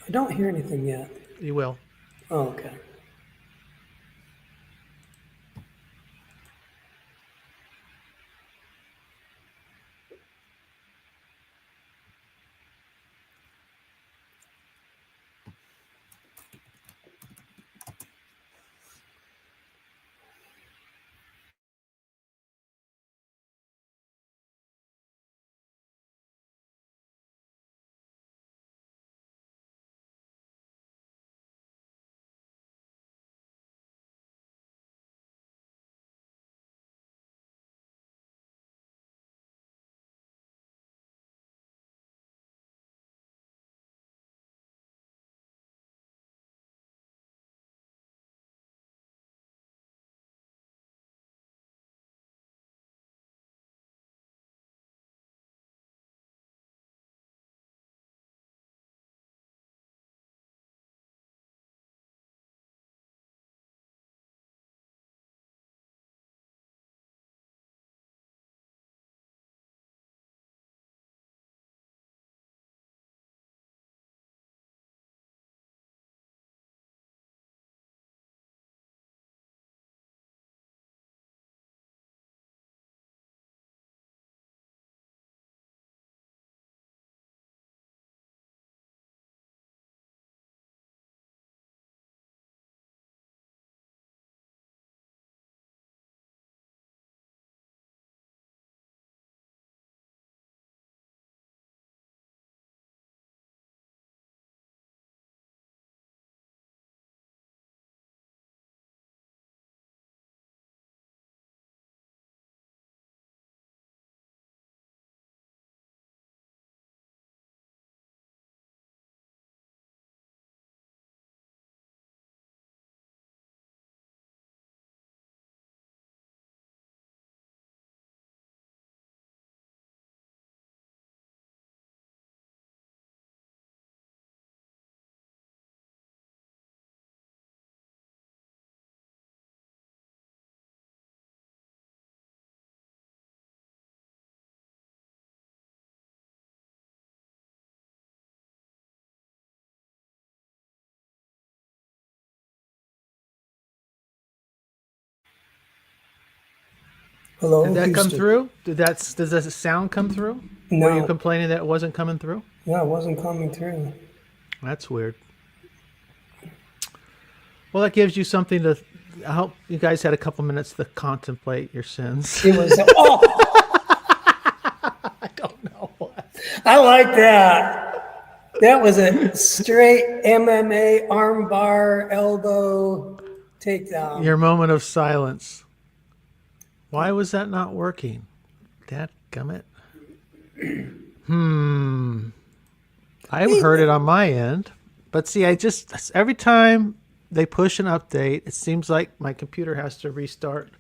I don't hear anything yet. You will. Oh, okay. Did Hello, that come Houston. through? Does that sound come through? Were you No, complaining that it wasn't coming through? no, it wasn't coming through. That's weird. Well, that gives you something to. I hope you guys had a couple minutes to contemplate your sins. It was, oh, I don't know what. I like that. That was a straight MMA armbar elbow takedown. Your moment of silence. Why was that not working? Dadgummit. I've heard it on my end. But see, every time they push an update, it seems like my computer has to restart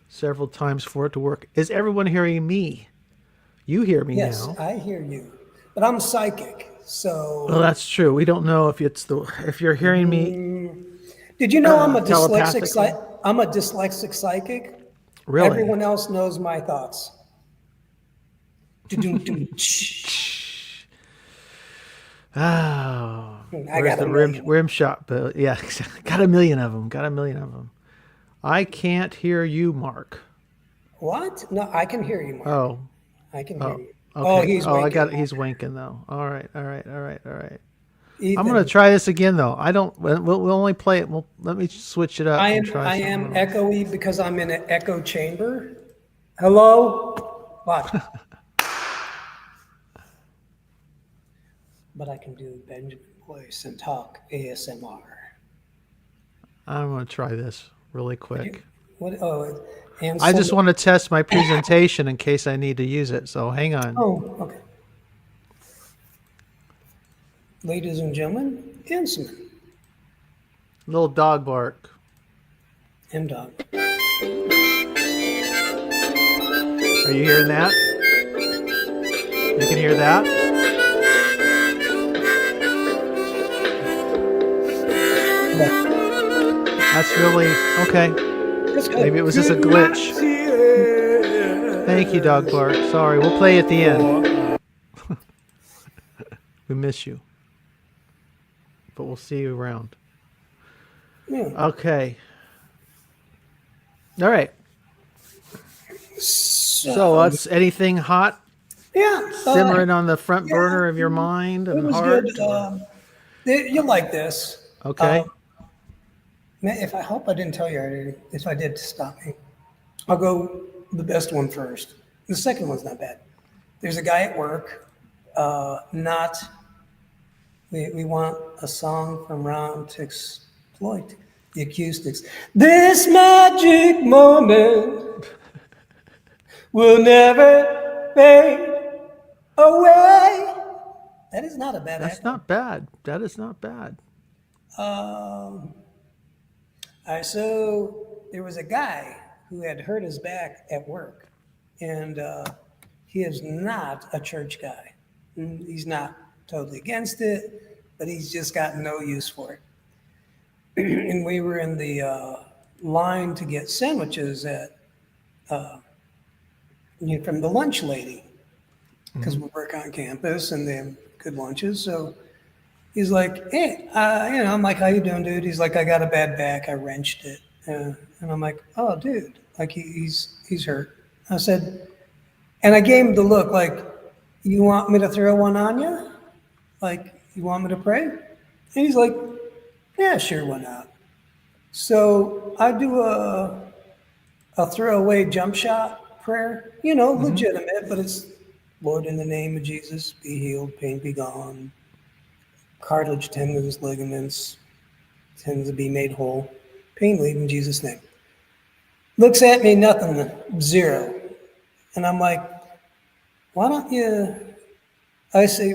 several times for it to work. Is everyone hearing me? You hear me Yes, now. I hear you. But I'm psychic. Well, So, that's true. We don't know if you're hearing me did you know I'm a dyslexic telepathically. I'm a dyslexic psychic? Really? Everyone else knows my thoughts. Oh, I where's got a the million. rim shot? But yeah, got a million of them. Got a million of them. I can't hear you, Mark. What? No, I can hear you, Mark. Oh, I can hear oh, you. Oh, okay. he's Oh, I winking, got it. He's Mark. winking though. All right, all right, all right, all right. I'm gonna Ethan, try this again though. I don't. We'll only play it. Let me switch it up and try I something am else. echoey because I'm in an echo chamber. Hello? Watch. But I can do Benjamin voice and talk ASMR. I'm gonna try this really What? You, quick. what? Oh, and I just some. want to test my presentation in case I need to use it. So hang on. Oh, okay. Ladies and gentlemen, Insolent Little dog bark. and dog. Are you hearing that? You can hear that? But That's really okay. it's good. Maybe it was just a Good night, glitch. Thank you, dog tears. bark. Sorry, we'll play at the end. For We miss you. we'll see you around. Yeah. Okay. All right. So what's anything hot Yeah. simmering on the front Yeah, burner of your mind it and was heart? good. You'll like this. Okay. Man, if I hope I didn't tell you already. If I did, stop me. I'll go the best one first. The second one's not bad. There's a guy at work. Not. We want a song from Ron to exploit the acoustics. This magic moment will never fade away. That is not a bad That's echo. not bad. That is not bad. All right, so there was a guy who had hurt his back at work, and he is not a church guy. He's not totally against it, but he's just got no use for it. And we were in the line to get sandwiches at from the lunch lady because we work on campus and they have good lunches. So he's like, "Hey, I'm like, how you doing, dude?" He's like, "I got a bad back. I wrenched it." And I'm like, "Oh, dude, like he's hurt." I said, and I gave him the look like, "You want me to throw one on you? Like, you want me to pray?" And he's like, "Yeah, sure, why not?" So I do a throwaway jump shot prayer, legitimate, but it's, "Lord, in the name of Jesus, be healed, pain be gone, cartilage, tendons, ligaments, tends to be made whole, pain leave in Jesus' name." Looks at me, nothing, zero. And I'm like, "Why don't you," I say,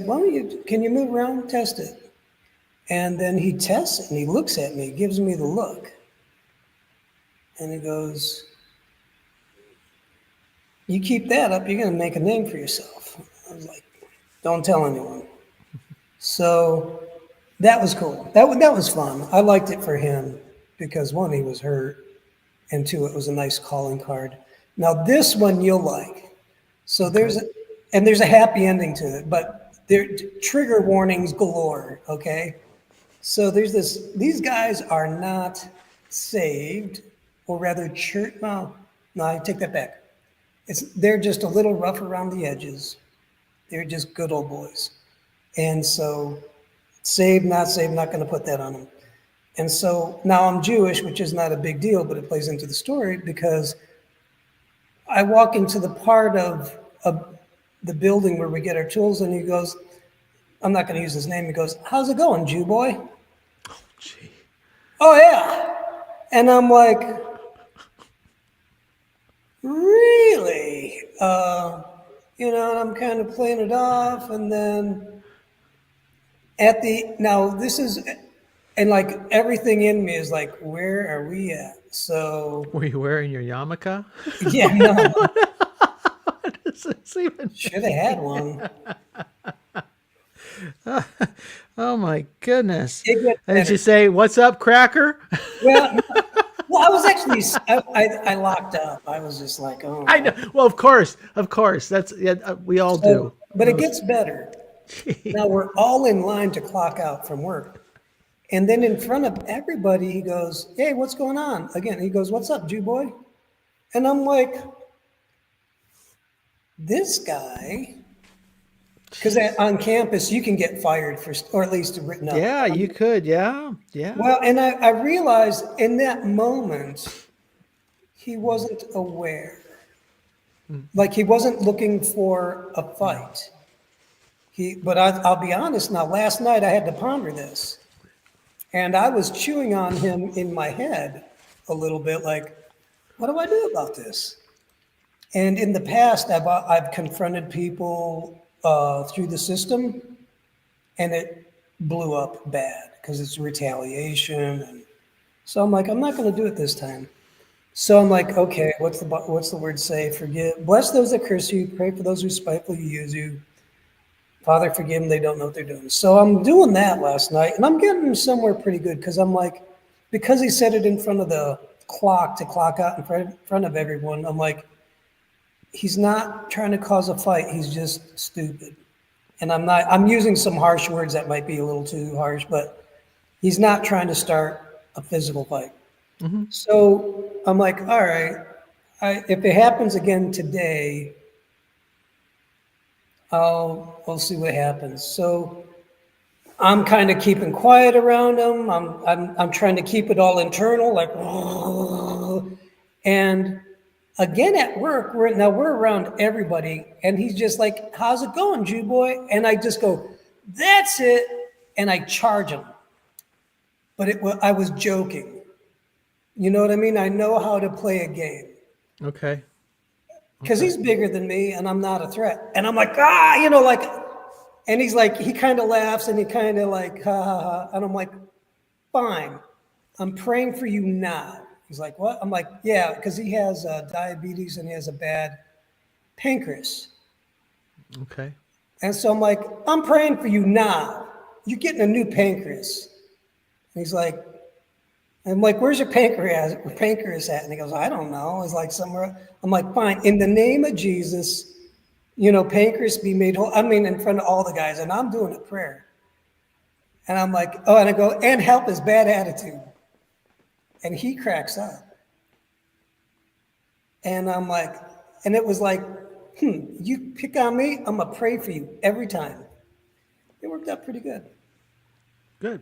"Can you move around, test it?" And then he tests it and he looks at me, gives me the look. And he goes, "You keep that up, you're going to make a name for yourself." I was like, "Don't tell anyone." So that was cool. That was fun. I liked it for him because one, he was hurt, and two, it was a nice calling card. Now this one you'll like. So there's a happy ending to it, but there trigger warnings galore. Okay, so there's this. These guys are not saved, or rather, church. Well, no, I take that back. They're just a little rough around the edges. They're just good old boys, and so saved, not going to put that on them. And so now I'm Jewish, which is not a big deal, but it plays into the story because I walk into the part of the building where we get our tools, and he goes, I'm not going to use his name. He goes, "How's it going, Jew boy?" Gee. "Oh, yeah." And I'm like, "Really?" And I'm kind of playing it off. And then this is, and like everything in me is like, where are we at? So, Were you wearing your yarmulke? yeah, no, What does this even? should have had one. Oh my goodness! It gets And did better. you say, "What's up, cracker"? Well, I was actually, I locked up. I was just like, oh. I know. Well, of course. That's we all do. But it gets better. Now we're all in line to clock out from work. And then in front of everybody, he goes, "Hey, what's going on?" Again, he goes, "What's up, Jew boy?" And I'm like, this guy, because on campus, you can get fired or at least written up. Yeah, you could. Yeah, yeah. Well, and I realized in that moment, he wasn't aware. Like he wasn't looking for a fight. But I'll be honest now, last night I had to ponder this. And I was chewing on him in my head a little bit, like, what do I do about this? And in the past, I've confronted people through the system, and it blew up bad because it's retaliation. And so I'm like, I'm not going to do it this time. So I'm like, okay, what's the word say? Forgive, bless those that curse you, pray for those who spitefully use you. Father, forgive them, they don't know what they're doing. So I'm doing that last night, and I'm getting somewhere pretty good because I'm like, because he said it in front of the clock to clock out in front of everyone, I'm like, he's not trying to cause a fight. He's just stupid. And I'm using some harsh words that might be a little too harsh, but He's not trying to start a physical fight. So I'm like, all right, if it happens again today, we'll see what happens. So I'm kind of keeping quiet around him. I'm trying to keep it all internal, like, and again at work, we're around everybody, and he's just like, "How's it going, Jew boy?" And I just go, "That's it," and I charge him. But I was joking. You know what I mean? I know how to play a game Okay. because he's bigger than me, and I'm not a threat. And I'm like, ah, you know, like, and he's like, he kind of laughs, and he kind of like, ha ha ha, and I'm like, fine, I'm praying for you now. He's like, what? I'm like, yeah, because he has diabetes and he has a bad pancreas. Okay. And so I'm like, I'm praying for you now. You're getting a new pancreas. And he's like, I'm like, where's your pancreas at? And he goes, I don't know. It's like somewhere. I'm like, fine. In the name of Jesus, you know, pancreas be made whole. I mean, in front of all the guys, and I'm doing a prayer. And I'm like, oh, and I go, and help his bad attitude. And he cracks up. And I'm like, and it was like, you pick on me, I'm going to pray for you every time. It worked out pretty good. Good.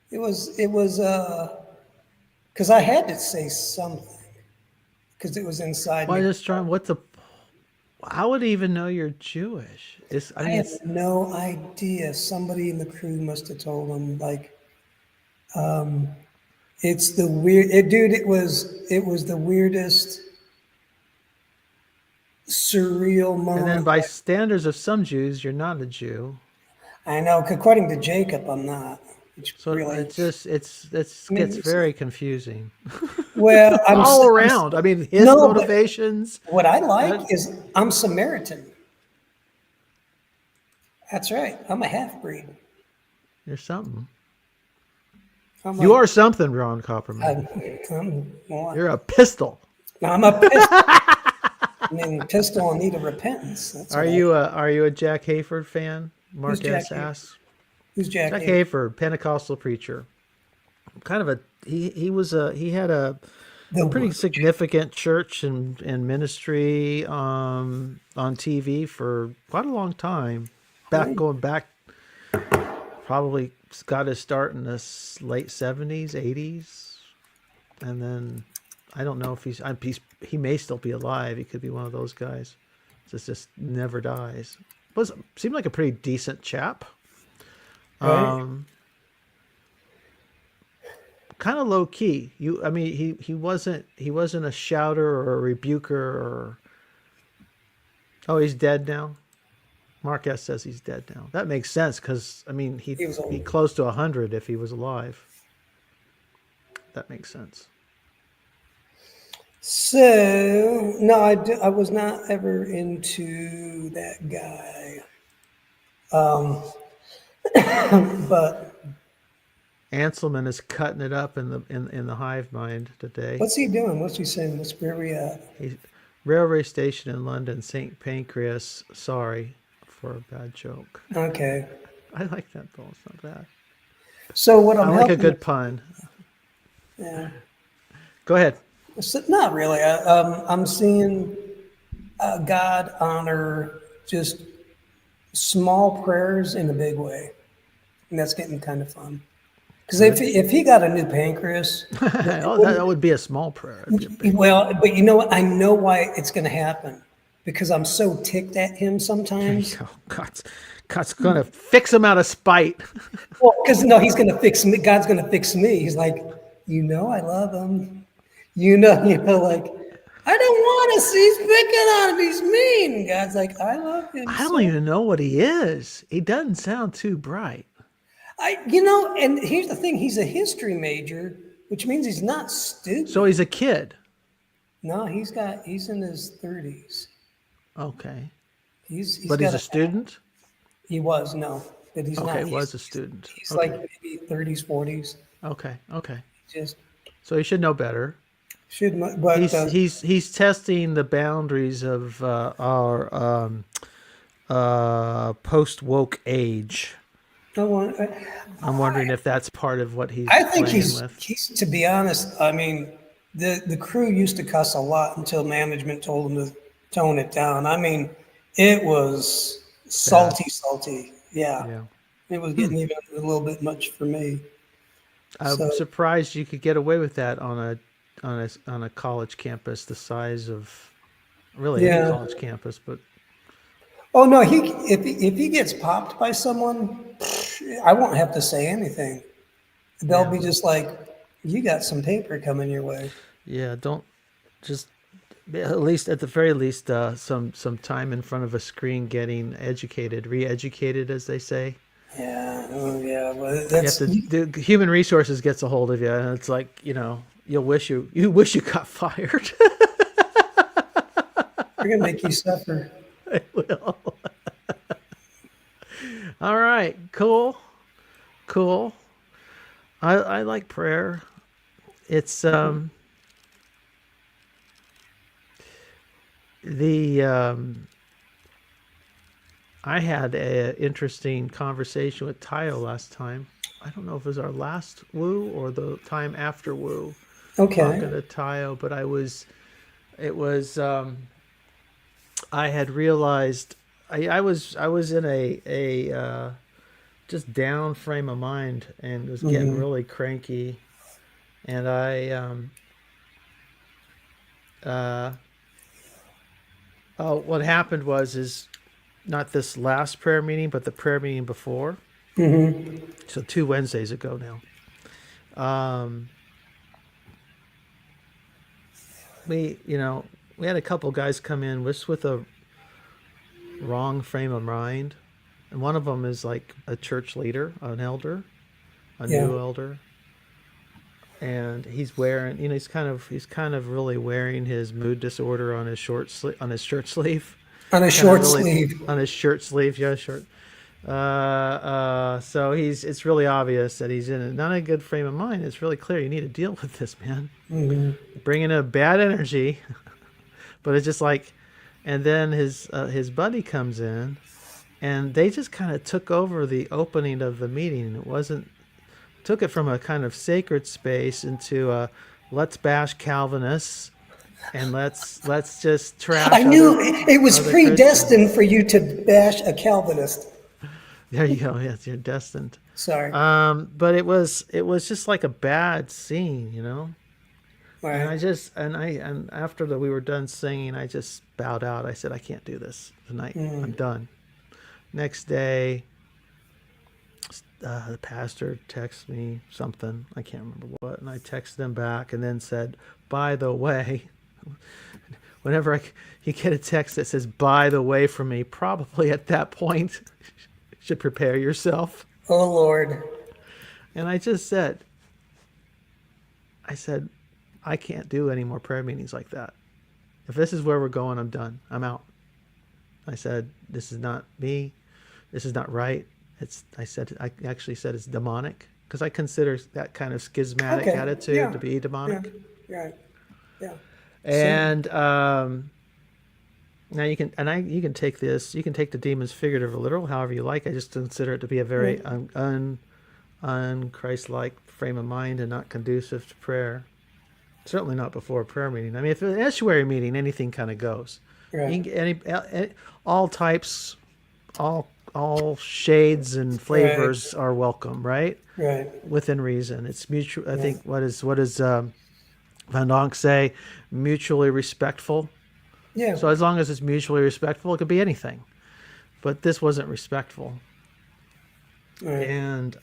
It was, because I had to say something because it was inside Well, me. just trying. How would he even know you're Jewish? I had no idea. Somebody in the crew must have told him, like, it's the weird, dude, it was the weirdest, surreal moment. And then by standards of some Jews, you're not a Jew. I know, according to Jacob, I'm not. So Really, it gets very confusing well, I'm all around. I mean, his No, but- motivations. What I like is I'm Samaritan. That's right. I'm a half breed. You're something. I'm You like, are something, Ron Copperman. well, You're a pistol. I'm a pistol. I mean, pistol in need of repentance. That's Are what you a Jack Hayford fan? Mark Jack S. asks. Who's Jack? Jack Hayford? Hayford, Pentecostal preacher. Kind of he had a The pretty word. significant church and ministry on TV for quite a long time. Going back, probably got his start in the late 70s, 80s, and then I don't know if he may still be alive. He could be one of those guys. Just never dies. Seemed like a pretty decent chap. Right? Kind of low key. He wasn't a shouter or a rebuker or. Oh, he's dead now. Mark S says he's dead now. That makes sense because he'd was old. be close to 100 if he was alive. That makes sense. So no, I was not ever into that guy. But Anselman is cutting it up in the hive mind today. what's he doing? What's he saying? Where we at? Railway station in London, St. Pancras. Sorry for a bad joke. Okay. I like that though. It's not bad. So what I'm I like a helping, good pun. yeah. Go ahead. So, not really. I'm seeing God honor just small prayers in a big way, and that's getting kind of fun. Because if he got a new pancreas, That would be a small prayer. It'd be a big- well, but you know what? I know why it's going to happen because I'm so ticked at him sometimes. Oh, God's gonna fix him out of spite. Well, because no, he's going to fix me. God's going to fix me. He's like, I love him. Like, I don't want to see he's picking on him. He's mean. God's like, I love him. I don't even know what he is. He doesn't sound too bright. And here's the thing: he's a history major, which means he's not stupid. So he's a kid. No, he's in his 30s. Okay. He's But he's got a student? He was, no, but he's not. Okay, was a student. He's Okay. like maybe 30s, 40s. Okay. Just So he should know better. but He's testing the boundaries of our post woke age. I want, I'm wondering if that's part of what he's I think playing with. he's, to be honest, I mean, the crew used to cuss a lot until management told them to tone it down. I mean, it was Bad. salty. Yeah. Yeah. It was getting even a little bit much for me. I'm So, surprised you could get away with that on a college campus the size of really any yeah. college campus, but Oh no, if he gets popped by someone, I won't have to say anything. They'll yeah. be just like, "You got some paper coming your way." Yeah, don't just at least at the very least some time in front of a screen getting educated, re-educated as they say. Yeah, oh yeah. Well, You have that's to the human resources gets a hold of you and it's like, you wish you got fired. they're gonna make you suffer. I will. All right, cool. Cool. I like prayer. It's the I had a interesting conversation with Tayo last time. I don't know if it was our last woo or the time after woo talking Okay. to Tayo, but it was I had realized I was in a just down frame of mind and was getting Hmm. really cranky, and I uh oh, what happened was is not this last prayer meeting, but the prayer meeting before. Hmm. So 2 Wednesdays ago now. We, we had a couple guys come in with a wrong frame of mind, and one of them is like a church leader, an elder, a Yeah. new elder, and he's wearing, he's kind of really wearing his mood disorder on his on his shirt sleeve, On a kind of short really sleeve. on his shirt sleeve, yeah, short. So it's really obvious that he's in not a good frame of mind. It's really clear you need to deal with this, man. Hmm. Bringing a bad energy, but it's just like, and then his buddy comes in, and they just kind of took over the opening of the meeting. It wasn't took it from a kind of sacred space into a let's bash Calvinists and let's just I trash knew it was other Christians. predestined for you to bash a Calvinist. There you go. Yes, you're destined. Sorry. But it was just like a bad scene, you know. All And right. I just and after we were done singing, I just bowed out. I said, I can't do this tonight. I'm done. Next day, the pastor texted me something. I can't remember what, and I texted him back, and then said, "By the way," whenever you get a text that says "by the way" from me, probably at that point, you should prepare yourself. Oh Lord. And I just said, I said, I can't do any more prayer meetings like that. If this is where we're going, I'm done. I'm out. I said, this is not me. This is not right. I actually said it's demonic because I consider that kind of schismatic Okay. attitude Yeah. to be Yeah. demonic. Yeah. Yeah. See. And now you can take this, you can take the demons figurative or literal, however you like. I just consider it to be a very un-Christ-like frame of mind and not conducive to prayer. Certainly not before a prayer meeting. I mean, if an estuary meeting, anything kind of goes. You can Right. get all types, all shades and flavors are welcome, right? Right. Within reason. It's mutual. I Yeah. think what does Van Donk say? Mutually respectful. Yeah. So as long as it's mutually respectful, it could be anything. But this wasn't respectful, Right. and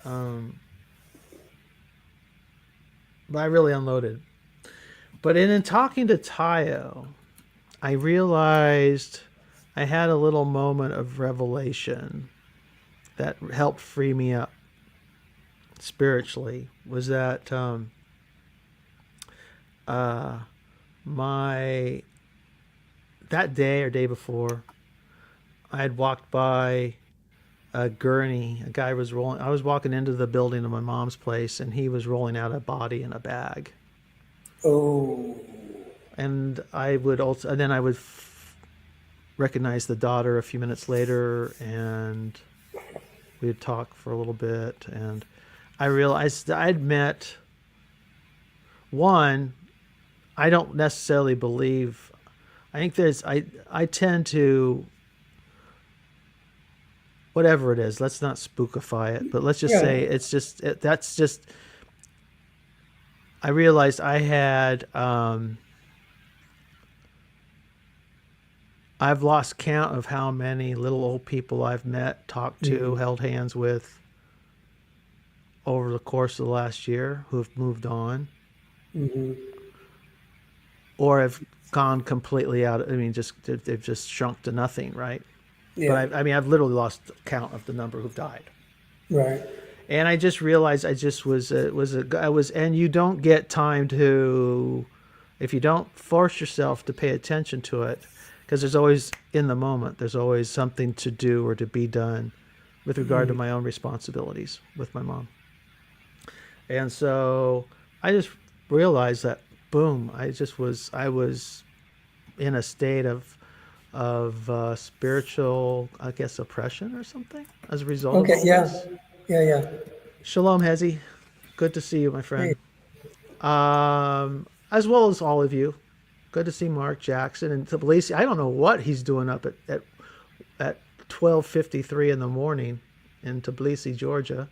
but I really unloaded. But in talking to Tayo, I realized I had a little moment of revelation that helped free me up spiritually. Was that my that day or day before, I had walked by a gurney. A guy was rolling. I was walking into the building of my mom's place, and he was rolling out a body in a bag. Oh. And I would also, and then I would recognize the daughter a few minutes later, and We would talk for a little bit, and I realized that I'd met one. I don't necessarily believe. I think I tend to, whatever it is. Let's not spookify it, but let's just Yeah. say that's just. I realized I had. I've lost count of how many little old people I've met, talked to, held hands with over the course of the last year who have moved on or have gone completely out. I mean, they've just shrunk to nothing, right? Yeah. But I mean, I've literally lost count of the number who've died. Right. And I just realized and you don't get time to, if you don't force yourself to pay attention to it, because there's always, in the moment, there's always something to do or to be done with regard to my own responsibilities with my mom. And so I just realized that, boom, I was in a state of spiritual, I guess, oppression or something as a result Okay. of all Yeah. this. Yeah. Yeah. Shalom, Hezi. Good to see you, my friend. Hey. As well as all of you. Good to see Mark Jackson and Tbilisi. I don't know what he's doing up at 12:53 in the morning in Tbilisi, Georgia.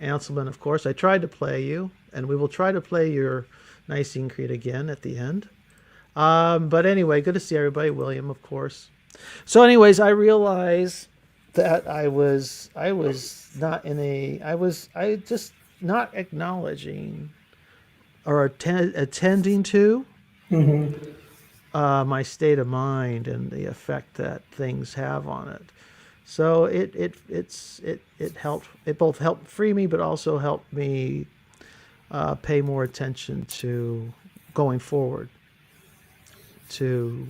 Anselman, of course, I tried to play you, and we will try to play your Nicene Creed again at the end. But anyway, good to see everybody. William, of course. So, anyways, I realized that I just not acknowledging or attending to my state of mind and the effect that things have on it. So it helped. It both helped free me, but also helped me pay more attention to going forward to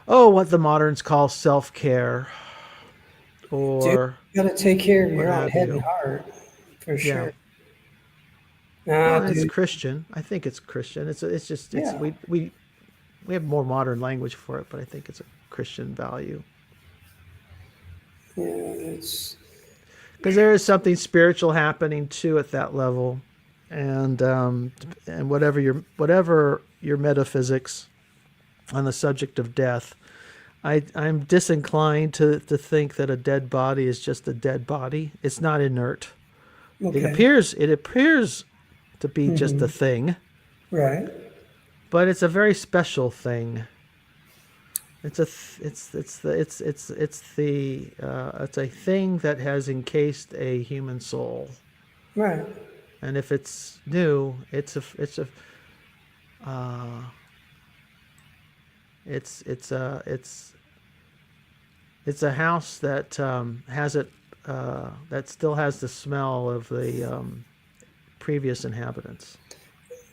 what the moderns call self-care, or You gotta take care of your own have head you. and heart, for Yeah. sure. Well, it's Dude. Christian. I think it's Christian. Yeah. We have more modern language for it, but I think it's a Christian value. Yeah. It's. Because there is something spiritual happening too at that level, and whatever your metaphysics on the subject of death, I'm disinclined to think that a dead body is just a dead body. It's not inert. Okay. It appears to be just a thing, Right. but it's a very special thing. It's a thing that has encased a human soul, Right. and if it's new, it's a house that has it that still has the smell of the previous inhabitants.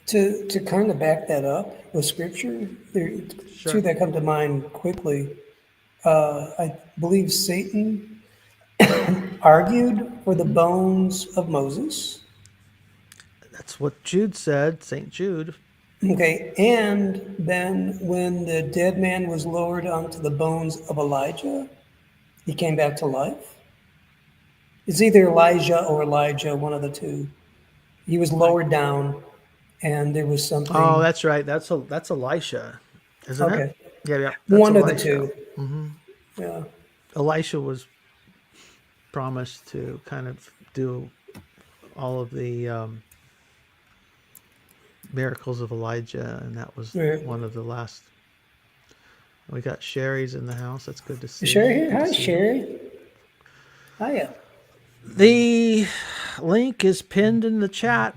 To kind of back that up with scripture, there are Sure. two that come to mind quickly. I believe Satan argued for the bones of Moses. That's what Jude said, St. Jude. Okay, and then when the dead man was lowered onto the bones of Elijah, he came back to life. It's either Elijah or Elijah, one of the two. He was lowered down, and there was something. Oh, that's right. That's Elisha, isn't Okay, it? Yeah. That's one of the Elisha. two. Yeah. Elisha was promised to kind of do all of the miracles of Elijah, and that was Right. one of the last. We got Sherry's in the house. That's good to see. Is Sherry here? Good to Hi, see you. Sherry. Hiya. The link is pinned in the chat.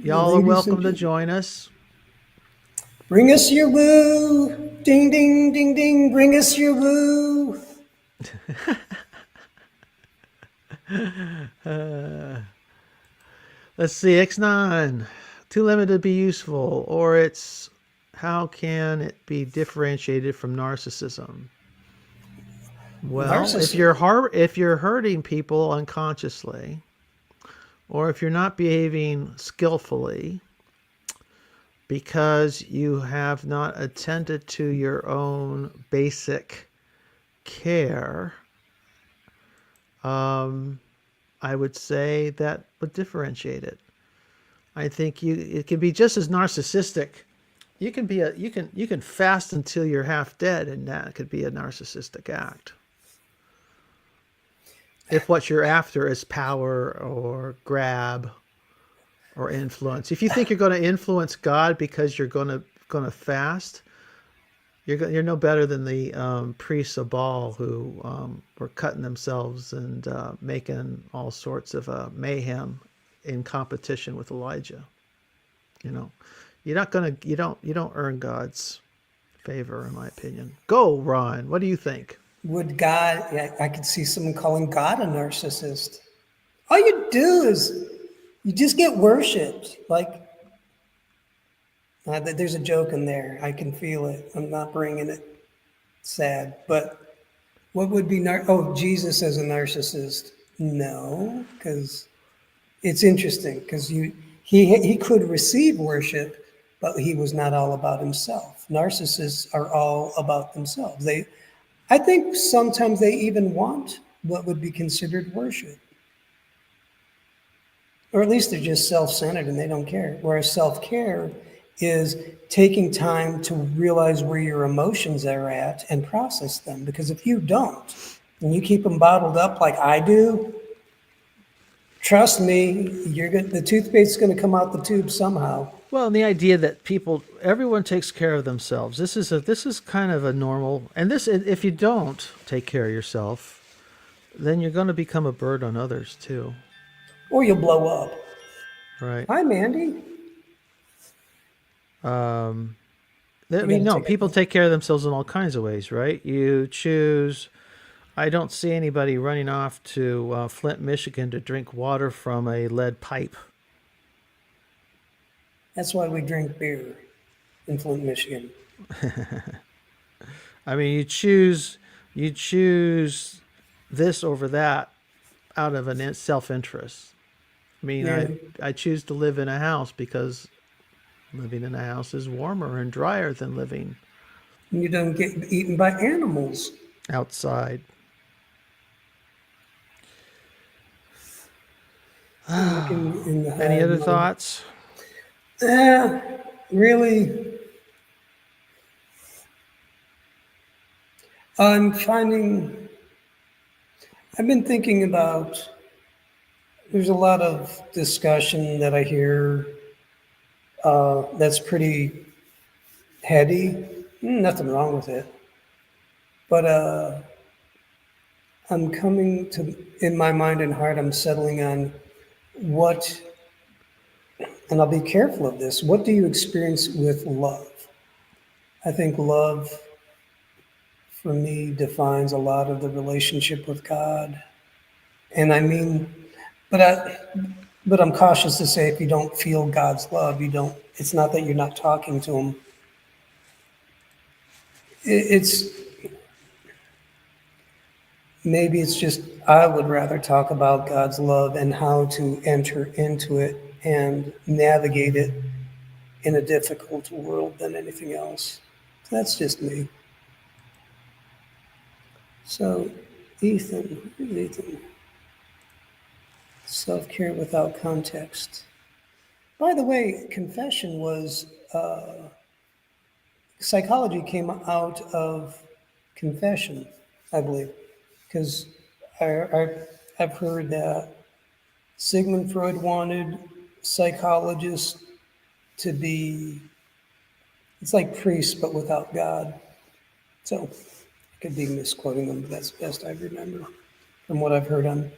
Y'all are Ladies welcome and to join us. Bring us your woo. Ding, ding, ding, ding. Bring us your woo. Let's see, X9. Too limited to be useful, or it's how can it be differentiated from narcissism? Well, if you're hurting people unconsciously, or if you're not behaving skillfully because you have not attended to your own basic care, I would say that would differentiate it. I think it can be just as narcissistic. You can fast until you're half dead, and that could be a narcissistic act. If what you're after is power or grab or influence. If you think you're going to influence God because you're going to fast, you're no better than the priests of Baal who were cutting themselves and making all sorts of mayhem in competition with Elijah. You know, you don't earn God's favor, in my opinion. Go, Ron. What do you think? Would God, yeah, I could see someone calling God a narcissist. All you do is you just get worshipped. Like, there's a joke in there. I can feel it. I'm not bringing it. Sad. But what would be, Jesus as a narcissist? No, because it's interesting because he could receive worship, but he was not all about himself. Narcissists are all about themselves. I think sometimes they even want what would be considered worship. Or at least they're just self-centered and they don't care. Whereas self-care is taking time to realize where your emotions are at and process them. Because if you don't, and you keep them bottled up like I do, trust me, the toothpaste's going to come out the tube somehow. Well, and the idea that everyone takes care of themselves. This is kind of a normal, and if you don't take care of yourself, then you're going to become a burden on others too. Or you'll blow up. Right. Hi, Mandy. People take care of themselves in all kinds of ways, right? You choose. I don't see anybody running off to Flint, Michigan to drink water from a lead pipe. That's why we drink beer in Flint, Michigan. I mean, you choose this over that out of a self-interest. I mean, Yeah. I choose to live in a house because living in a house is warmer and drier than living You don't get eaten by animals. outside. In the Any other hive mind. thoughts? Really, I've been thinking about, there's a lot of discussion that I hear that's pretty heady. Nothing wrong with it. But I'm coming to, in my mind and heart, I'm settling on what, and I'll be careful of this, what do you experience with love? I think love, for me, defines a lot of the relationship with God. And I mean, but I'm cautious to say if you don't feel God's love, it's not that you're not talking to him. Maybe it's just, I would rather talk about God's love and how to enter into it and navigate it in a difficult world than anything else. That's just me. So, Ethan. Self-care without context. By the way, confession was, psychology came out of confession, I believe, because I've heard that Sigmund Freud wanted psychologists to be, it's like priests but without God. So I could be misquoting them, but that's the best I remember from what I've heard on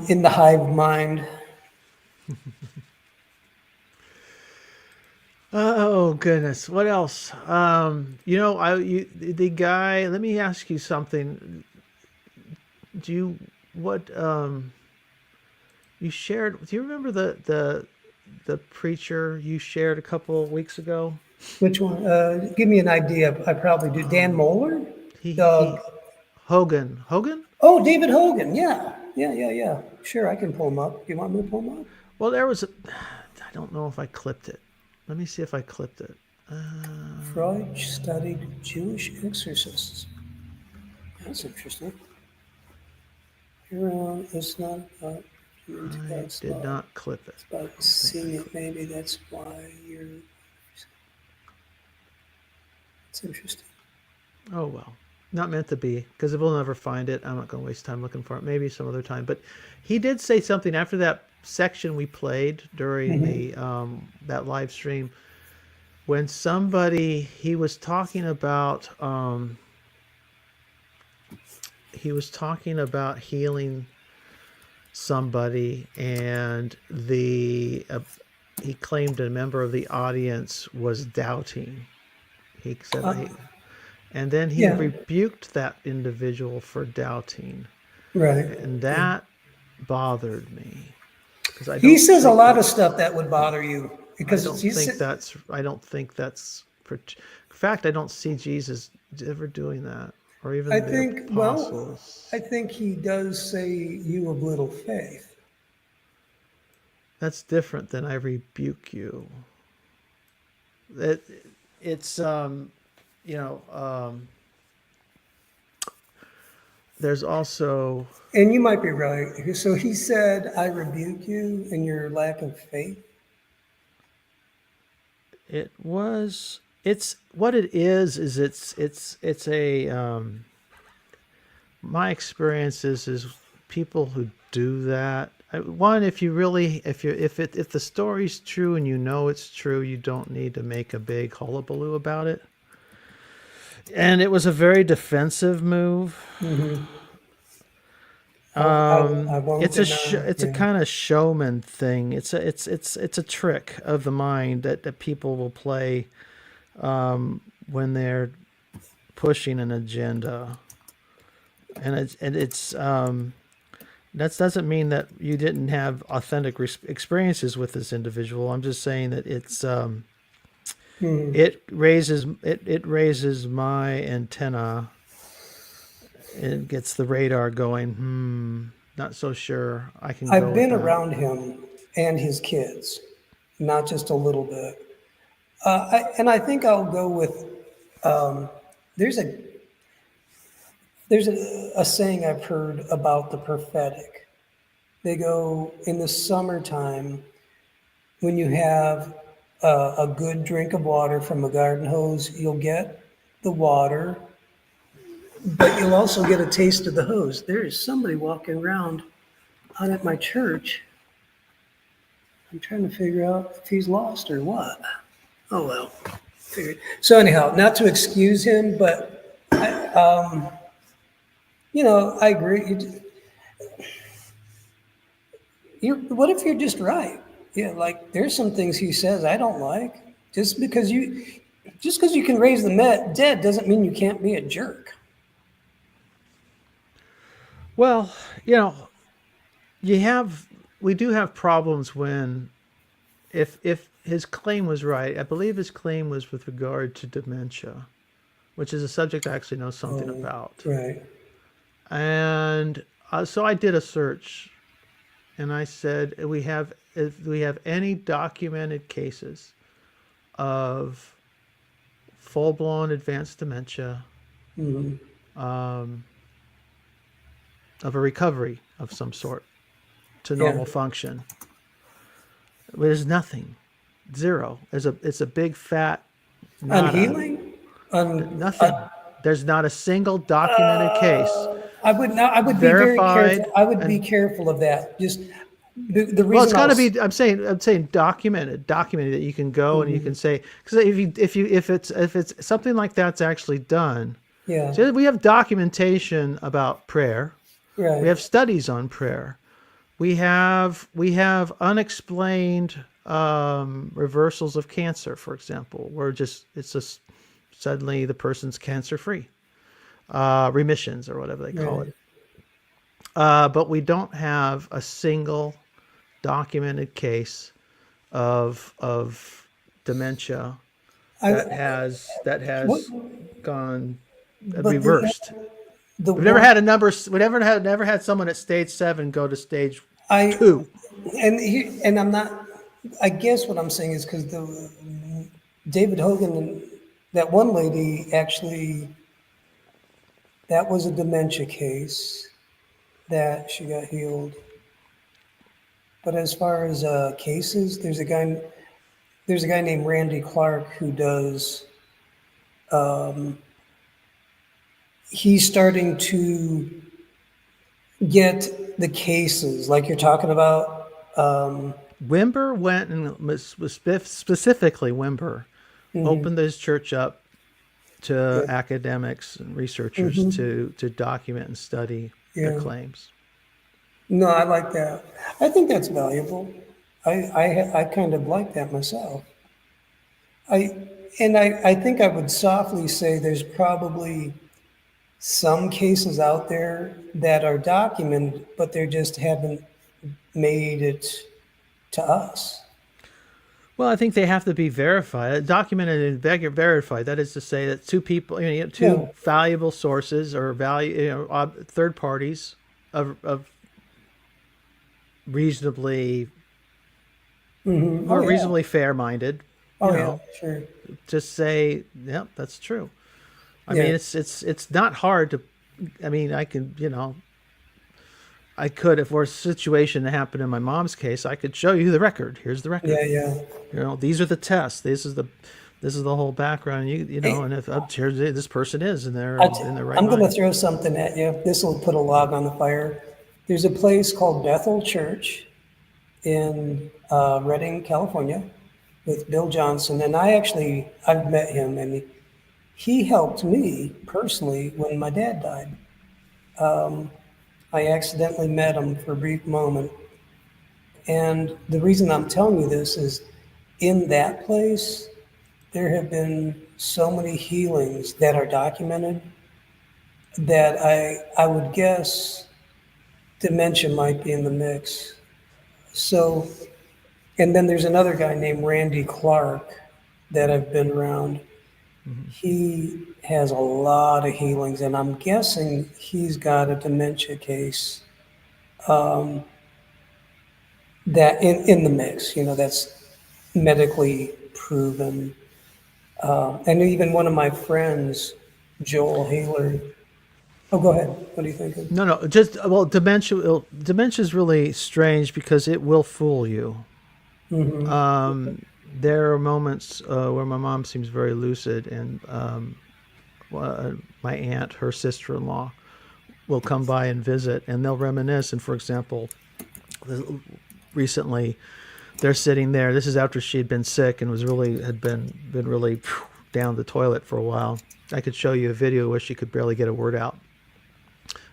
in the hive mind. Oh goodness, what else? The guy. Let me ask you something. You shared? Do you remember the preacher you shared a couple of weeks ago? Which one? Give me an idea. I probably do. Dan Moeller? Hogan. Oh, David Hogan. Yeah. Sure, I can pull him up. You want me to pull him up? Well, I don't know if I clipped it. Let me see if I clipped it. Freud studied Jewish exorcists. That's interesting. Around, it's not about you into I God's did love. not clip it. It's about I don't think seeing I it. Maybe that's why you're. It's interesting. Oh well, not meant to be because we'll never find it. I'm not going to waste time looking for it. Maybe some other time. But he did say something after that section we played during the that live stream when somebody he was talking about healing somebody and he claimed a member of the audience was doubting. He said Uh, and then he yeah, rebuked that individual for doubting. right. And Yeah. that bothered me because He says a lot of stuff that would bother you because I don't think that's in fact I don't see Jesus ever doing that or I even the think, well, I apostles. think he does say you of little faith. That's different than I rebuke you. It, it's you know there's also And you might be right. So he said, I rebuke you in your lack of faith. it was it's what it is it's a my experience is people who do that. One, if you really if the story's true and you know it's true, you don't need to make a big hullabaloo about it. And it was a very defensive move. Mm-hmm. I won't deny. It's a Yeah. kind of showman thing. It's a trick of the mind that people will play when they're pushing an agenda. And it's that doesn't mean that you didn't have authentic experiences with this individual. I'm just saying that Mhm. it raises my antenna. It gets the radar going. Not so sure I can go I've with been that. around him and his kids, not just a little bit. And I think I'll go with there's a there's a saying I've heard about the prophetic. They go in the summertime when you have a good drink of water from a garden hose, you'll get the water, but you'll also get a taste of the hose. There is somebody walking around out at my church. I'm trying to figure out if he's lost or what. Oh well. Figured. So anyhow, not to excuse him, but I agree. What if you're just right? Yeah, like there's some things he says I don't like. Just because you can raise the dead doesn't mean you can't be a jerk. Well, you know, you have we do have problems when if his claim was right. I believe his claim was with regard to dementia, which is a subject I actually know something Oh, about. right. And so I did a search, and I said if we have any documented cases of full blown advanced dementia, Mhm. of a recovery of some sort to Yeah. normal function. There's nothing, zero. It's a big fat On nada, healing, on nothing. There's not a single documented case I would not. I would be very careful. verified I would be and careful of that. Just the well, it's reason got to be. I'm saying documented that you can go and you can say because if it's something like that's actually done. yeah, So we have documentation about prayer. We right, have studies on prayer. We have unexplained reversals of cancer, for example, where it's just suddenly the person's cancer free, remissions or whatever they call right. it. But we don't have a single documented case of dementia that I what, has gone but reversed. the We've never one had a number. We've never had someone at stage 7 go to stage I 2. and I'm not. I guess what I'm saying is because the David Hogan and that one lady actually that was a dementia case. that she got healed. But as far as cases, there's a guy named Randy Clark who does. Um, he's starting to get the cases like you're talking about. Wimber went and specifically Wimber Mhm, opened his church up to yeah, academics and researchers hmm to document and study their yeah. claims. No, I like that. I think that's valuable. I kind of like that myself. I think I would softly say there's probably some cases out there that are documented, but they just haven't made it to us. Well, I think they have to be verified, documented and verified. That is to say that two people, two Yeah. valuable sources or third parties of reasonably Oh or yeah. reasonably fair-minded, Oh yeah. Sure. to say, yep, that's true. I Yeah. mean, it's not hard to. I mean, I could, if were a situation that happened in my mom's case, I could show you the record. Here's the record. Yeah. Yeah. These are the tests. This is the whole background. Hey, And if here this person is, and they're I t- in their right I'm going to mind. throw something at you. This will put a log on the fire. There's a place called Bethel Church in Redding, California, with Bill Johnson, and I've met him, and he helped me personally when my dad died. I accidentally met him for a brief moment, and the reason I'm telling you this is, in that place, there have been so many healings that are documented that I would guess dementia might be in the mix. So, and then there's another guy named Randy Clark that I've been around. Mhm. He has a lot of healings, and I'm guessing he's got a dementia case that in the mix. That's medically proven. And even one of my friends, Joel Haler. Oh, go ahead. What are you thinking? No, no, just well, dementia is really strange because it will fool you. Hmm. There are moments where my mom seems very lucid, and my aunt, her sister-in-law, will come by and visit, and they'll reminisce. And for example, recently they're sitting there. This is after she had been sick and had been really down the toilet for a while. I could show you a video where she could barely get a word out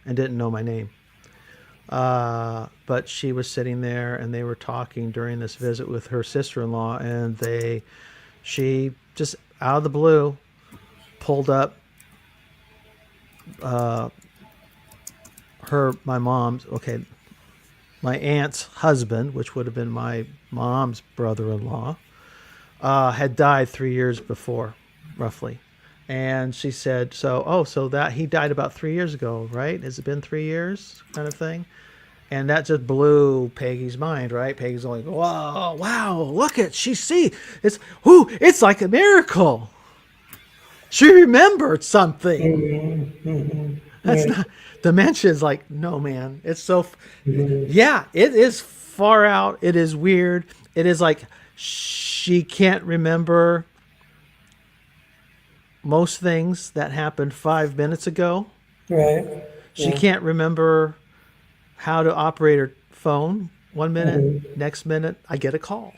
and didn't know my name. But she was sitting there, and they were talking during this visit with her sister-in-law, and she just out of the blue pulled up my aunt's husband, which would have been my mom's brother-in-law, had died 3 years before, roughly. And she said, so that he died about 3 years ago, right? Has it been 3 years, kind of thing? And that just blew Peggy's mind, right? Peggy's like, "Whoa, wow, look at it's like a miracle. She remembered something." That's Yeah. not dementia is like, no, man. It's Mhm. yeah, it is far out. It is weird. It is like she can't remember most things that happened 5 minutes ago. Right. She Yeah. can't remember how to operate her phone 1 minute. Mhm. Next minute, I get a call.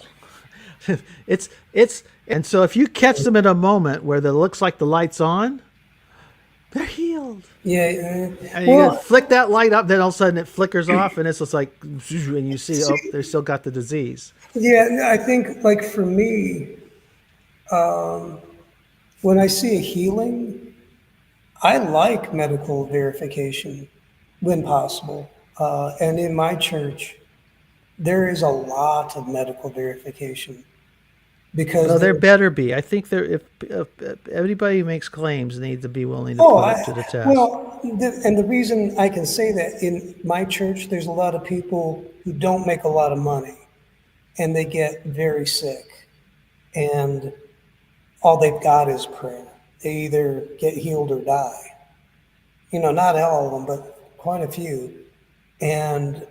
And so if you catch them in a moment where it looks like the light's on, they're healed. Yeah. Yeah. And you Well, flick that light up, then all of a sudden it flickers off, and it's just like, and you see, oh, see, they still got the disease. yeah, I think like for me, when I see a healing, I like medical verification when possible. And in my church, there is a lot of medical verification because Well, there there. better be. I think if anybody who makes claims needs to be willing to Oh, put it to the test. and the reason I can say that in my church, there's a lot of people who don't make a lot of money and they get very sick, and all they've got is prayer. They either get healed or die. Not all of them, but quite a few. and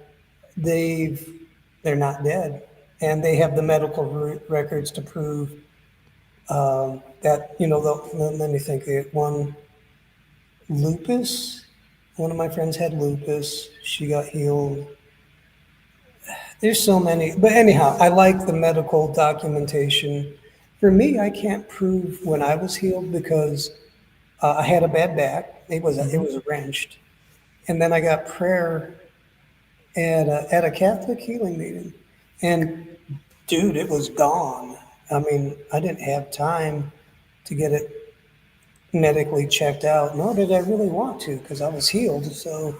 they're not dead, and they have the medical records to prove that let me think. One lupus. One of my friends had lupus. She got healed. There's so many, but anyhow, I like the medical documentation. For me, I can't prove when I was healed because I had a bad back. It was wrenched, and then I got prayer at a Catholic healing meeting, and dude, it was gone. I mean, I didn't have time to get it medically checked out, nor did I really want to because I was healed. So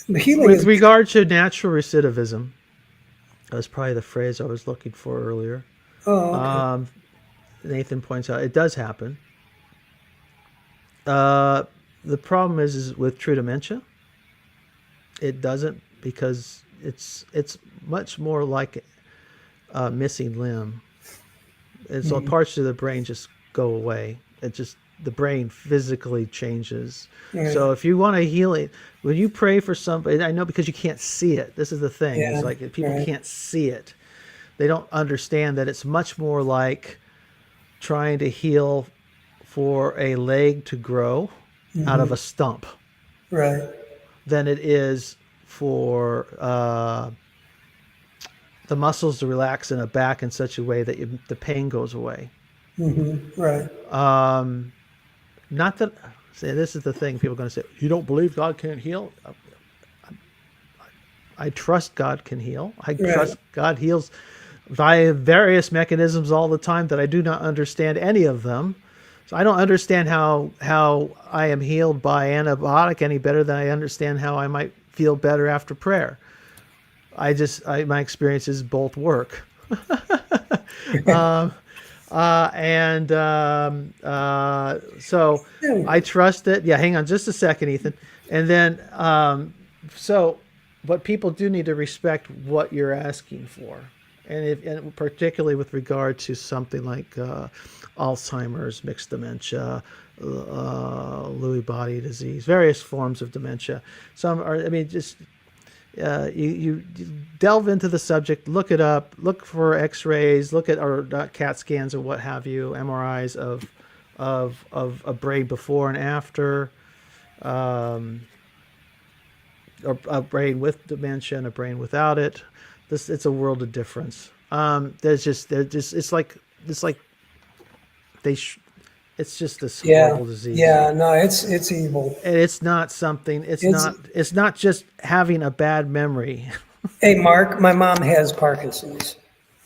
the healing With is. regard to natural recidivism, that was probably the phrase I was looking for earlier. Oh, okay. Nathan points out it does happen. The problem is with true dementia, it doesn't, because it's much more like a missing limb. And so parts of the brain just go away. The brain physically changes. Yeah. So if you want to heal it, when you pray for somebody, I know, because you can't see it. This is the thing. Yeah, It's like people right. can't see it. They don't understand that it's much more like trying to heal for a leg to grow out of a stump Right. than it is for the muscles to relax in a back in such a way that the pain goes away. Right. Not that, say, this is the thing, people are going to say, you don't believe God can't heal? I trust God can heal. I trust God heals via various mechanisms all the time that I do not understand any of them. So I don't understand how I am healed by antibiotic any better than I understand how I might feel better after prayer. My experiences both work. So I trust it. Yeah, hang on just a second, Ethan. And then, but people do need to respect what you're asking for. And particularly with regard to something like Alzheimer's, mixed dementia, Lewy body disease, various forms of dementia. Some are, I mean, just you delve into the subject, look it up, look for X-rays, look at or CAT scans or what have you, MRIs of a brain before and after, or a brain with dementia and a brain without it. It's a world of difference. It's just this horrible disease. Yeah, no, it's evil. And it's not something. It's not just having a bad memory. Hey, Mark, my mom has Parkinson's.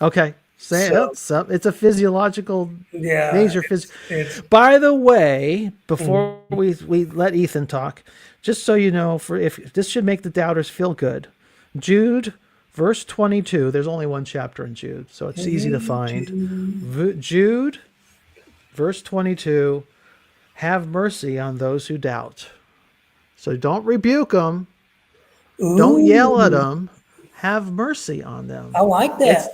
Okay, it's a physiological. Yeah, Major it's By the way, before we let Ethan talk, just so you know, if this should make the doubters feel good, Jude. Verse 22, there's only one chapter in Jude, so it's easy to find. Jude, verse 22, have mercy on those who doubt. So don't rebuke them. Don't yell at them. Have mercy on them. I like that.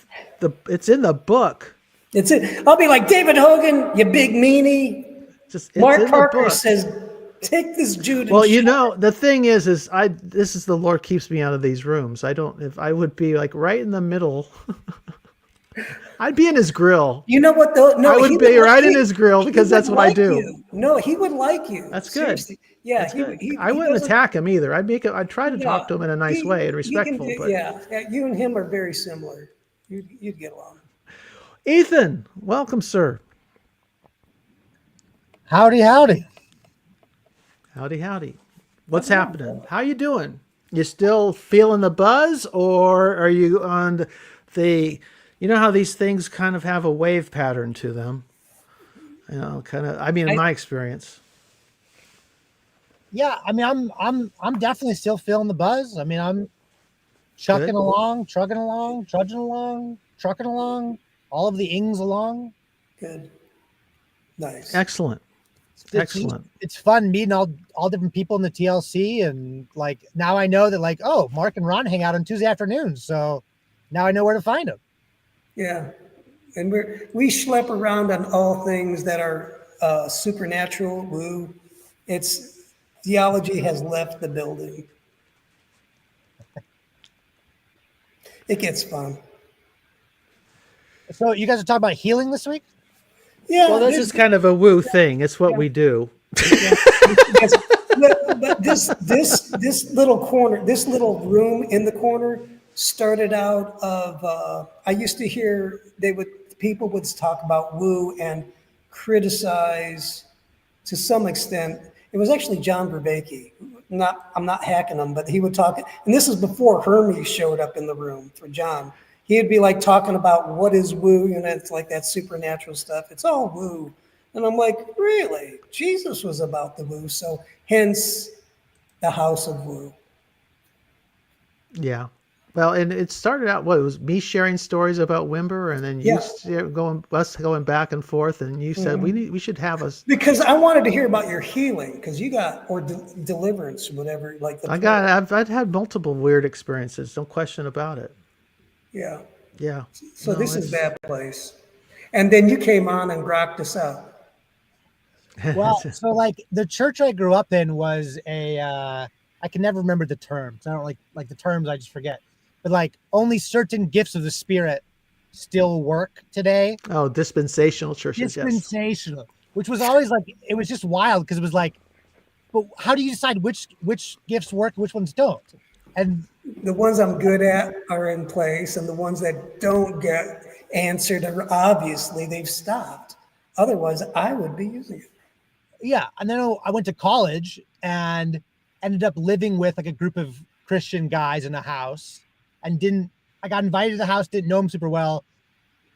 It's in the book. It's it. I'll be like, David Hogan, you big meanie. Mark Parker says, take this Jude. Well, the thing is this is the Lord keeps me out of these rooms. If I would be like right in the middle, I'd be in his grill. You know what though? No, I would be right in his grill because that's what I do. You. No, he would like you. That's good. Seriously. Yeah, that's good. I wouldn't attack him either. I'd try to talk to him in a nice way and respectful. Yeah, you and him are very similar. You'd get along. Ethan, welcome, sir. Howdy, howdy. Howdy, howdy. What's happening? How you doing? You still feeling the buzz, or are you on the? You know how these things kind of have a wave pattern to them. You know, in my experience. Yeah, I mean, I'm definitely still feeling the buzz. I mean, I'm chugging along, trucking along, all of the ings along. Good. Nice. Excellent. Excellent. It's fun meeting all different people in the TLC, and like now I know that Mark and Ron hang out on Tuesday afternoons, so now I know where to find them. Yeah, and we schlep around on all things that are supernatural. Woo, it's theology has left the building. It gets fun. So you guys are talking about healing this week? Yeah. Well, this is kind of a woo thing. It's what we do. Yes, but this little corner, this little room in the corner started out of I used to hear people would talk about woo and criticize to some extent. It was actually John Vervaeke. I'm not hacking him, but he would talk, and this is before Hermes showed up in the room for John. He'd be like talking about what is woo, it's like that supernatural stuff. It's all woo. And I'm like, really? Jesus was about the woo, so hence the house of woo. Yeah. Well, and it started out, it was me sharing stories about Wimber, and then us going back and forth, and you said we should have us. Because I wanted to hear about your healing, because you got, or deliverance, whatever. I've had multiple weird experiences, no question about it. Yeah. Yeah. So this is that place. And then you came on and rocked us out. Well, so like the church I grew up in was I can never remember the terms. I don't like the terms, I just forget. But like only certain gifts of the Spirit still work today. Oh, dispensational churches. Dispensational, yes. Which was always like, it was just wild because it was like, but how do you decide which gifts work, which ones don't? And the ones I'm good at are in place, and the ones that don't get answered are obviously they've stopped. Otherwise, I would be using it. Yeah, and then I went to college and ended up living with like a group of Christian guys in a house, and I got invited to the house, didn't know them super well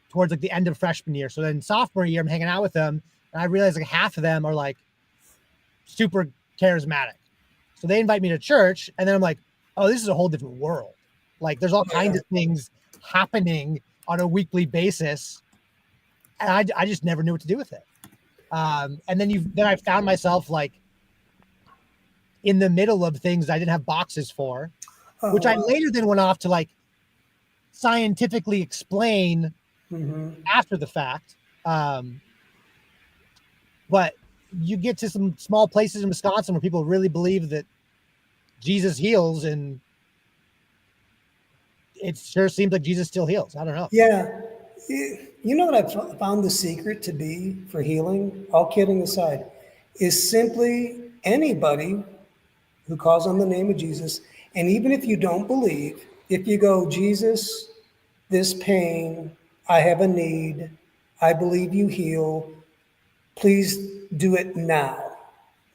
towards like the end of freshman year. So then sophomore year, I'm hanging out with them, and I realized like half of them are like super charismatic. So they invite me to church, and then I'm like, oh, this is a whole different world. Like there's all kinds of things happening on a weekly basis, and I just never knew what to do with it. And then I found myself like in the middle of things I didn't have boxes for, which I later then went off to like scientifically explain after the fact. But you get to some small places in Wisconsin where people really believe that Jesus heals, and it sure seems like Jesus still heals. I don't know. Yeah. You know what I've found the secret to be for healing, all kidding aside, is simply anybody who calls on the name of Jesus. And even if you don't believe, if you go, Jesus, this pain, I have a need, I believe you heal, please do it now.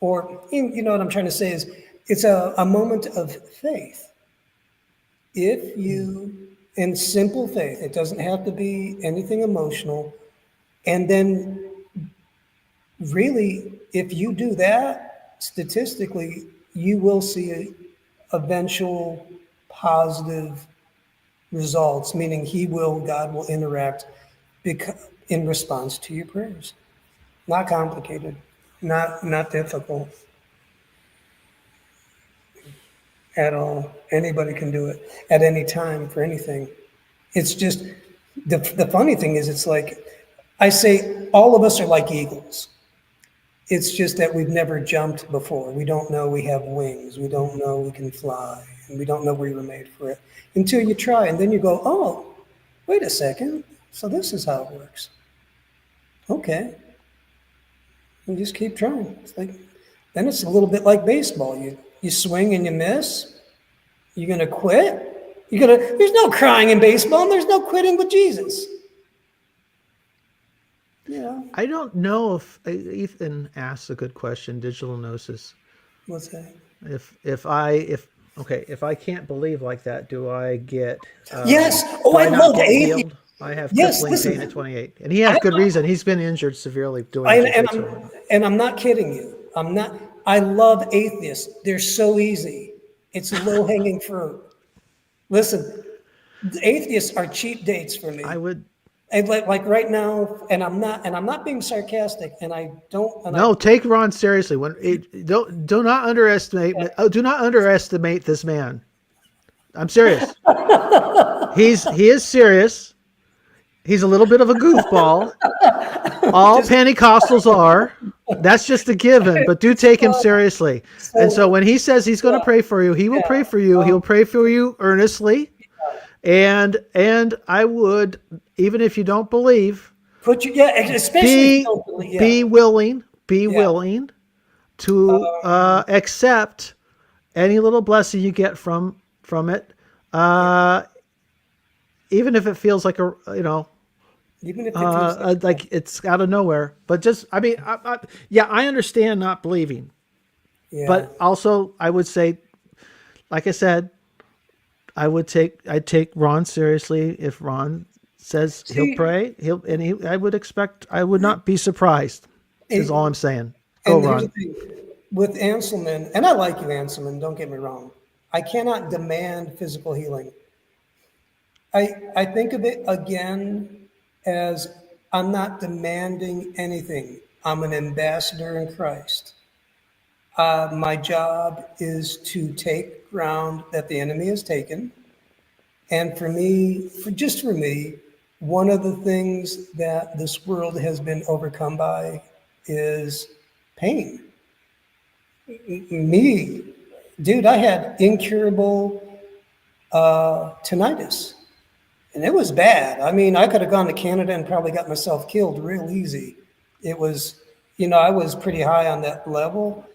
Or, you know what I'm trying to say is, it's a moment of faith. If you, in simple faith, it doesn't have to be anything emotional. And then really, if you do that, statistically, you will see eventual positive results, meaning God will interact in response to your prayers. Not complicated, not difficult at all. Anybody can do it at any time for anything. It's just, the funny thing is, it's like, I say all of us are like eagles. It's just that we've never jumped before. We don't know we have wings. We don't know we can fly. And we don't know we were made for it until you try. And then you go, oh, wait a second. So this is how it works. Okay. And just keep trying. It's like, then it's a little bit like baseball. You swing and you miss. You're going to quit. There's no crying in baseball, and there's no quitting with Jesus. Yeah. I don't know if Ethan asks a good question. Digital Gnosis. What's that? If I can't believe like that, do I get? Yes. Oh, I love atheism. I have crippling pain at 28, and he has good reason. He's been injured severely doing. And I'm not kidding you. I love atheists. They're so easy. It's low-hanging fruit. Listen, atheists are cheap dates for me. I would. And like right now, and I'm not being sarcastic, and I don't. Take Ron seriously. Do not underestimate. Do not underestimate this man. I'm serious. He is serious. He's a little bit of a goofball. All Pentecostals are. That's just a given, but do take him seriously. And so when he says he's going to pray for you, he will pray for you. He'll pray for you earnestly. And I would, even if you don't believe, Especially be willing Yeah. to accept any little blessing you get from it, even if it feels like even if it feels like it's out of nowhere. But just, I mean, yeah, I understand not believing, yeah. but also I would say, like I said, I'd take Ron seriously if Ron says he'll See, pray. I would not be surprised. Is all I'm saying. Go, and here's the Ron. thing with Anselman, and I like you, Anselman, don't get me wrong. I cannot demand physical healing. I think of it again as I'm not demanding anything. I'm an ambassador in Christ. My job is to take ground that the enemy has taken. And just for me, one of the things that this world has been overcome by is pain. Me, dude, I had incurable tinnitus, and it was bad. I mean, I could have gone to Canada and probably got myself killed real easy. It was, I was pretty high on that level.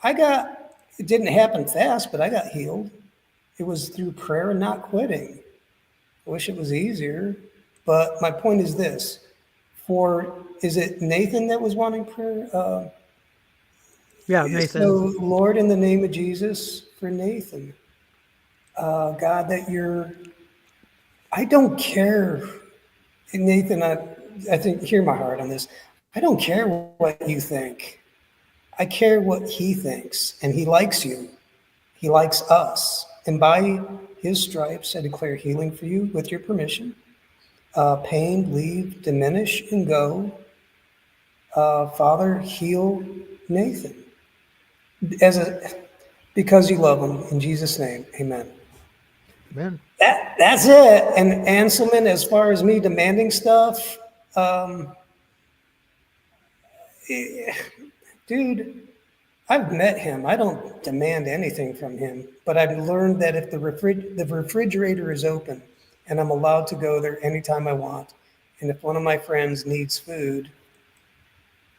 It didn't happen fast, but I got healed. It was through prayer and not quitting. I wish it was easier, but my point is this: is it Nathan that was wanting prayer? Yeah, Nathan. So, Lord, in the name of Jesus, for Nathan, God, I don't care. And Nathan, I think, hear my heart on this. I don't care what you think. I care what he thinks, and he likes you. He likes us. And by his stripes, I declare healing for you with your permission. Pain, leave, diminish, and go. Father, heal Nathan. Because you love him. In Jesus' name, amen. Amen. That's it. And Anselman, as far as me demanding stuff, dude, I've met him. I don't demand anything from him, but I've learned that if the refrigerator is open and I'm allowed to go there anytime I want, and if one of my friends needs food,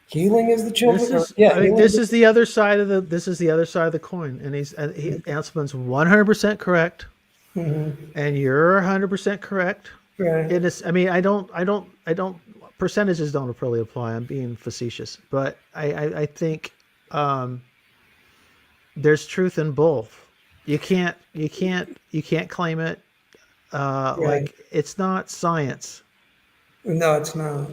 healing is the children. This is the other side of the coin, and Anselman's 100% correct, and you're 100% correct. Right. And I mean, I don't. Percentages don't really apply. I'm being facetious, but I think there's truth in both. You can't claim it. Like, it's not science. No, it's not.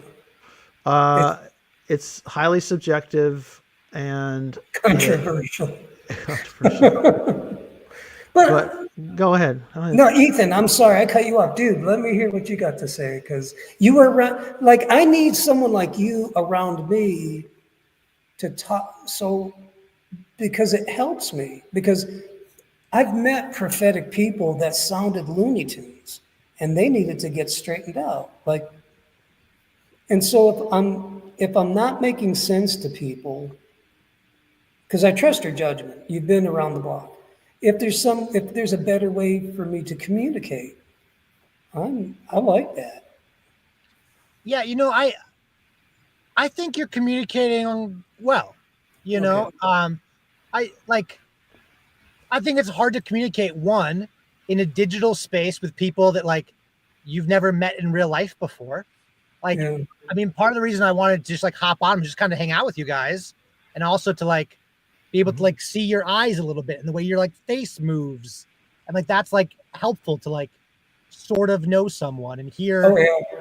It's highly subjective and Controversial. But go ahead. No, Ethan, I'm sorry, I cut you off. Dude, let me hear what you got to say, because you were around, like, I need someone like you around me to talk, because it helps me, because I've met prophetic people that sounded Looney Tunes, and they needed to get straightened out. And so if I'm not making sense to people, because I trust your judgment, you've been around the block. If there's a better way for me to communicate, I like that. Yeah, I think you're communicating well. I think it's hard to communicate in a digital space with people that you've never met in real life before. I mean, part of the reason I wanted to just hop on and just kind of hang out with you guys, and also to be able to see your eyes a little bit and the way your face moves, and that's helpful to sort of know someone and hear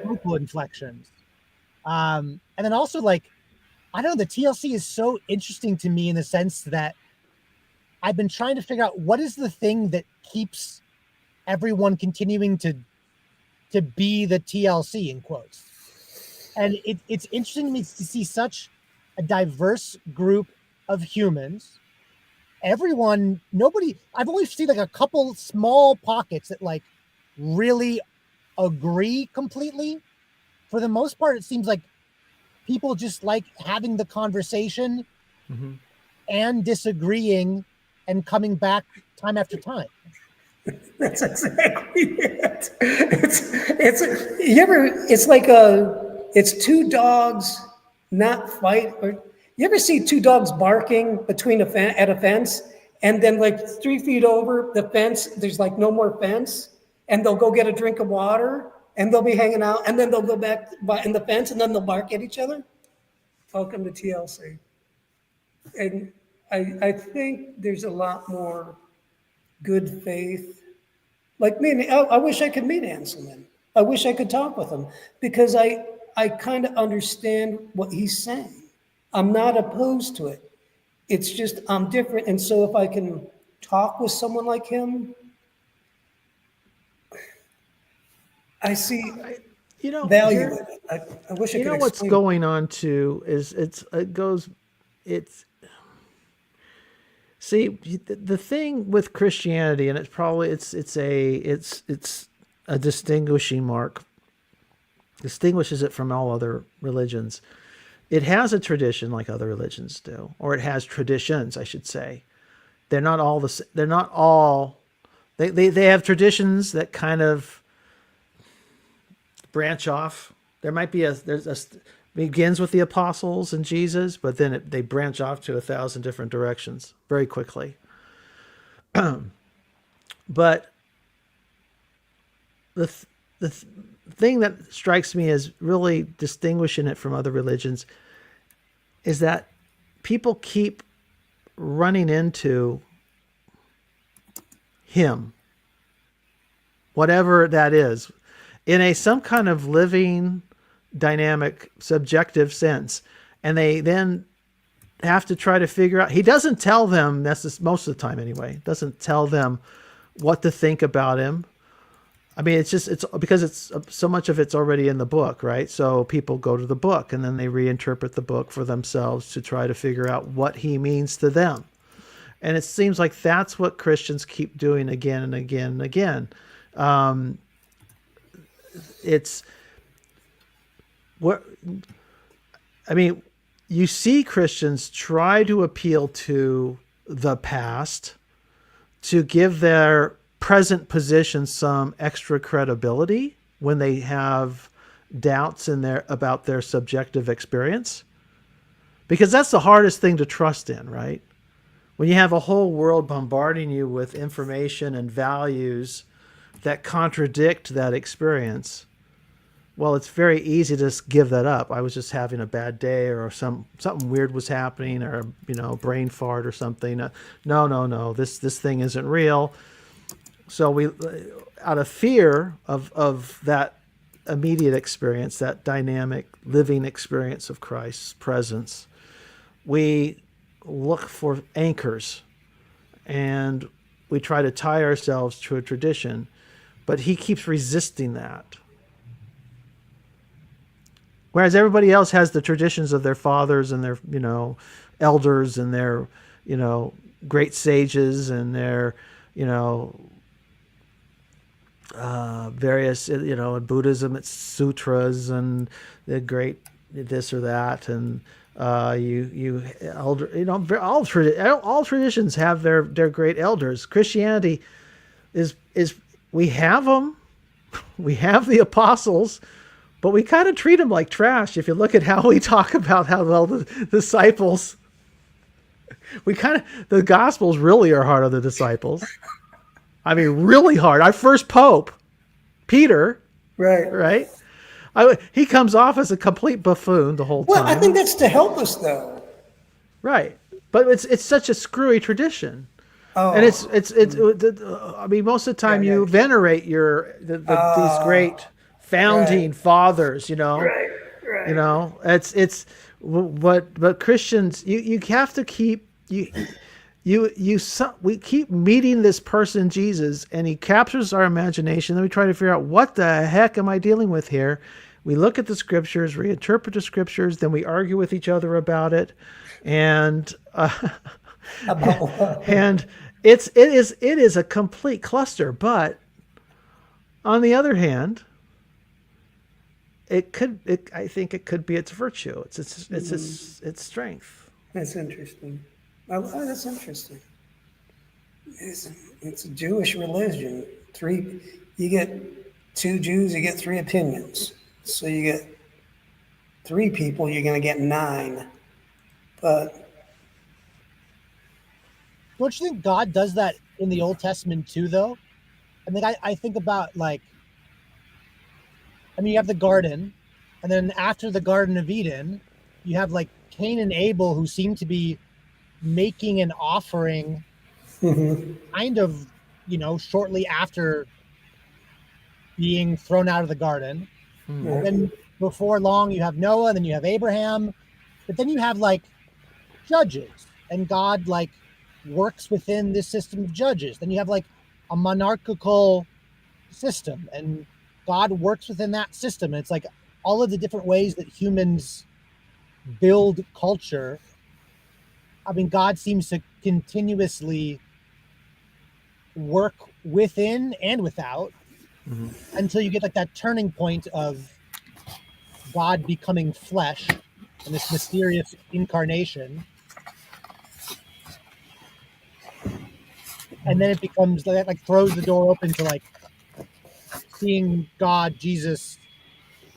vocal inflections. And then also I don't know, the TLC is so interesting to me in the sense that I've been trying to figure out what is the thing that keeps everyone continuing to be the TLC in quotes. And it's interesting to me to see such a diverse group of humans. I've only seen a couple small pockets that really agree completely. For the most part, it seems like people just like having the conversation and disagreeing and coming back time after time. That's exactly it. It's like it's two dogs not fight, or you ever see two dogs barking between at a fence, and then like 3 feet over the fence, there's like no more fence, and they'll go get a drink of water, and they'll be hanging out, and then they'll go back in the fence, and then they'll bark at each other. Welcome to TLC. And I think there's a lot more good faith. Like me, I wish I could meet Anselman. I wish I could talk with him because I kind of understand what he's saying. I'm not opposed to it. It's just I'm different. And so if I can talk with someone like him, I see value in it. I wish I could what's explain it. going on too is see the thing with Christianity, and it's a distinguishing mark, distinguishes it from all other religions. It has a tradition like other religions do, or it has traditions, I should say. They're not all they have traditions that kind of branch off. There might be begins with the apostles and Jesus, but then they branch off to 1,000 different directions very quickly. But the thing that strikes me as really distinguishing it from other religions is that people keep running into him, whatever that is, in some kind of living, dynamic, subjective sense. And they then have to try to figure out, he doesn't tell them, that's most of the time anyway, doesn't tell them what to think about him. I mean, it's because it's so much of it's already in the book, right? So people go to the book and then they reinterpret the book for themselves to try to figure out what he means to them. And it seems like that's what Christians keep doing again and again and again. You see Christians try to appeal to the past to give their present position some extra credibility when they have doubts about their subjective experience, because that's the hardest thing to trust in, right? When you have a whole world bombarding you with information and values that contradict that experience, well, it's very easy to just give that up. I was just having a bad day, or something weird was happening, or brain fart or something. No, this thing isn't real. So we, out of fear of that immediate experience, that dynamic living experience of Christ's presence, we look for anchors and we try to tie ourselves to a tradition, but he keeps resisting that. Whereas everybody else has the traditions of their fathers and their, elders and their, great sages and their, various, in Buddhism, it's sutras and the great this or that. And all traditions have their great elders. Christianity is we have them. We have the apostles, but we kind of treat them like trash. If you look at how we talk about how well the disciples, the Gospels really are hard on the disciples. I mean, really hard. Our first Pope, Peter, right? He comes off as a complete buffoon the whole time. Well, I think that's to help us, though. Right, but it's such a screwy tradition. Oh. And it's I mean, most of the time you venerate these great founding fathers, Right. But Christians, you have to keep we keep meeting this person, Jesus, and he captures our imagination. Then we try to figure out, what the heck am I dealing with here? We look at the scriptures, reinterpret the scriptures, then we argue with each other about it, and and it is a complete cluster. But on the other hand, I think it could be its virtue. It's strength. That's interesting. That's interesting. It's a Jewish religion. You get two Jews, you get three opinions. So you get three people, you're going to get nine. But Don't you think God does that in the Old Testament too, though? I mean, I think about like, I mean, you have the garden, and then after the Garden of Eden, you have like Cain and Abel who seem to be making an offering kind of, shortly after being thrown out of the garden. And then before long, you have Noah, and then you have Abraham, but then you have like judges, and God like works within this system of judges. Then you have like a monarchical system, and God works within that system. And it's like all of the different ways that humans build culture. I mean, God seems to continuously work within and without until you get like that turning point of God becoming flesh and this mysterious incarnation. And then it becomes like throws the door open to like seeing God, Jesus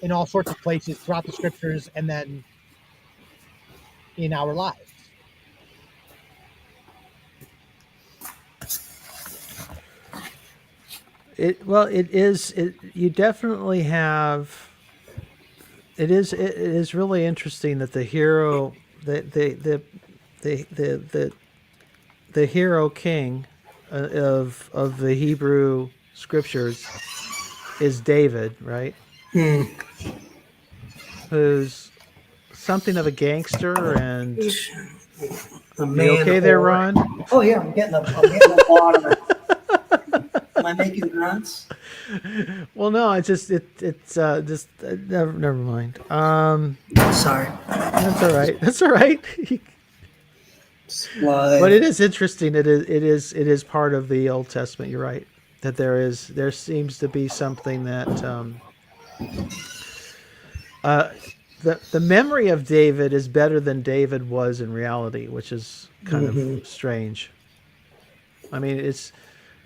in all sorts of places throughout the scriptures and then in our lives. You definitely have. It is really interesting that the hero, the hero king of the Hebrew scriptures is David, right? Who's something of a gangster and. a man. You okay there, Ron? Oh yeah, I'm getting the water. Am I making grunts? Well, no, it's just never mind. Sorry. That's all right. That's all right. But it is interesting. It is part of the Old Testament. You're right that there seems to be something that the memory of David is better than David was in reality, which is kind of strange. I mean, it's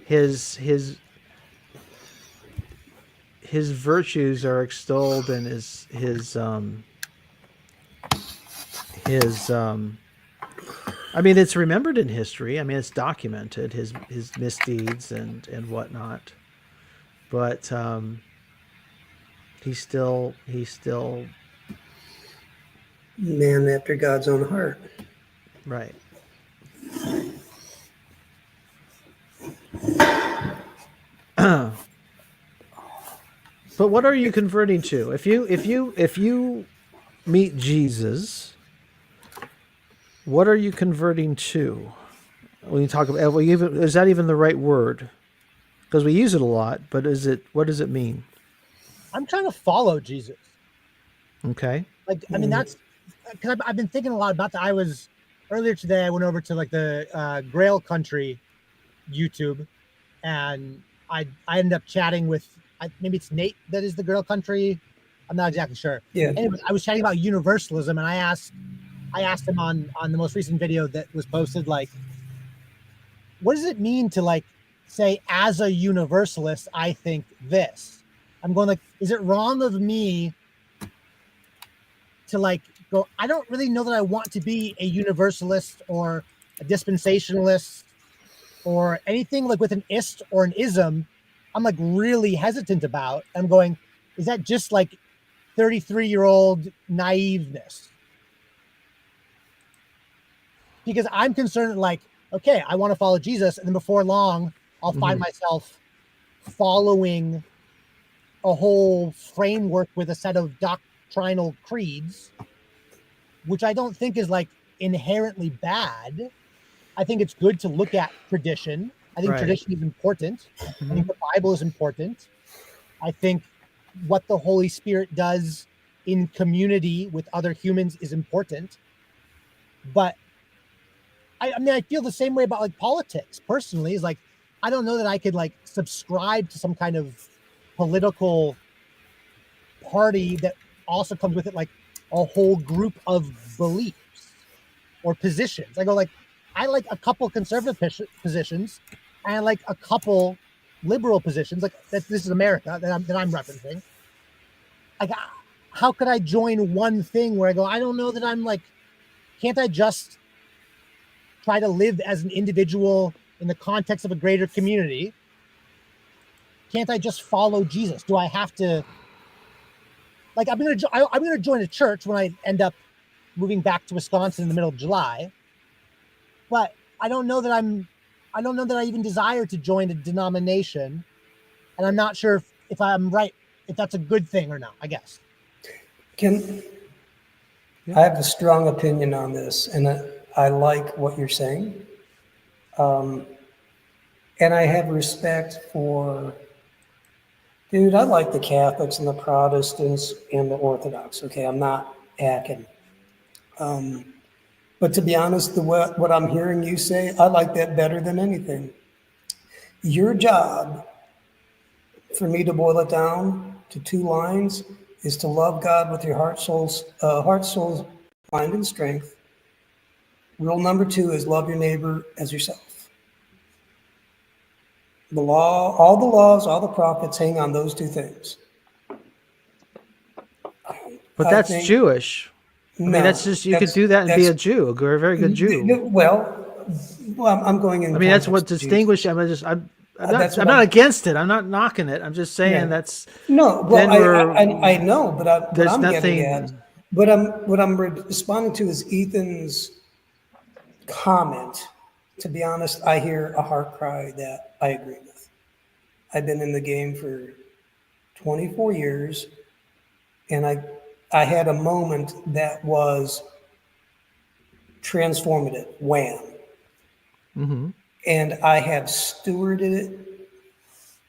his virtues are extolled, and I mean, it's remembered in history. I mean, it's documented, his misdeeds and whatnot. But he's still man after God's own heart. right. But what are you converting to? If you meet Jesus, what are you converting to? When you talk about, is that even the right word? Because we use it a lot, but what does it mean? I'm trying to follow Jesus. Okay. Like, I mean, that's because I've been thinking a lot about that. Earlier today, I went over to like the Grail Country YouTube, and I ended up chatting with, maybe it's Nate that is the Grail Country. I'm not exactly sure. Yeah. Anyway, I was chatting about universalism, and I asked him on the most recent video that was posted, like, what does it mean to like say, as a universalist, I think this? I'm going like, is it wrong of me to like go, I don't really know that I want to be a universalist or a dispensationalist or anything like with an ist or an ism. I'm like really hesitant about. I'm going, is that just like 33-year-old naiveness? Because I'm concerned, like, okay, I want to follow Jesus, and then before long, I'll find myself following a whole framework with a set of doctrinal creeds, which I don't think is like inherently bad. I think it's good to look at tradition. I think tradition is important. I think the Bible is important. I think what the Holy Spirit does in community with other humans is important. But I mean, I feel the same way about like politics personally. Is like, I don't know that I could like subscribe to some kind of political party that also comes with it like a whole group of beliefs or positions. I go like, I like a couple conservative positions, and I like a couple liberal positions. Like this is America that I'm referencing. Like, how could I join one thing where I go, I don't know that I'm like, can't I just try to live as an individual in the context of a greater community? Can't I just follow Jesus? Do I have to? Like, I'm gonna join a church when I end up moving back to Wisconsin in the middle of July, but I don't know that I even desire to join a denomination, and I'm not sure if I'm right, if that's a good thing or not. I guess. I have a strong opinion on this, and I like what you're saying. And I have respect for, dude, I like the Catholics and the Protestants and the Orthodox. Okay, I'm not hacking. But to be honest, what I'm hearing you say, I like that better than anything. Your job, for me to boil it down to 2 lines, is to love God with your heart, soul, mind, and strength. Rule number 2 is love your neighbor as yourself. The law, all the laws, all the prophets hang on those 2 things. But that's Jewish. I mean, that's just, you could do that and be a Jew, a very good Jew. Well, I'm going in. I mean, that's what distinguishes. I'm not against it. I'm not knocking it. I'm just saying that's no. Well, I know, but there's I'm nothing. Getting at, what I'm responding to is Ethan's comment. To be honest, I hear a heart cry that I agree with. I've been in the game for 24 years, and I had a moment that was transformative. Wham. Mm-hmm. And I have stewarded it.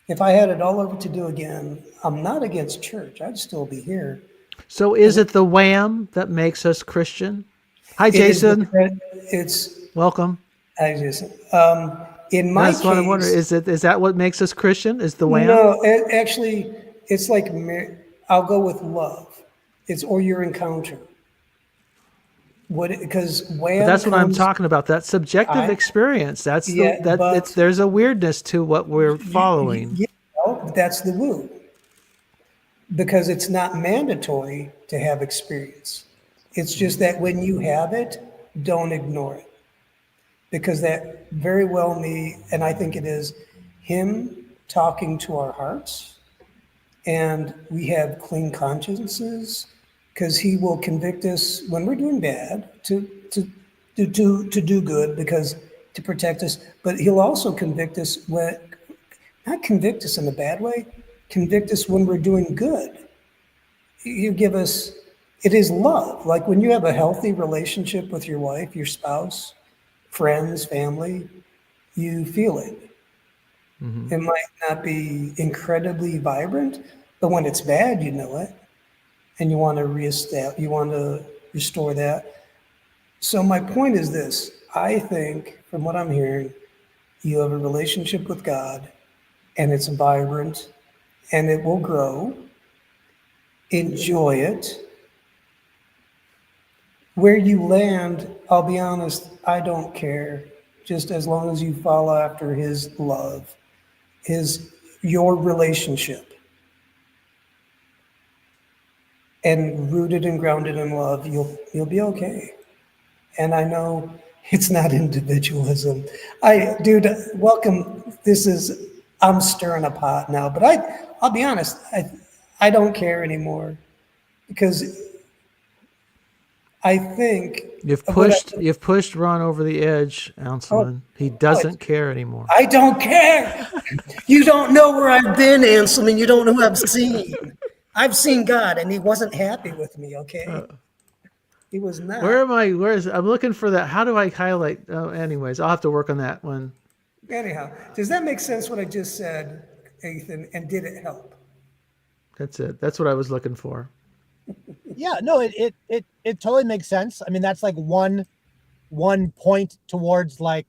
If I had it all over to do again, I'm not against church. I'd still be here. So is it the wham that makes us Christian? Hi, Jason. It's welcome. Hi, Jason. In my That's case, what I'm wondering. Is that what makes us Christian? Is the wham? No, actually, it's like, I'll go with love. Or your encounter. Because wham. But that's what I'm talking about. That subjective experience. That's there's a weirdness to what we're following. That's the woo. Because it's not mandatory to have experience. It's just that when you have it, don't ignore it. Because that very well and I think it is him talking to our hearts, and we have clean consciences, because he will convict us when we're doing bad to do good, because to protect us. But he'll also convict us not convict us in a bad way, convict us when we're doing good. You give us, it is love. Like when you have a healthy relationship with your wife, your spouse, friends, family, you feel it. Mm-hmm. It might not be incredibly vibrant, but when it's bad, you know it. And you want to restore that. So my point is this. I think, from what I'm hearing, you have a relationship with God, and it's vibrant, and it will grow. Enjoy it. Where you land, I'll be honest, I don't care. Just as long as you follow after his love, your relationship. And rooted and grounded in love, you'll be okay. And I know it's not individualism. Welcome. I'm stirring a pot now, but I'll be honest, I don't care anymore, because I think you've pushed Ron over the edge, Anselman. He doesn't care anymore. I don't care. You don't know where I've been, Anselman. You don't know who I've seen. I've seen God, and he wasn't happy with me, okay? He was not. I'm looking for that. How do I highlight? Anyways, I'll have to work on that one. Anyhow, does that make sense what I just said, Ethan? And did it help? That's it. That's what I was looking for. Yeah, no, it totally makes sense. I mean, that's like one point towards, like,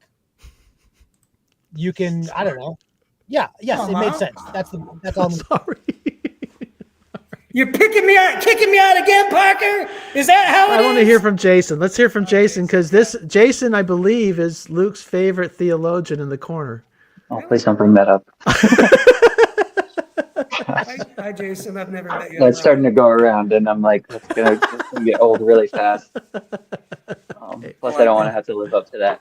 you can, I don't know. Yeah, yes, it made sense. That's all. Sorry. You're kicking me out again, Parker? Is that how it is? I want to hear from Jason. Let's hear from Jason, because Jason, I believe, is Luke's favorite theologian in the corner. Oh, please don't bring that up. Hi, Jason. I've never met you. That's starting to go around, and I'm like, it's gonna get old really fast. Plus, I don't want to have to live up to that.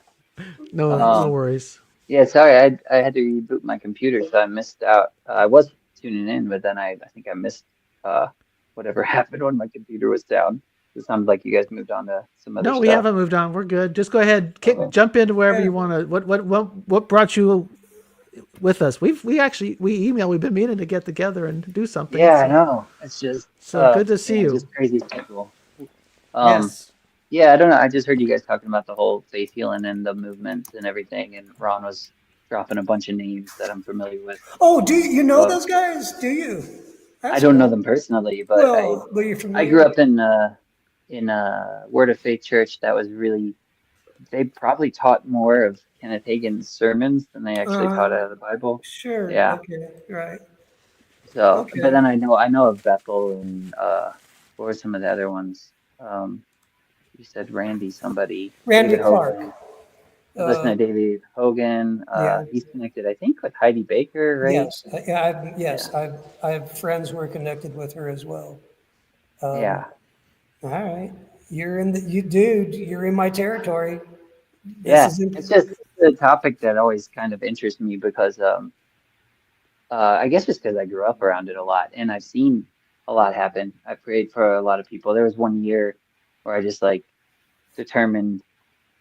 No worries. Yeah, sorry, I had to reboot my computer, so I missed out. I was tuning in, but then I think I missed whatever happened when my computer was down. It sounds like you guys moved on to some other No, stuff. we haven't moved on. We're good. Just go ahead, jump into wherever you want to. What brought you with us? We emailed. We've been meaning to get together and do something. Yeah, I know. It's just good to see you. Just crazy schedule. Yes. Yeah, I don't know. I just heard you guys talking about the whole faith healing and the movement and everything, and Ron was dropping a bunch of names that I'm familiar with. Oh, do you know those guys? Do you? I don't know them personally, but I grew up in Word of Faith church that was really, they probably taught more of Kenneth Hagin's sermons than they actually taught out of the Bible. Sure. Yeah. Okay. Right. So, but then I know of Bethel and what were some of the other ones? You said Randy Clark. Hogan. Listen to David Hogan. He's connected, I think, with Heidi Baker, right? Yes. I have friends who are connected with her as well. Yeah. All right. You're in my territory. It's just a topic that always kind of interests me because I guess just because I grew up around it a lot and I've seen a lot happen. I prayed for a lot of people. There was one year where I just determined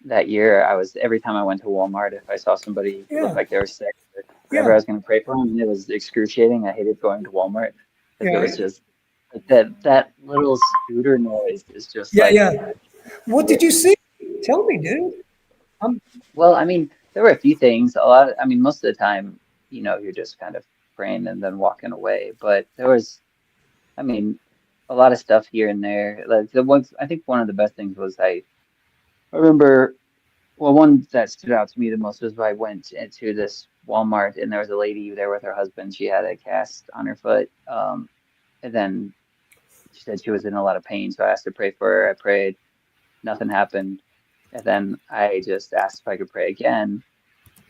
that year every time I went to Walmart, if I saw somebody who looked like they were sick or whatever, I was going to pray for them. And it was excruciating. I hated going to Walmart because it was just that little scooter noise is just What did you see? Tell me, dude. Well, I mean, there were a few things. Most of the time, you're just kind of praying and then walking away. But there was, a lot of stuff here and there. I think one of the best things was I remember, one that stood out to me the most was I went into this Walmart and there was a lady there with her husband. She had a cast on her foot. And then she said she was in a lot of pain. So I asked her to pray for her. I prayed, nothing happened. And then I just asked if I could pray again.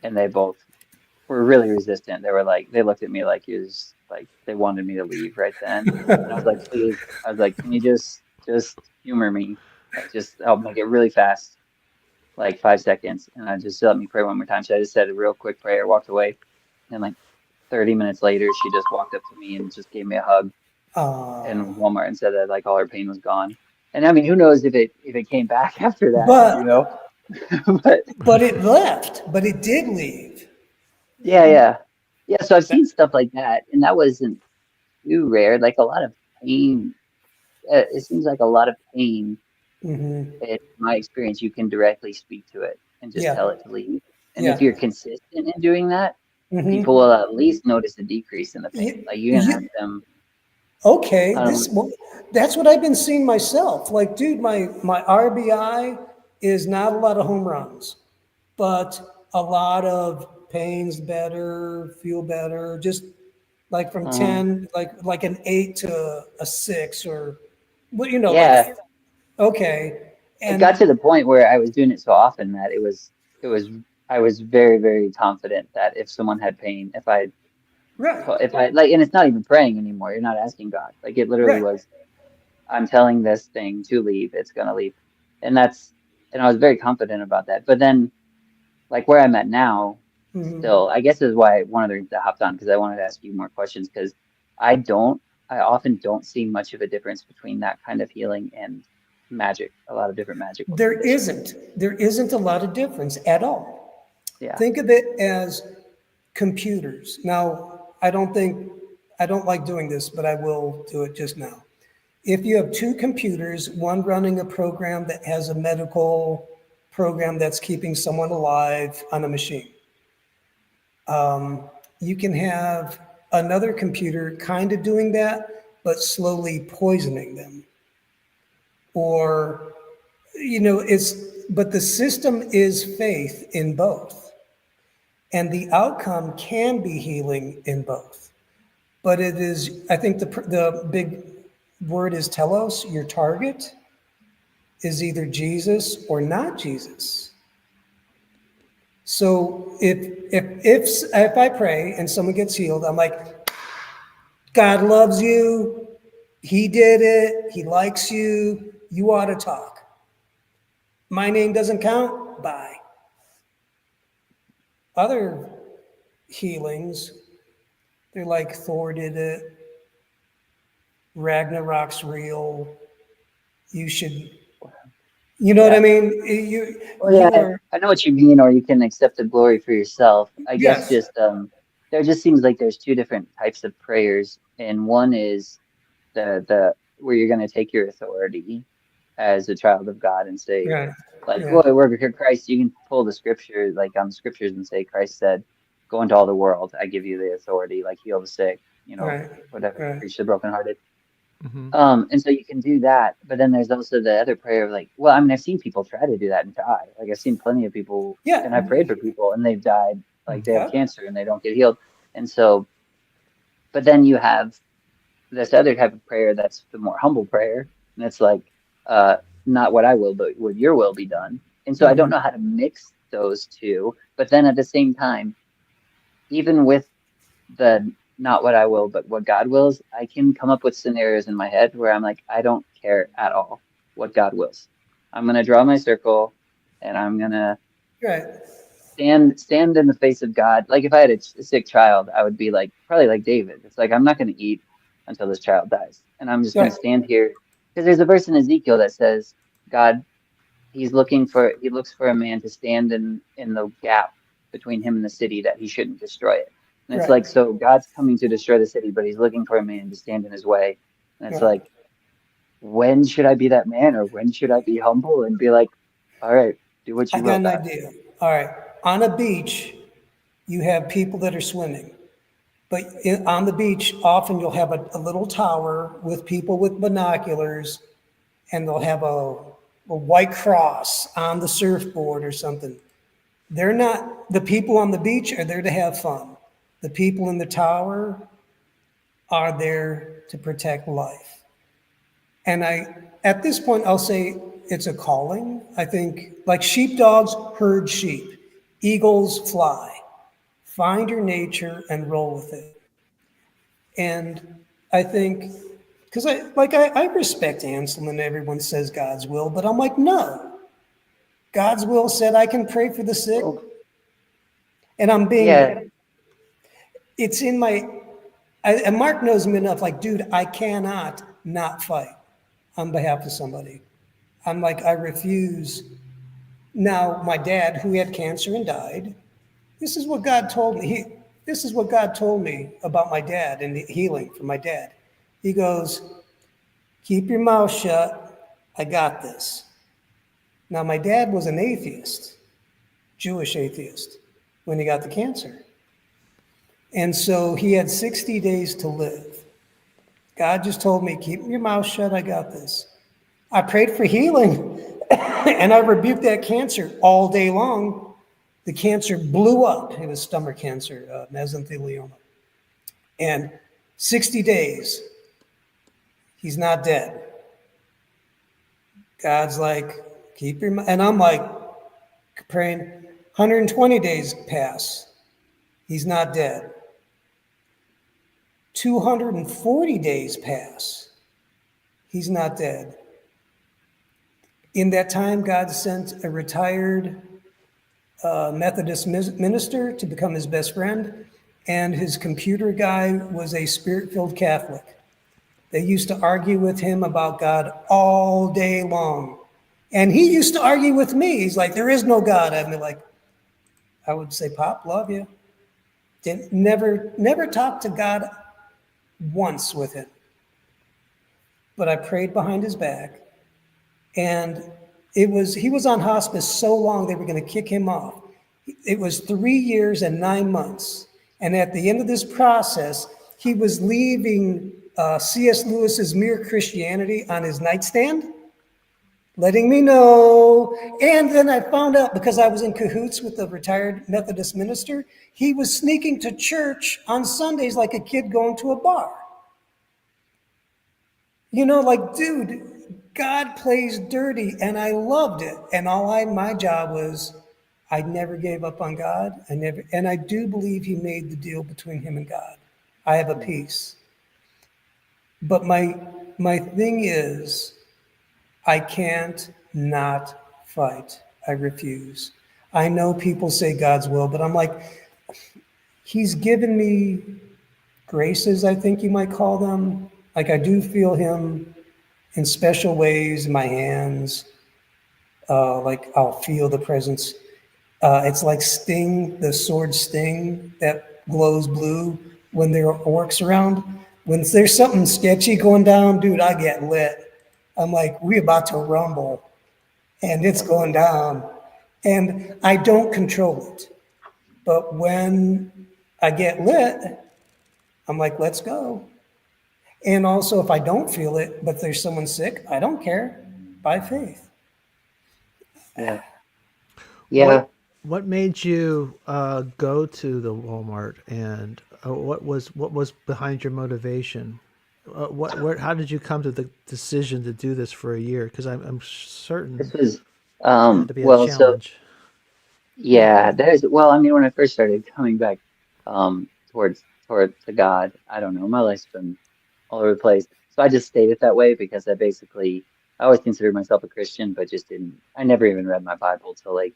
And they both were really resistant. They looked at me like they wanted me to leave right then. And I was like, please, can you just humor me? I'll make it really fast, 5 seconds. And I just let me pray one more time. So I just said a real quick prayer, walked away. And 30 minutes later, she just walked up to me and just gave me a hug in Walmart and said that all her pain was gone. And who knows if it came back after that, but it left, but it did leave. Yeah. So I've seen stuff like that, and that wasn't too rare. A lot of pain. It seems like a lot of pain. Mm-hmm. In my experience, you can directly speak to it and just tell it to leave. And if you're consistent in doing that, people will at least notice a decrease in the pain. You can have them. Okay, that's what I've been seeing myself. Dude, my RBI is not a lot of home runs, but a lot of pains better, feel better. Just from 10, like an 8 to a 6, or okay. And it got to the point where I was doing it so often that I was very, very confident that if someone had pain, if I and it's not even praying anymore. You're not asking God. It literally was, I'm telling this thing to leave. It's going to leave. And I was very confident about that. But then where I'm at now, still, I guess is why one of the reasons I hopped on, because I wanted to ask you more questions, because I often don't see much of a difference between that kind of healing and magic, a lot of different magic. There isn't a lot of difference at all. Yeah. Think of it as computers. Now, I don't like doing this, but I will do it just now. If you have two computers, one running a program that has a medical program that's keeping someone alive on a machine, you can have another computer kind of doing that, but slowly poisoning them. Or, but the system is faith in both. And the outcome can be healing in both. But it is, I think the big word is telos, your target is either Jesus or not Jesus. So if I pray and someone gets healed, I'm like, God loves you. He did it. He likes you. You ought to talk. My name doesn't count. Bye. Other healings, they're like Thor did it. Ragnarok's real. You should, you know what I mean? Well, You yeah, are, I know what you mean, or you can accept the glory for yourself. I guess yes, just there just seems like there's two different types of prayers, and one is the where you're going to take your authority as a child of God and say, right, like, yeah, well, we're here, Christ. You can pull the scripture, like on the scriptures, and say, Christ said, "Go into all the world. I give you the authority. Like heal the sick, right, whatever, right, preach the brokenhearted." Hmm. And so you can do that, but then there's also the other prayer of like, well, I mean, I've seen people try to do that and die. Like I've seen plenty of people, and yeah, I've prayed for people, and they've died. Like they have yeah, cancer and they don't get healed. And so, but then you have this other type of prayer that's the more humble prayer, and it's like, uh, not what I will, but would your will be done. And so I don't mhm, know how to mix those two, but then at the same time, even with the not what I will, but what God wills, I can come up with scenarios in my head where I'm like, I don't care at all what God wills. I'm gonna draw my circle, and I'm gonna right, stand in the face of God. Like if I had a sick child, I would be like probably like David. It's like I'm not gonna eat until this child dies, and I'm just gonna right, stand here because there's a verse in Ezekiel that says God he looks for a man to stand in the gap between him and the city that he shouldn't destroy it. And it's right, like, so God's coming to destroy the city, but he's looking for a man to stand in his way. And it's right. like, when should I be that man, or when should I be humble and be like, all right, do what I you got will, an God. idea. All right, on a beach, you have people that are swimming. But on the beach, often you'll have a little tower with people with binoculars, and they'll have a white cross on the surfboard or something. They're not, the people on the beach are there to have fun. The people in the tower are there to protect life. And at this point, I'll say it's a calling. I think like sheepdogs herd sheep, eagles fly. Find your nature and roll with it. And I think, because I respect Ansel and everyone says God's will, but I'm like, no. God's will said I can pray for the sick, Well, and yeah, it's in my, and Mark knows me enough, like, dude, I cannot not fight on behalf of somebody. I'm like, I refuse. Now, my dad, who had cancer and died, this is what God told me. This is what God told me about my dad and the healing for my dad. He goes, keep your mouth shut. I got this. Now, my dad was an atheist, Jewish atheist, when he got the cancer. And so he had 60 days to live. God just told me, keep your mouth shut. I got this. I prayed for healing and I rebuked that cancer all day long. The cancer blew up. It was stomach cancer, mesothelioma. And 60 days, he's not dead. God's like, keep your mouth. And I'm like, praying, 120 days pass. He's not dead. 240 days pass. He's not dead. In that time, God sent a retired Methodist minister to become his best friend, and his computer guy was a spirit-filled Catholic. They used to argue with him about God all day long. And he used to argue with me. He's like, there is no God. I'd be like, I would say, Pop, love you. Didn't never talked to God once with him. But I prayed behind his back. And he was on hospice so long they were going to kick him off. It was 3 years and 9 months. And at the end of this process, he was leaving C.S. Lewis's Mere Christianity on his nightstand, letting me know. And then I found out, because I was in cahoots with the retired Methodist minister, he was sneaking to church on Sundays like a kid going to a bar. like, dude, God plays dirty, and I loved it. And my job was, I never gave up on God. And I do believe He made the deal between Him and God. I have a peace. But my thing is, I can't not fight. I refuse. I know people say God's will, but I'm like, He's given me graces, I think you might call them. Like, I do feel Him in special ways in my hands. Like, I'll feel the presence. It's like Sting, the sword Sting that glows blue when there are orcs around. When there's something sketchy going down, dude, I get lit. I'm like, we about to rumble, and it's going down. And I don't control it. But when I get lit, I'm like, let's go. And also, if I don't feel it, but there's someone sick, I don't care. By faith. Yeah. Yeah. What made you go to the Walmart, and what was behind your motivation? How did you come to the decision to do this for a year? Because I'm certain This was, it had to be a well, so challenge. yeah, well, I mean, when I first started coming back, towards to God, I don't know, my life's been all over the place. So I just stayed it that way because I always considered myself a Christian, but just I never even read my Bible till like,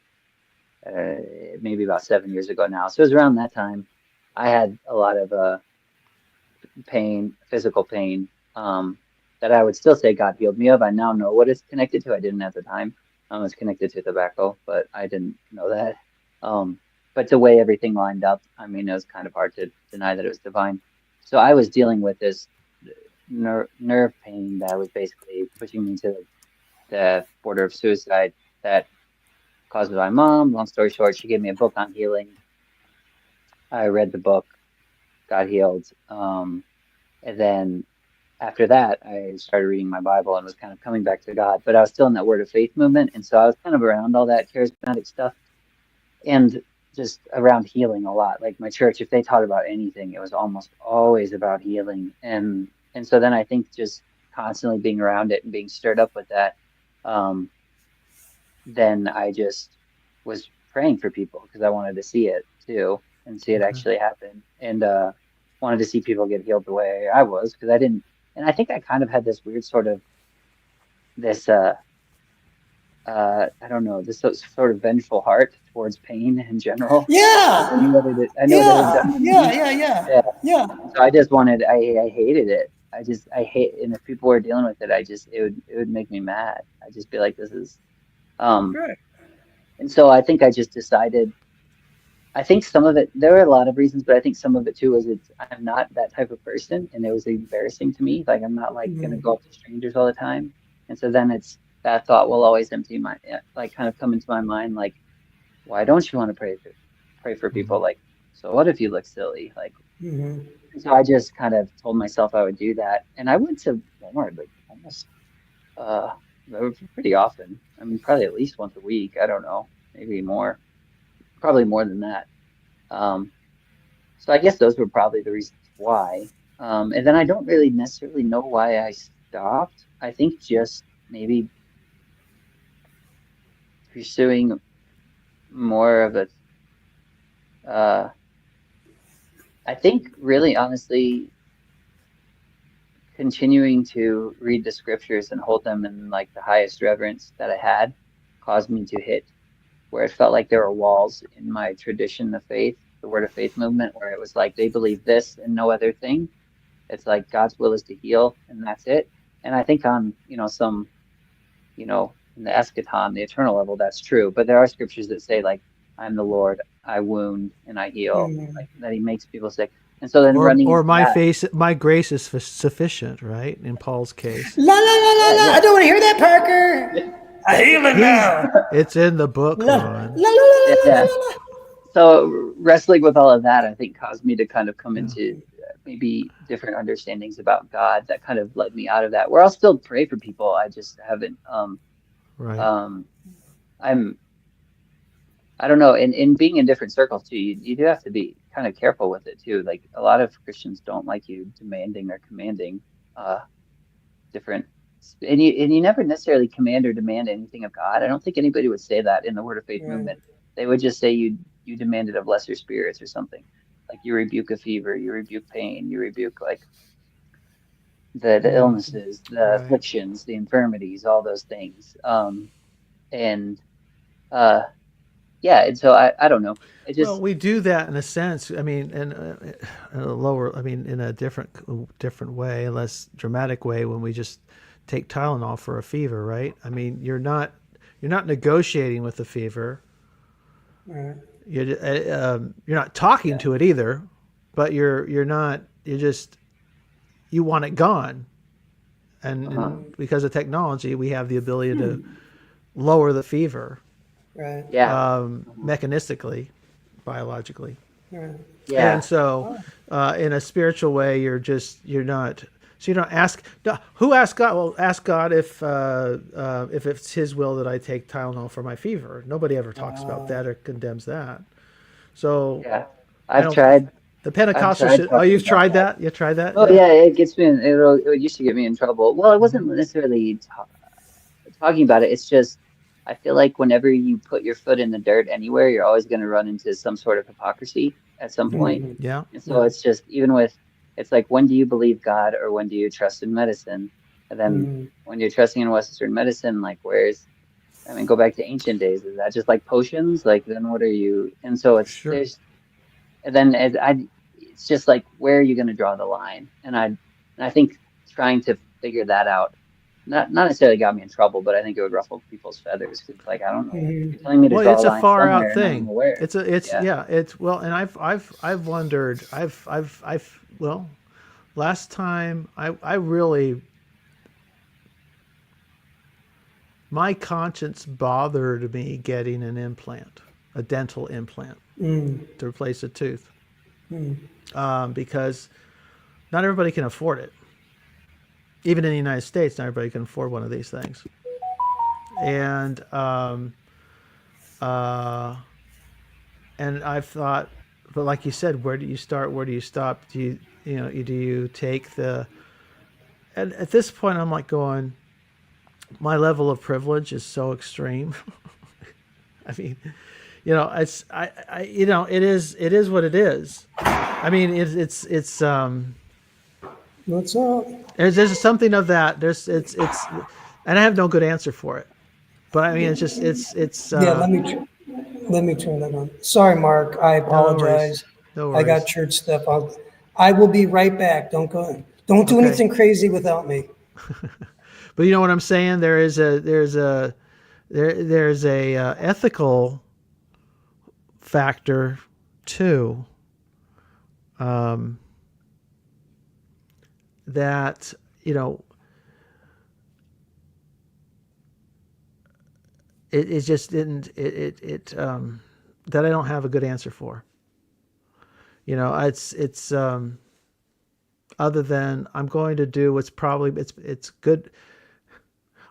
maybe about 7 years ago now. So it was around that time. I had a lot of pain, physical pain, that I would still say God healed me of. I now know what it's connected to. I didn't at the time. It's connected to tobacco, but I didn't know that. But the way everything lined up, I mean, it was kind of hard to deny that it was divine. So I was dealing with this nerve pain that was basically pushing me to the border of suicide, that caused by my mom. Long story short, she gave me a book on healing. I read the book, got healed. And then after that, I started reading my Bible and was kind of coming back to God. But I was still in that Word of Faith movement. And so I was kind of around all that charismatic stuff and just around healing a lot. Like my church, if they taught about anything, it was almost always about healing. And so then I think just constantly being around it and being stirred up with that, then I just was praying for people because I wanted to see it too and see it actually happen. And wanted to see people get healed the way I was, because I didn't. And I think I kind of had this weird sort of I don't know, this sort of vengeful heart towards pain in general. Yeah. I knew what it had done to me. Yeah. So I just wanted, I hated it. I hate, and if people were dealing with it, it would make me mad. I'd just be like, this is, Right. and so I think I just decided, I think some of it, there were a lot of reasons, but I think some of it too was I'm not that type of person, and it was embarrassing to me. Like, I'm not like going to go up to strangers all the time. And so then that thought will always kind of come into my mind, like, why don't you want to pray for people? Like, so what if you look silly? Like, so I just kind of told myself I would do that. And I went to Walmart like almost, pretty often. I mean, probably at least once a week. I don't know, maybe more, probably more than that. So I guess those were probably the reasons why. And then I don't really necessarily know why I stopped. I think just maybe pursuing more of I think really honestly continuing to read the scriptures and hold them in like the highest reverence that I had caused me to hit where it felt like there were walls in my tradition of faith, the Word of Faith movement, where it was like they believe this and no other thing. It's like God's will is to heal and that's it. And I think on, some, in the eschaton, the eternal level, that's true. But there are scriptures that say like, I'm the Lord, I wound and I heal, like that He makes people sick. And so then My grace is sufficient, right? In Paul's case, La la la la la. I don't want to hear that, Parker. I heal it now. it's in the book, La Ron. la la la la la la. So wrestling with all of that, I think, caused me to kind of come into maybe different understandings about God that kind of led me out of that. Where I'll still pray for people, I just haven't. Right. I don't know. In being in different circles too, you do have to be kind of careful with it too. Like a lot of Christians don't like you demanding or commanding different, and you never necessarily command or demand anything of God. I don't think anybody would say that in the Word of Faith Right. movement. They would just say you demanded of lesser spirits or something. Like you rebuke a fever, you rebuke pain, you rebuke like the illnesses, the Right. afflictions, the infirmities, all those things. And uh yeah, and so I don't know. It Well, just we do that in a sense. I mean, in a lower. I mean, in a different way, a less dramatic way. When we just take Tylenol for a fever, right? I mean, you're not negotiating with the fever. Right. You're not talking to it either, but you're not. You're just you want it gone, and because of technology, we have the ability to lower the fever Right. yeah. mechanistically, biologically. Right. Yeah. And so, in a spiritual way, you're not. So you don't ask. No, who asked God? Well, ask God if it's His will that I take Tylenol for my fever. Nobody ever talks about that or condemns that. So Yeah. I I've don't. tried The Pentecostal tried shit. Oh, talking you've about tried that. that? You tried that? Oh yeah, it gets me in, it used to get me in trouble. Well, it wasn't necessarily talking about it. It's just I feel like whenever you put your foot in the dirt anywhere, you're always going to run into some sort of hypocrisy at some point. Mhm. Yeah. And so it's just even with it's like when do you believe God or when do you trust in medicine? And then Mhm. when you're trusting in Western medicine, like I mean, go back to ancient days. Is that just like potions? Like then what are you? And so Sure. and then it's just like where are you going to draw the line? And I think trying to figure that out not necessarily got me in trouble, but I think it would ruffle people's feathers because like I don't know, Mhm. you're telling me to Well, draw a it's a line far out somewhere and I don't thing. know where. It's Yeah. yeah. It's well, and I've wondered. Well, last time I really my conscience bothered me getting an implant, a dental implant Mm. to replace a tooth, Mm. because not everybody can afford it. Even in the United States, not everybody can afford one of these things. And uh, and I've thought, but like you said, where do you start? Where do you stop? Do you take the? And at this point, I'm like going, my level of privilege is so extreme. I mean, it's it is what it is. I mean, it's What's up? there's something of that. It's and I have no good answer for it. But I mean, it's just it's Yeah, let me turn that on. Sorry, Mark. I no worries, apologize. no I got worries. church stuff. I will be right back. Don't go. Don't do Okay. anything crazy without me. But you know what I'm saying? There's a ethical factor too. That it just didn't that I don't have a good answer for. It's other than I'm going to do what's probably it's good.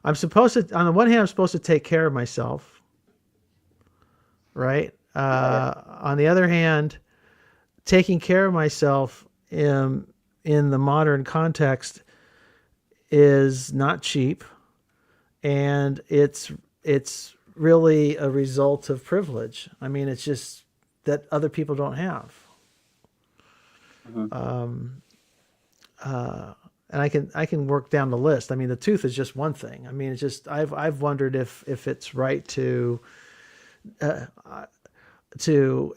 I'm supposed to, on the one hand, I'm supposed to take care of myself, right? On the other hand, taking care of myself in the modern context is not cheap, and it's really a result of privilege. I mean, it's just that other people don't have. And I can work down the list. I mean, the tooth is just one thing. I mean, it's just I've wondered if it's right to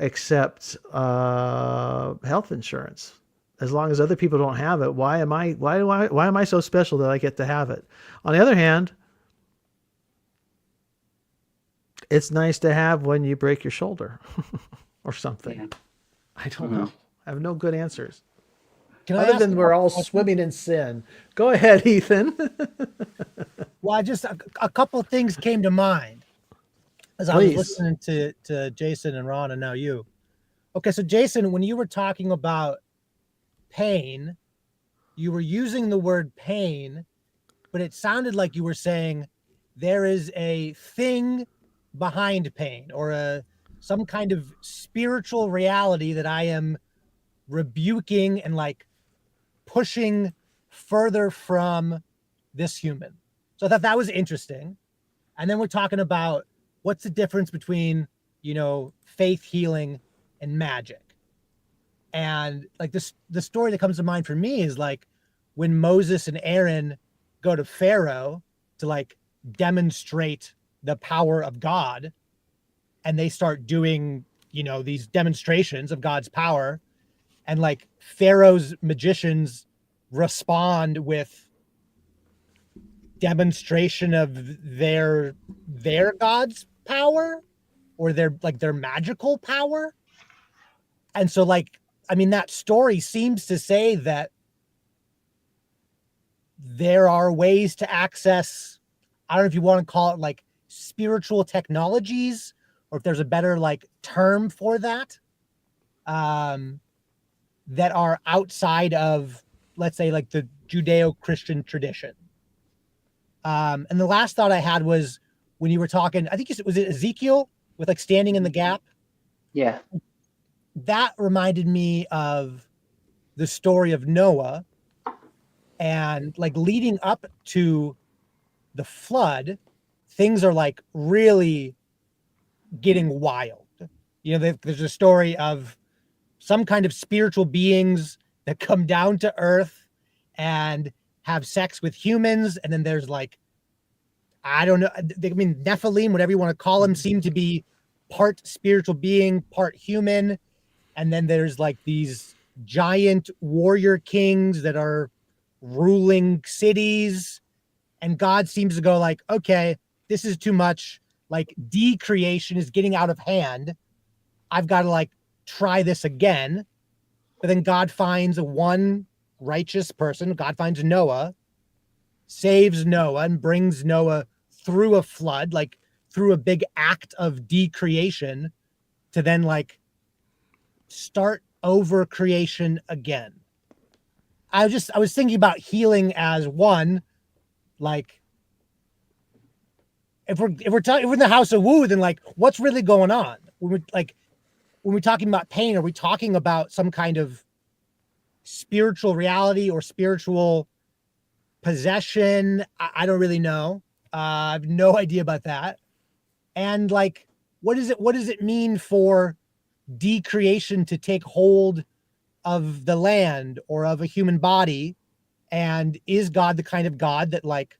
accept health insurance as long as other people don't have it. Why am I so special that I get to have it? On the other hand, it's nice to have when you break your shoulder or something. Yeah. I don't know. I have no good answers. Can I Other ask than a we're couple all questions? swimming in sin. Go ahead, Ethan. Well, a couple of things came to mind as I was Please. listening to Jason and Ron and now you. Okay, so Jason, when you were talking about pain, you were using the word pain, but it sounded like you were saying there is a thing behind pain or some kind of spiritual reality that I am rebuking and like pushing further from this human. So I thought that was interesting. And then we're talking about what's the difference between, faith healing and magic. And like the story that comes to mind for me is like when Moses and Aaron go to Pharaoh to like demonstrate the power of God, and they start doing, these demonstrations of God's power, and like Pharaoh's magicians respond with demonstration of their God's power, or their magical power. And so like, I mean, that story seems to say that there are ways to access, I don't know if you want to call it like spiritual technologies, or if there's a better like term for that, that are outside of, let's say, like the Judeo-Christian tradition. And the last thought I had was when you were talking, I think was it Ezekiel with like standing in the gap? Yeah. That reminded me of the story of Noah, and like leading up to the flood, things are like really getting wild. There's a story of some kind of spiritual beings that come down to earth and have sex with humans. And then there's like, I don't know, Nephilim, whatever you want to call them, seem to be part spiritual being, part human. And then there's like these giant warrior kings that are ruling cities. And God seems to go like, okay, this is too much. Like decreation is getting out of hand. I've got to like try this again. But then God finds one righteous person. God finds Noah, saves Noah, and brings Noah through a flood, like through a big act of decreation, to then like start over creation again. I was thinking about healing as one, like if we're in the house of woo, then like what's really going on? When we're talking about pain, are we talking about some kind of spiritual reality or spiritual possession? I don't really know. I have no idea about that. And like, what does it mean for decreation to take hold of the land or of a human body? And is God the kind of God that like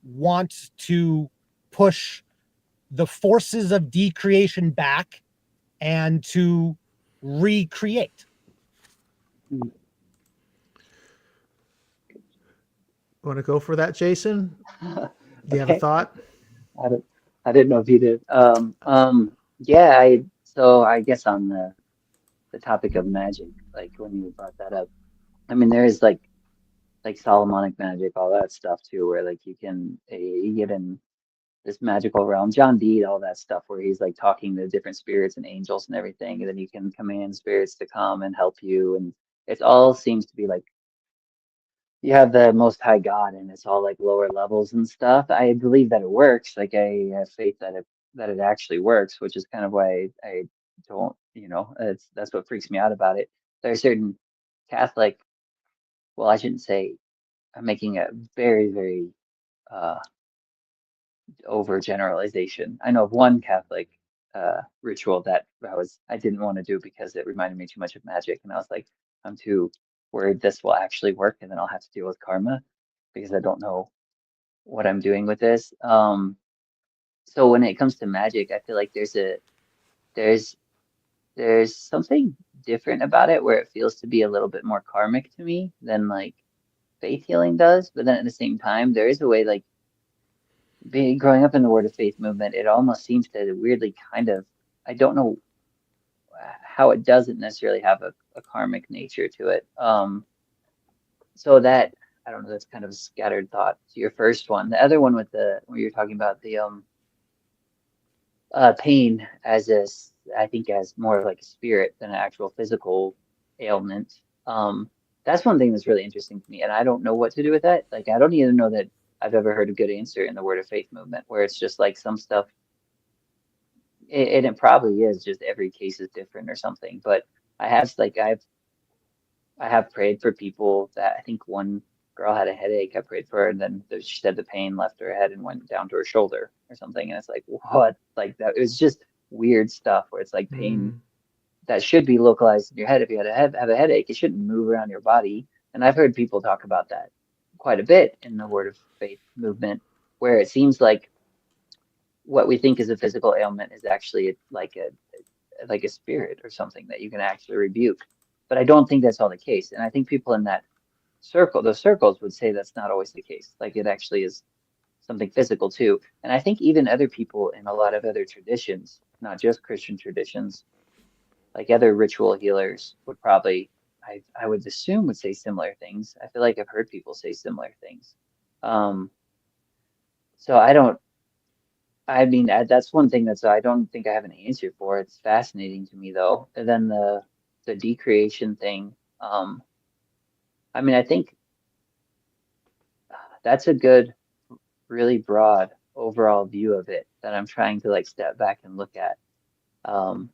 wants to push the forces of decreation back and to recreate? Want to go for that, Jason? Do you have a Okay. thought? I didn't know if you did. Yeah, so I guess on the topic of magic, like when you brought that up, I mean, there is like Solomonic magic, all that stuff too, where like you get in this magical realm. John Dee, all that stuff, where he's like talking to different spirits and angels and everything, and then you can command spirits to come and help you, and it all seems to be like you have the Most High God, and it's all like lower levels and stuff. I believe that it works. Like I have faith that it actually works, which is kind of why I don't, that's what freaks me out about it. There are certain Catholic, well, I shouldn't say, I'm making a very, very uh, overgeneralization. I know of one Catholic ritual that I didn't want to do because it reminded me too much of magic, and I was like, I'm too worried this will actually work, and then I'll have to deal with karma because I don't know what I'm doing with this. So when it comes to magic, I feel like there's there's something different about it where it feels to be a little bit more karmic to me than like faith healing does. But then at the same time, there is a way like growing up in the Word of Faith movement, it almost seems to weirdly kind of, I don't know how it doesn't necessarily have a karmic nature to it. So that, I don't know, that's kind of a scattered thought to your first one. The other one with where you're talking about the pain as I think as more of like a spirit than an actual physical ailment. That's one thing that's really interesting to me, and I don't know what to do with that. Like, I don't even know that I've ever heard a good answer in the Word of Faith movement, where it's just like some stuff, and it probably is just every case is different or something. But I have prayed for people that I think one girl had a headache. I prayed for her, and then she said the pain left her head and went down to her shoulder or something. And it's like, what? Like that. It was just weird stuff where it's like pain Mm. that should be localized in your head. If you had have a headache, it shouldn't move around your body. And I've heard people talk about that quite a bit in the Word of Faith movement, where it seems like what we think is a physical ailment is actually like a spirit or something that you can actually rebuke. But I don't think that's all the case. And I think people in that those circles would say that's not always the case. Like it actually is something physical too. And I think even other people in a lot of other traditions, not just Christian traditions, like other ritual healers would probably, I would assume would say similar things. I feel like I've heard people say similar things. Um, so I mean, that's one thing I don't think I have an answer for. It's fascinating to me though. And then the decreation thing. I mean, I think that's a good, really broad overall view of it that I'm trying to like step back and look at. Um,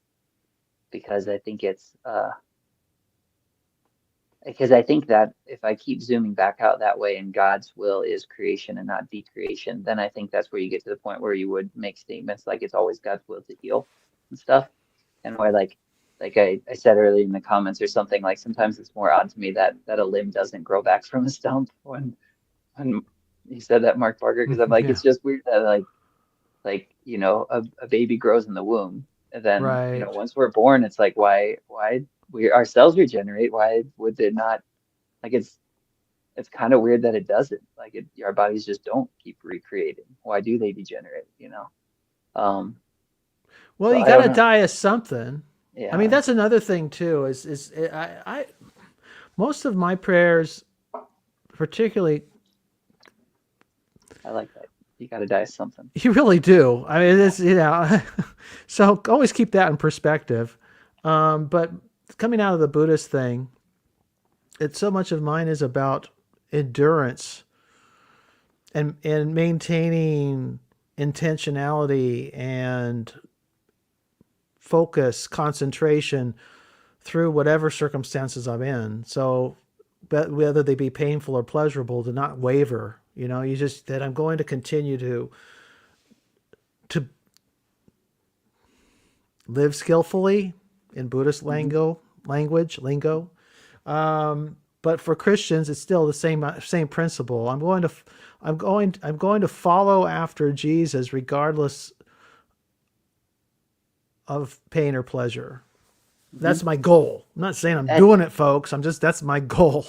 because I think because I think that if I keep zooming back out that way and God's will is creation and not decreation, then I think that's where you get to the point where you would make statements like it's always God's will to heal and stuff. And where like I said earlier in the comments or something, like sometimes it's more odd to me that a limb doesn't grow back from a stump when you said that, Mark Barker, because I'm like, Yeah. it's just weird that like a baby grows in the womb, and then Right. once we're born, it's like why our cells regenerate? Why would it not? Like it's kind of weird that it doesn't. Like our bodies just don't keep recreating. Why do they degenerate? Um, Well, so you I got don't to know. die of something. I mean, Yeah, that's another thing too. I most of my prayers, particularly, I like that. You got to die of something. you really do. I mean, it's so always keep that in perspective. But coming out of the Buddhist thing, it's so much of mine is about endurance and maintaining intentionality and focus, concentration through whatever circumstances I'm in. So, but whether they be painful or pleasurable, to not waver. You just that I'm going to continue to live skillfully in Buddhist Hmm. lingo. But for Christians, it's still the same principle. I'm going to follow after Jesus regardless of pain or pleasure. Hmm. That's my goal. I'm not saying I'm That doing it, folks. That's my goal.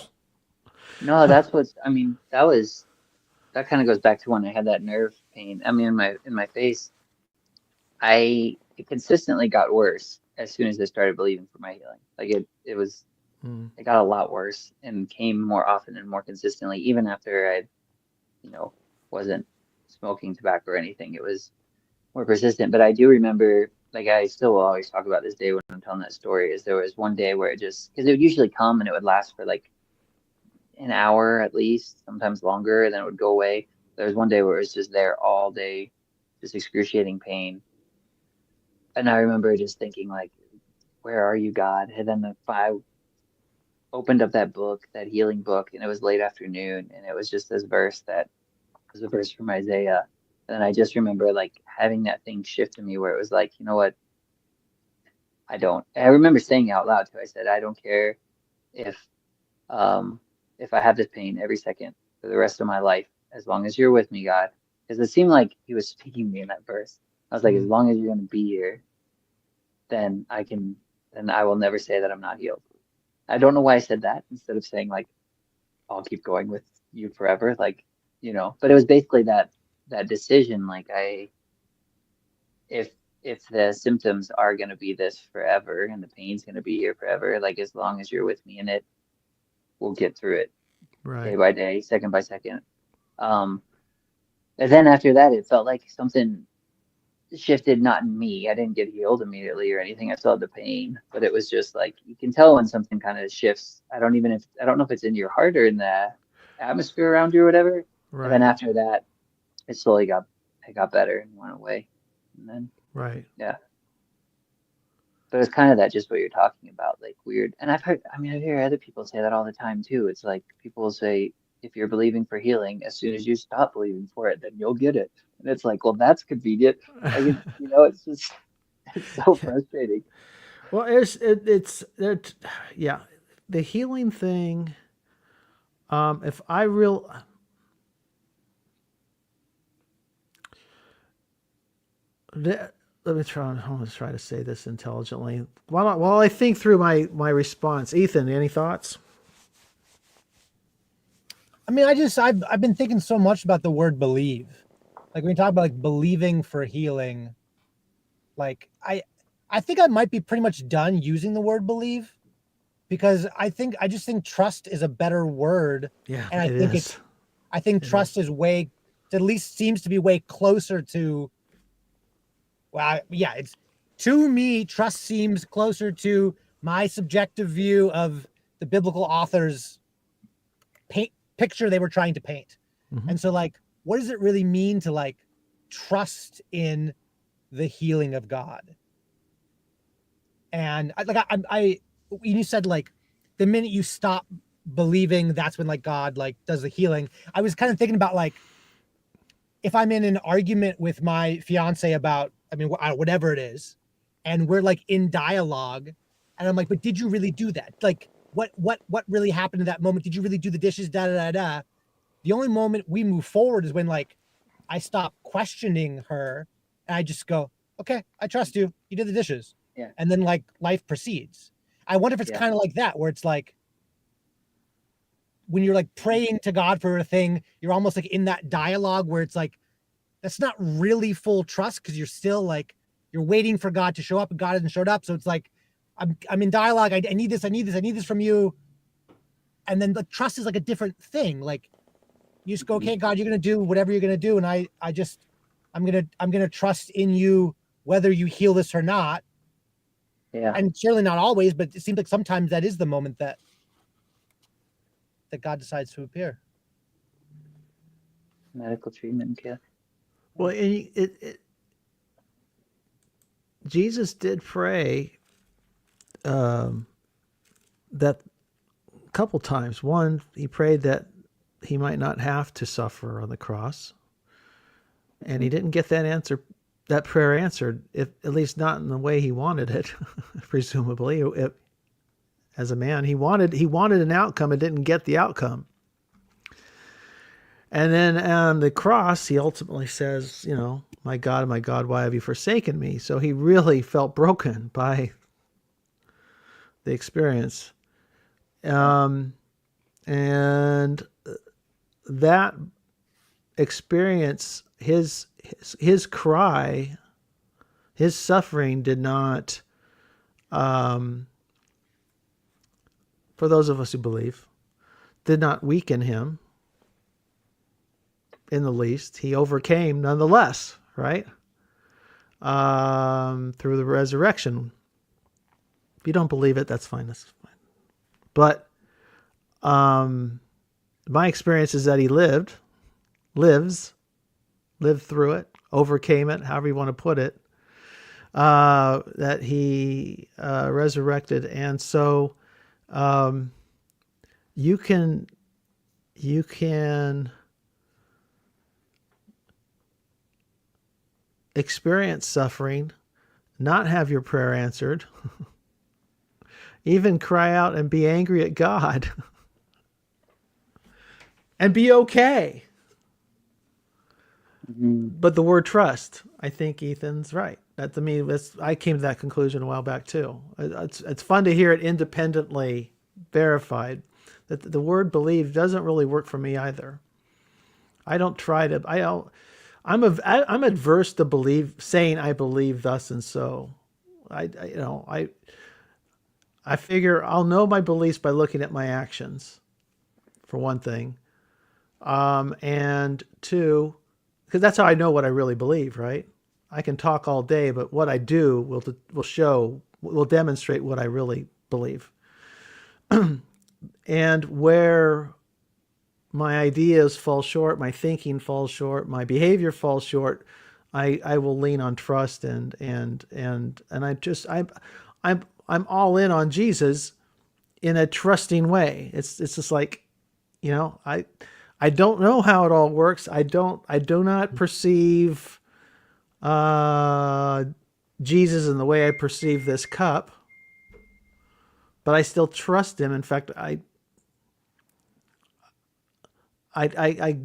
no, that's what's. I mean, that kind of goes back to when I had that nerve pain. I mean, in my face. It consistently got worse as soon as I started believing for my healing. Like Mm. it got a lot worse and came more often and more consistently, even after I, you know, wasn't smoking tobacco or anything. It was more persistent. But I do remember, like I still will always talk about this day when I'm telling that story, is there was one day where because it would usually come and it would last for like an hour at least, sometimes longer, and then it would go away. There was one day where it was just there all day, just excruciating pain. And I remember just thinking like, where are you, God? And then I opened up that book, that healing book, and it was late afternoon, and it was just this verse that was a verse from Isaiah. And I just remember like having that thing shift in me where it was like, you know what? I don't. I remember saying out loud too. I said, I don't care if um if I have this pain every second for the rest of my life, as long as you're with me, God. Because it seemed like He was speaking to me in that verse. I was like, as Mm. long as you're going to be here, then then I will never say that I'm not healed. I don't know why I said that instead of saying like I'll keep going with you forever, like But it was basically that decision. Like if if the symptoms are going to be this forever and the pain's going to be here forever, like as long as you're with me in it, we'll get through it day Right. by day, second by second. Um, and then after that, it felt like something shifted, not in me. I didn't get healed immediately or anything. I still had the pain, but it was just like you can tell when something kind of shifts. I don't know if it's in your heart or in the atmosphere around you or whatever. And then Right. after that, it got better and went away. And then Right. yeah. But it's kind of that just what you're talking about, like weird. And I mean, I hear other people say that all the time too. It's like people say, if you're believing for healing, as soon as you stop believing for it, then you'll get it. And it's like, well, that's convenient. Like, it's just, it's so frustrating. Well, yeah, the healing thing. If I real, let me try. I'm going to try to say this intelligently. While I think through my response, Ethan, any thoughts? I mean, I've been thinking so much about the word believe. Like when you talk about like believing for healing, like I think I might be pretty much done using the word believe, because I just think trust is a better word. Yeah, And I think It trust is way, at least seems to be way closer to, well, yeah, it's, to me, trust seems closer to my subjective view of the biblical author's picture they were trying to paint. Mhm. And so like, what does it really mean to like trust in the healing of God? And you said like the minute you stop believing, that's when like God like does the healing. I was kind of thinking about like, if I'm in an argument with my fiance about, I mean, whatever it is, and we're like in dialogue, and I'm like, but did you really do that? Like, what really happened in that moment? Did you really do the dishes? Da da da da. The only moment we move forward is when like I stop questioning her and I just go, okay, I trust you. You did the dishes. Yeah. And then like life proceeds. I wonder if it's Yeah. kind of like that, where it's like when you're like praying to God for a thing, you're almost like in that dialogue where it's like, that's not really full trust, because you're still like, you're waiting for God to show up and God hasn't showed up. So it's like, I'm in dialogue. I need this. I need this from you. And then the trust is like a different thing. Like you just go, okay, God, you're going to do whatever you're going to do. And I'm going to trust in you, whether you heal this or not. Yeah. And certainly not always, but it seems like sometimes that is the moment that God decides to appear. Medical treatment, yeah. Well, and Jesus did pray that a couple times. One, he prayed that he might not have to suffer on the cross, and he didn't get that prayer answered, at least not in the way he wanted it. Presumably, as a man, he wanted an outcome and didn't get the outcome. And then on the cross, he ultimately says, my God, why have you forsaken me? So he really felt broken by the experience. And that experience, his cry, his suffering did not, for those of us who believe, did not weaken him in the least. He overcame nonetheless, right? Through the resurrection. If you don't believe it, that's fine. That's fine. But my experience is that he lived through it, overcame it, however you want to put it, that he resurrected. And so you can experience suffering, not have your prayer answered, even cry out and be angry at God and be okay. Mm-hmm. But the word trust, I think Ethan's right. I came to that conclusion a while back too. It's fun to hear it independently verified. That the word believe doesn't really work for me either. I'm adverse to saying I believe thus and so. I figure I'll know my beliefs by looking at my actions, for one thing, and two, because that's how I know what I really believe. Right? I can talk all day, but what I do will demonstrate what I really believe. And where my ideas fall short, my thinking falls short, my behavior falls short, I will lean on trust and I'm all in on Jesus in a trusting way. It's just like, I don't know how it all works. I do not perceive Jesus in the way I perceive this cup, but I still trust him. In fact, I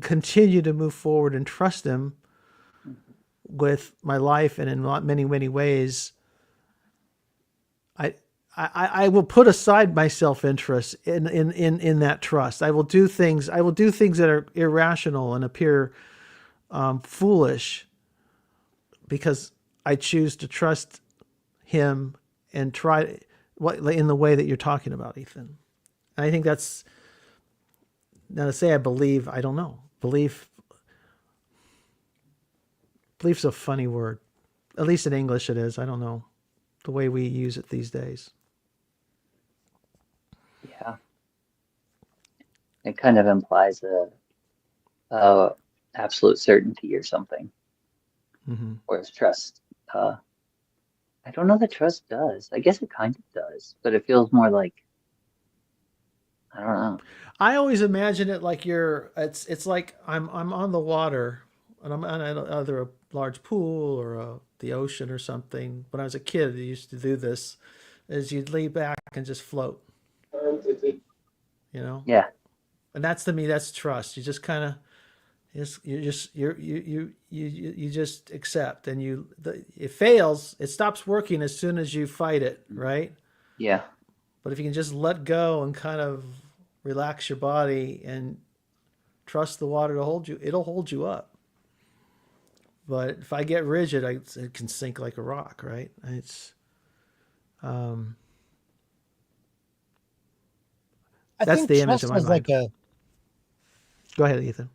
continue to move forward and trust him with my life, and in many, many ways, I will put aside my self-interest in that trust. I will do things that are irrational and appear foolish because I choose to trust him and try what in the way that you're talking about, Ethan. And I think that's, now to say I believe, I don't know. Belief's a funny word. At least in English it is. I don't know the way we use it these days. Yeah. It kind of implies a absolute certainty or something. Mm-hmm. Whereas trust, I don't know that trust does. I guess it kind of does, but it feels more like, I don't know. I always imagine it like it's like I'm on the water and I'm on either a large pool or the ocean or something. When I was a kid, I used to do this, is you'd lay back and just float, Yeah. and that's, to me, that's trust. You just kind of, you just accept, and it fails. It stops working as soon as you fight it, right? Yeah. But if you can just let go and kind of relax your body and trust the water to hold you, it'll hold you up. But if I get rigid, it can sink like a rock, right? It's, I that's think the image trust in my has mind. like a. Go ahead, Ethan.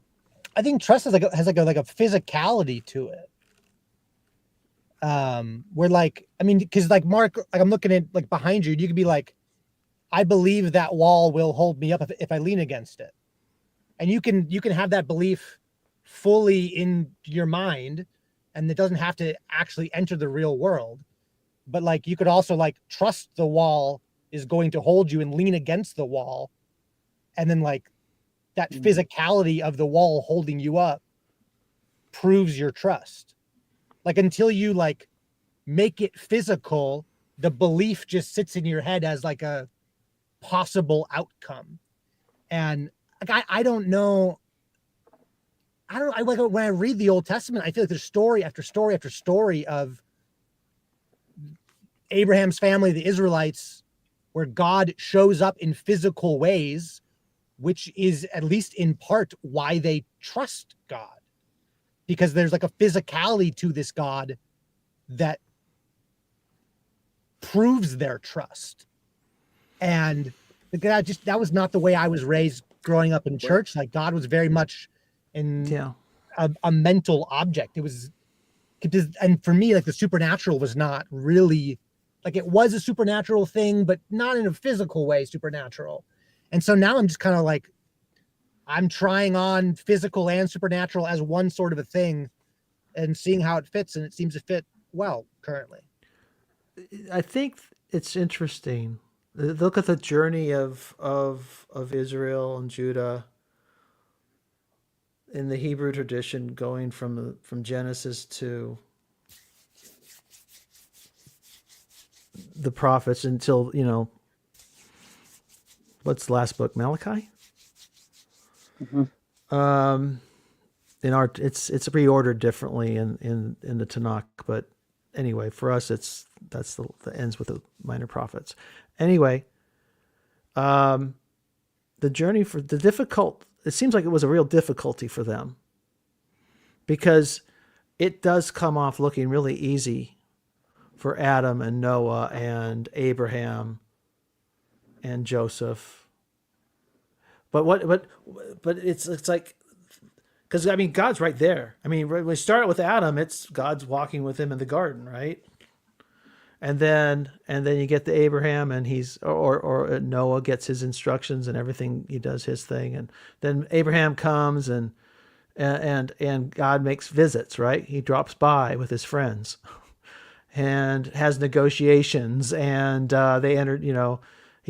I think trust has like a physicality to it. Where like, I mean, because like Mark, like I'm looking at like behind you, you could be like, I believe that wall will hold me up if I lean against it, and you can have that belief fully in your mind, and it doesn't have to actually enter the real world. But like you could also like trust the wall is going to hold you and lean against the wall, and then like that physicality of the wall holding you up proves your trust. Like until you like make it physical, the belief just sits in your head as like a possible outcome. And like I don't know. I like when I read the Old Testament, I feel like there's story after story after story of Abraham's family, the Israelites, where God shows up in physical ways, which is at least in part why they trust God, because there's like a physicality to this God that proves their trust. And that was not the way I was raised growing up in church. Like God was very much in a mental object. And for me, like the supernatural was not really, like it was a supernatural thing, but not in a physical way supernatural. And so now I'm just kind of like, I'm trying on physical and supernatural as one sort of a thing and seeing how it fits. And it seems to fit well currently. I think it's interesting. Look at the journey of Israel and Judah in the Hebrew tradition, going from Genesis to the prophets until, what's the last book? Malachi? Mm-hmm. In our, it's reordered differently in the Tanakh, but anyway, for us, that's the ends with the minor prophets. Anyway, the journey for the difficult, it seems like it was a real difficulty for them, because it does come off looking really easy for Adam and Noah and Abraham and Joseph. But it's like, because I mean, God's right there. I mean, when we start with Adam, it's God's walking with him in the garden, right? And then you get to Abraham, and he's or Noah gets his instructions and everything. He does his thing, and then Abraham comes and God makes visits, right? He drops by with his friends and has negotiations, and they entered.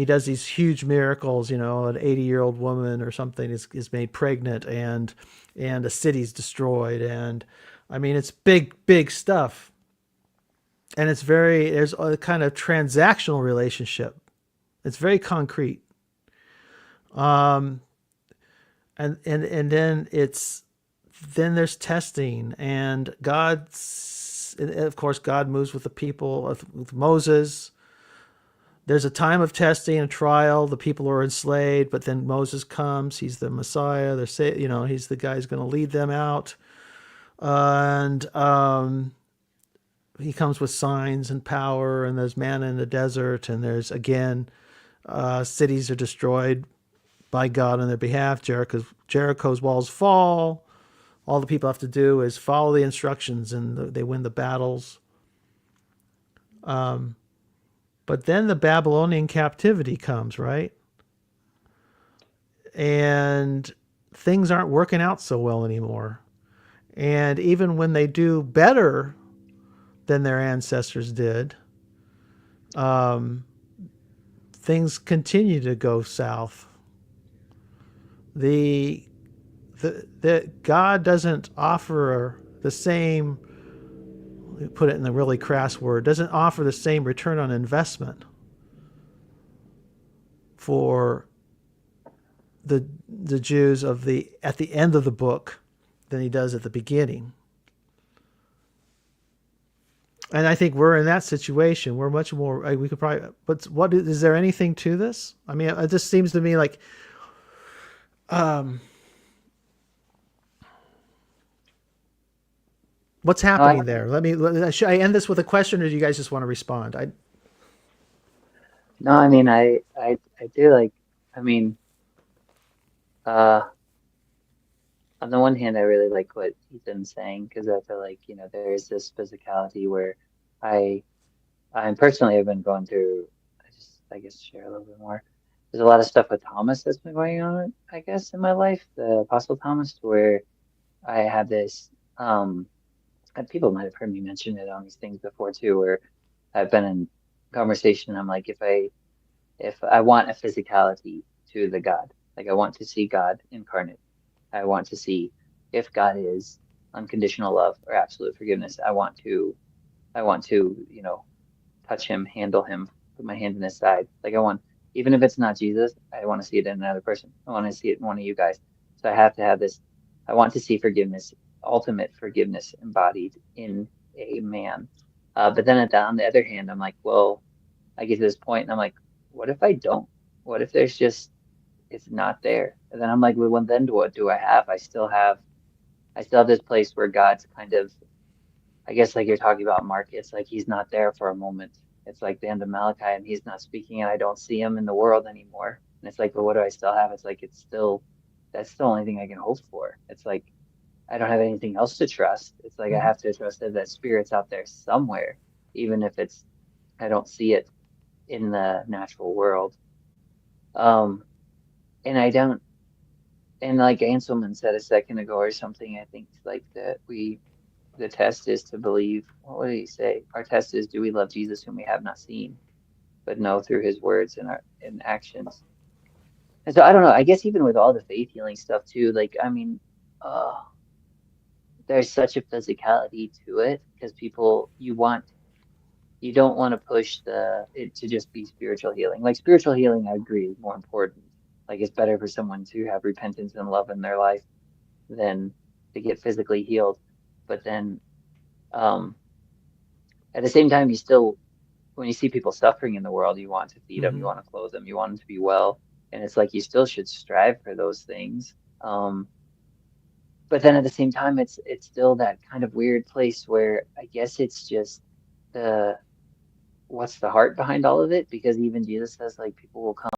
he does these huge miracles. An 80-year-old woman or something is made pregnant, and a city's destroyed, and I mean it's big stuff, and there's a kind of transactional relationship. It's very concrete. And then there's testing, and of course God moves with the people, with Moses. There's a time of testing and trial. The people are enslaved, but then Moses comes. He's the Messiah. He's the guy who's going to lead them out, and he comes with signs and power. And there's manna in the desert, and there's again cities are destroyed by God on their behalf. Jericho's walls fall. All the people have to do is follow the instructions, and they win the battles. But then the Babylonian captivity comes, right? And things aren't working out so well anymore. And even when they do better than their ancestors did, things continue to go south. The God doesn't offer the same, put it in the really crass word, doesn't offer the same return on investment for the Jews at the end of the book than he does at the beginning. And I think we're in that situation. We're much more, we could probably, but is there anything to this? I mean, it just seems to me like, what's happening there? Should I end this with a question, or do you guys just want to respond? No, I mean, I do like, I mean, on the one hand, I really like what Ethan's saying, because I feel like, there's this physicality where I'm personally have been going through, I guess, share a little bit more. There's a lot of stuff with Thomas that's been going on, I guess, in my life, the Apostle Thomas, where I have this, and people might have heard me mention it on these things before too, where I've been in conversation. I'm like, if I want a physicality to the God, like I want to see God incarnate. I want to see if God is unconditional love or absolute forgiveness. I want to, touch him, handle him, put my hand in his side. Like even if it's not Jesus, I want to see it in another person. I want to see it in one of you guys. So I have to have this. I want to see forgiveness, ultimate forgiveness embodied in a man. But then on the other hand, I'm like, well, I get to this point and I'm like, what if I don't? What if it's not there? And then I'm like, well, then what do I have? I still have this place where God's kind of, I guess, like you're talking about, Mark, it's like he's not there for a moment. It's like the end of Malachi, and he's not speaking, and I don't see him in the world anymore. And it's like, well, what do I still have? It's like, that's the only thing I can hope for. It's like, I don't have anything else to trust. It's like, I have to trust that Spirit's out there somewhere, even if I don't see it in the natural world. And I don't, and like Anselman said a second ago or something, I think like that the test is to believe. What did he say? Our test is, do we love Jesus whom we have not seen, but know through his words and actions? And so I don't know, I guess even with all the faith healing stuff too, like, I mean, there's such a physicality to it, because you don't want to push it to just be spiritual healing. Like spiritual healing, I agree, is more important. Like it's better for someone to have repentance and love in their life than to get physically healed. But then at the same time, when you see people suffering in the world, you want to feed them, you want to clothe them, you want them to be well. And it's like, you still should strive for those things. But then at the same time, it's still that kind of weird place where I guess it's just what's the heart behind all of it? Because even Jesus says, like, people will come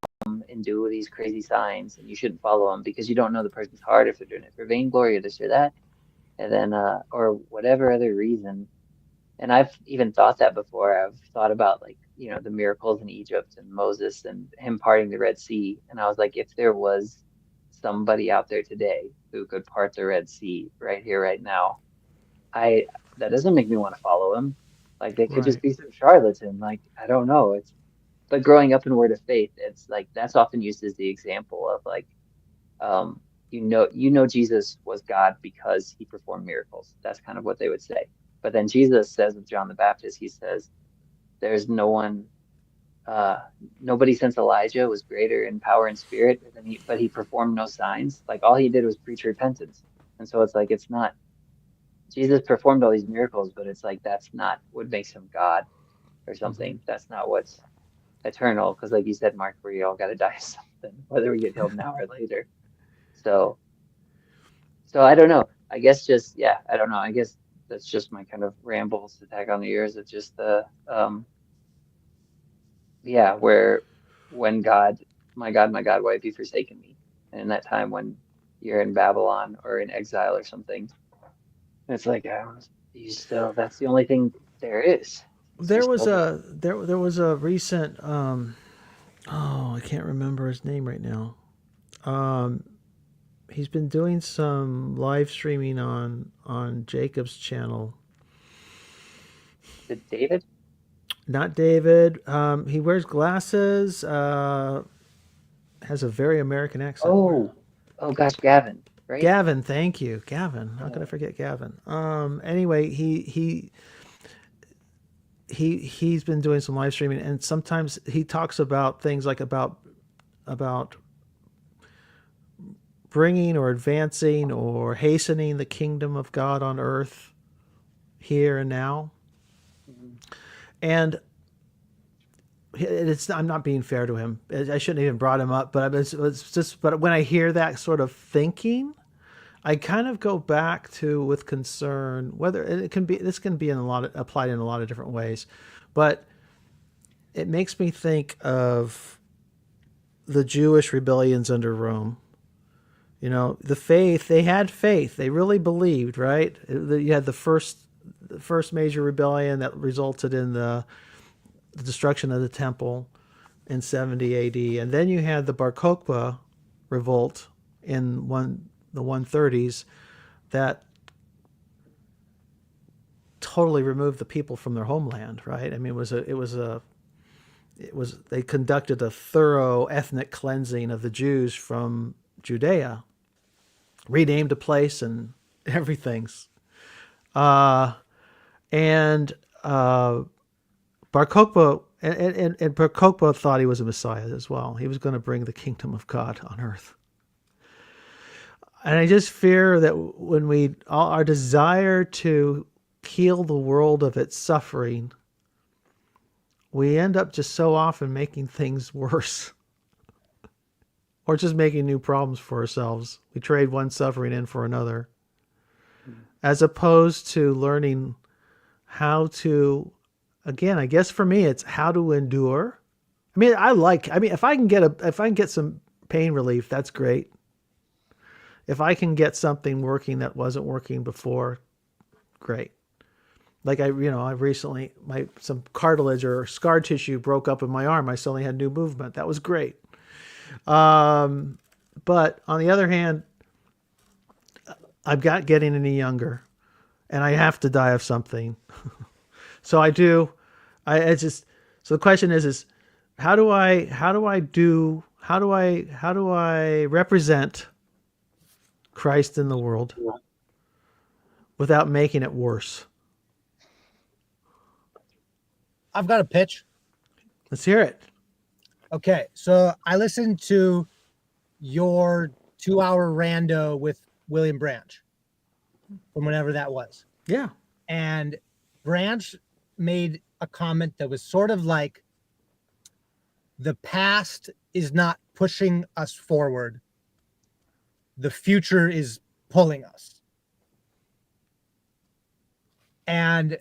and do these crazy signs and you shouldn't follow them because you don't know the person's heart, if they're doing it for vainglory or this or that. And then, or whatever other reason. And I've even thought that before. I've thought about, like, the miracles in Egypt and Moses and him parting the Red Sea. And I was like, if there was somebody out there today who could part the Red Sea right here, right now, that doesn't make me want to follow him. Like, they could just be some charlatan. Like, I don't know. but growing up in Word of Faith, it's like that's often used as the example of like, you know Jesus was God because he performed miracles. That's kind of what they would say. But then Jesus says of John the Baptist, he says, "There's no one, nobody since Elijah was greater in power and spirit than he, but he performed no signs. Like all he did was preach repentance." And so it's like it's not Jesus performed all these miracles, but it's like that's not what makes him God or something. That's not what's eternal. Because like you said, Mark, we all got to die of something, whether we get healed now or later. So, so I don't know. I guess just yeah, I don't know. I guess that's just my kind of rambles to tag on the ears. It's just the yeah, where when God, my God, why have you forsaken me? And in that time when you're in Babylon or in exile or something, it's like you still that's the only thing there is. There You're was still there. there was a recent I can't remember his name right now. He's been doing some live streaming on Jacob's channel. Is it David? Not David. He wears glasses. Has a very American accent. Oh gosh, Gavin, right? Gavin, thank you, Gavin. How could I forget Gavin? Anyway, he's been doing some live streaming, and sometimes he talks about things like about bringing or advancing or hastening the kingdom of God on earth here and now. And I'm not being fair to him. I shouldn't have even brought him up, but it's just. But when I hear that sort of thinking, I kind of go back to with concern whether it can be. This can be applied in a lot of different ways, but it makes me think of the Jewish rebellions under Rome. You know, the faith, they had faith. They really believed, right? You had the first major rebellion that resulted in the destruction of the temple in 70 AD. And then you had the Bar Kokhba revolt in the 130s that totally removed the people from their homeland, right? I mean, they conducted a thorough ethnic cleansing of the Jews from Judea, renamed a place and everything's. Bar Kokhba and Bar Kokhba thought he was a Messiah as well. He was going to bring the kingdom of God on earth. And I just fear that when our desire to heal the world of its suffering, we end up just so often making things worse. Or just making new problems for ourselves. We trade one suffering in for another. As opposed to learning how to, again, I guess for me, it's how to endure. If I can get some pain relief, that's great. If I can get something working that wasn't working before, great. Like I recently, some cartilage or scar tissue broke up in my arm. I suddenly had new movement. That was great. But on the other hand, I'm not getting any younger, and I have to die of something. So I do. So the question is how do I represent Christ in the world without making it worse? I've got a pitch. Let's hear it. Okay, so I listened to your 2-hour rando with William Branch from whenever that was. Yeah. And Branch made a comment that was sort of like, the past is not pushing us forward. The future is pulling us. And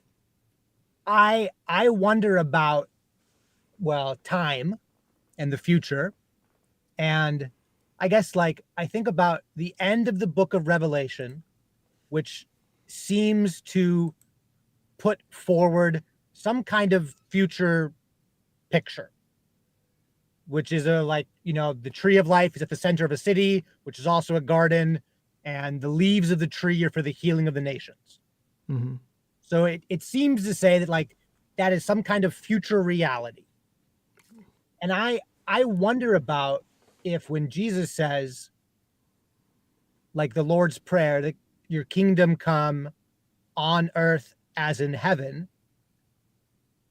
I wonder about, time and the future. And I guess I think about the end of the book of Revelation, which seems to put forward some kind of future picture, which is the tree of life is at the center of a city, which is also a garden, and the leaves of the tree are for the healing of the nations. Mm-hmm. So it seems to say that that is some kind of future reality. And I wonder about if when Jesus says, like the Lord's Prayer, that your kingdom come on earth as in heaven,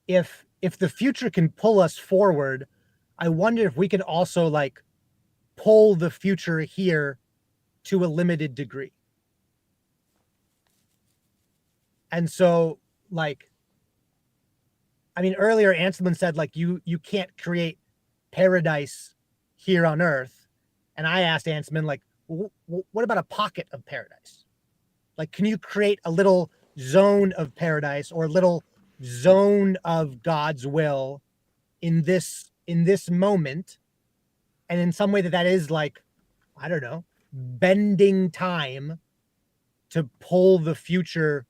if the future can pull us forward, I wonder if we can also like pull the future here to a limited degree. And so, like, I mean, earlier Anselm said like you can't create paradise here on earth, and I asked Anselm like, what about a pocket of paradise? Like, can you create a little zone of paradise or a little zone of God's will in this moment, and in some way that is like, I don't know, bending time to pull the future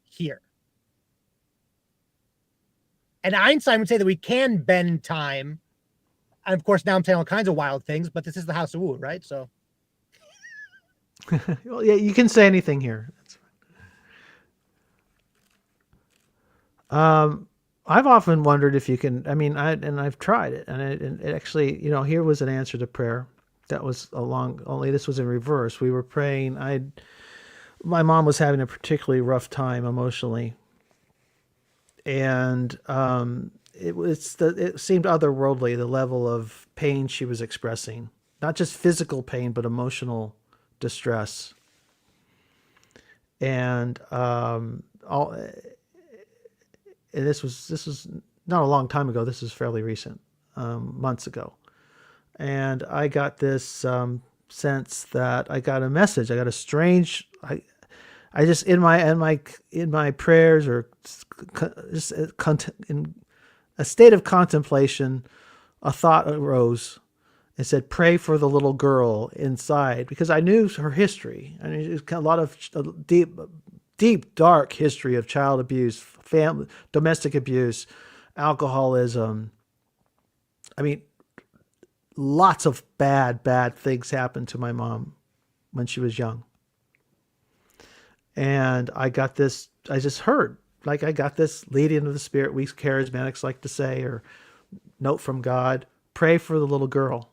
here. And Einstein would say that we can bend time. And of course, now I'm saying all kinds of wild things, but this is the House of Wu, right? So, Well, yeah, you can say anything here. That's fine. I've often wondered if you can. I mean, I've tried it, and it actually, here was an answer to prayer that was along. Only this was in reverse. We were praying. My mom was having a particularly rough time emotionally, and it seemed otherworldly, the level of pain she was expressing, not just physical pain but emotional distress. And and this was not a long time ago. This is fairly recent, months ago, and I got this sense that I got a message. I got a strange. I just in my prayers, or just in a state of contemplation, a thought arose and said, "Pray for the little girl inside," because I knew her history. I mean, it's a lot of deep, dark history of child abuse, family, domestic abuse, alcoholism. I mean, lots of bad things happened to my mom when she was young. And I just heard, like I got this leading of the Spirit, we charismatics like to say, or note from God, pray for the little girl.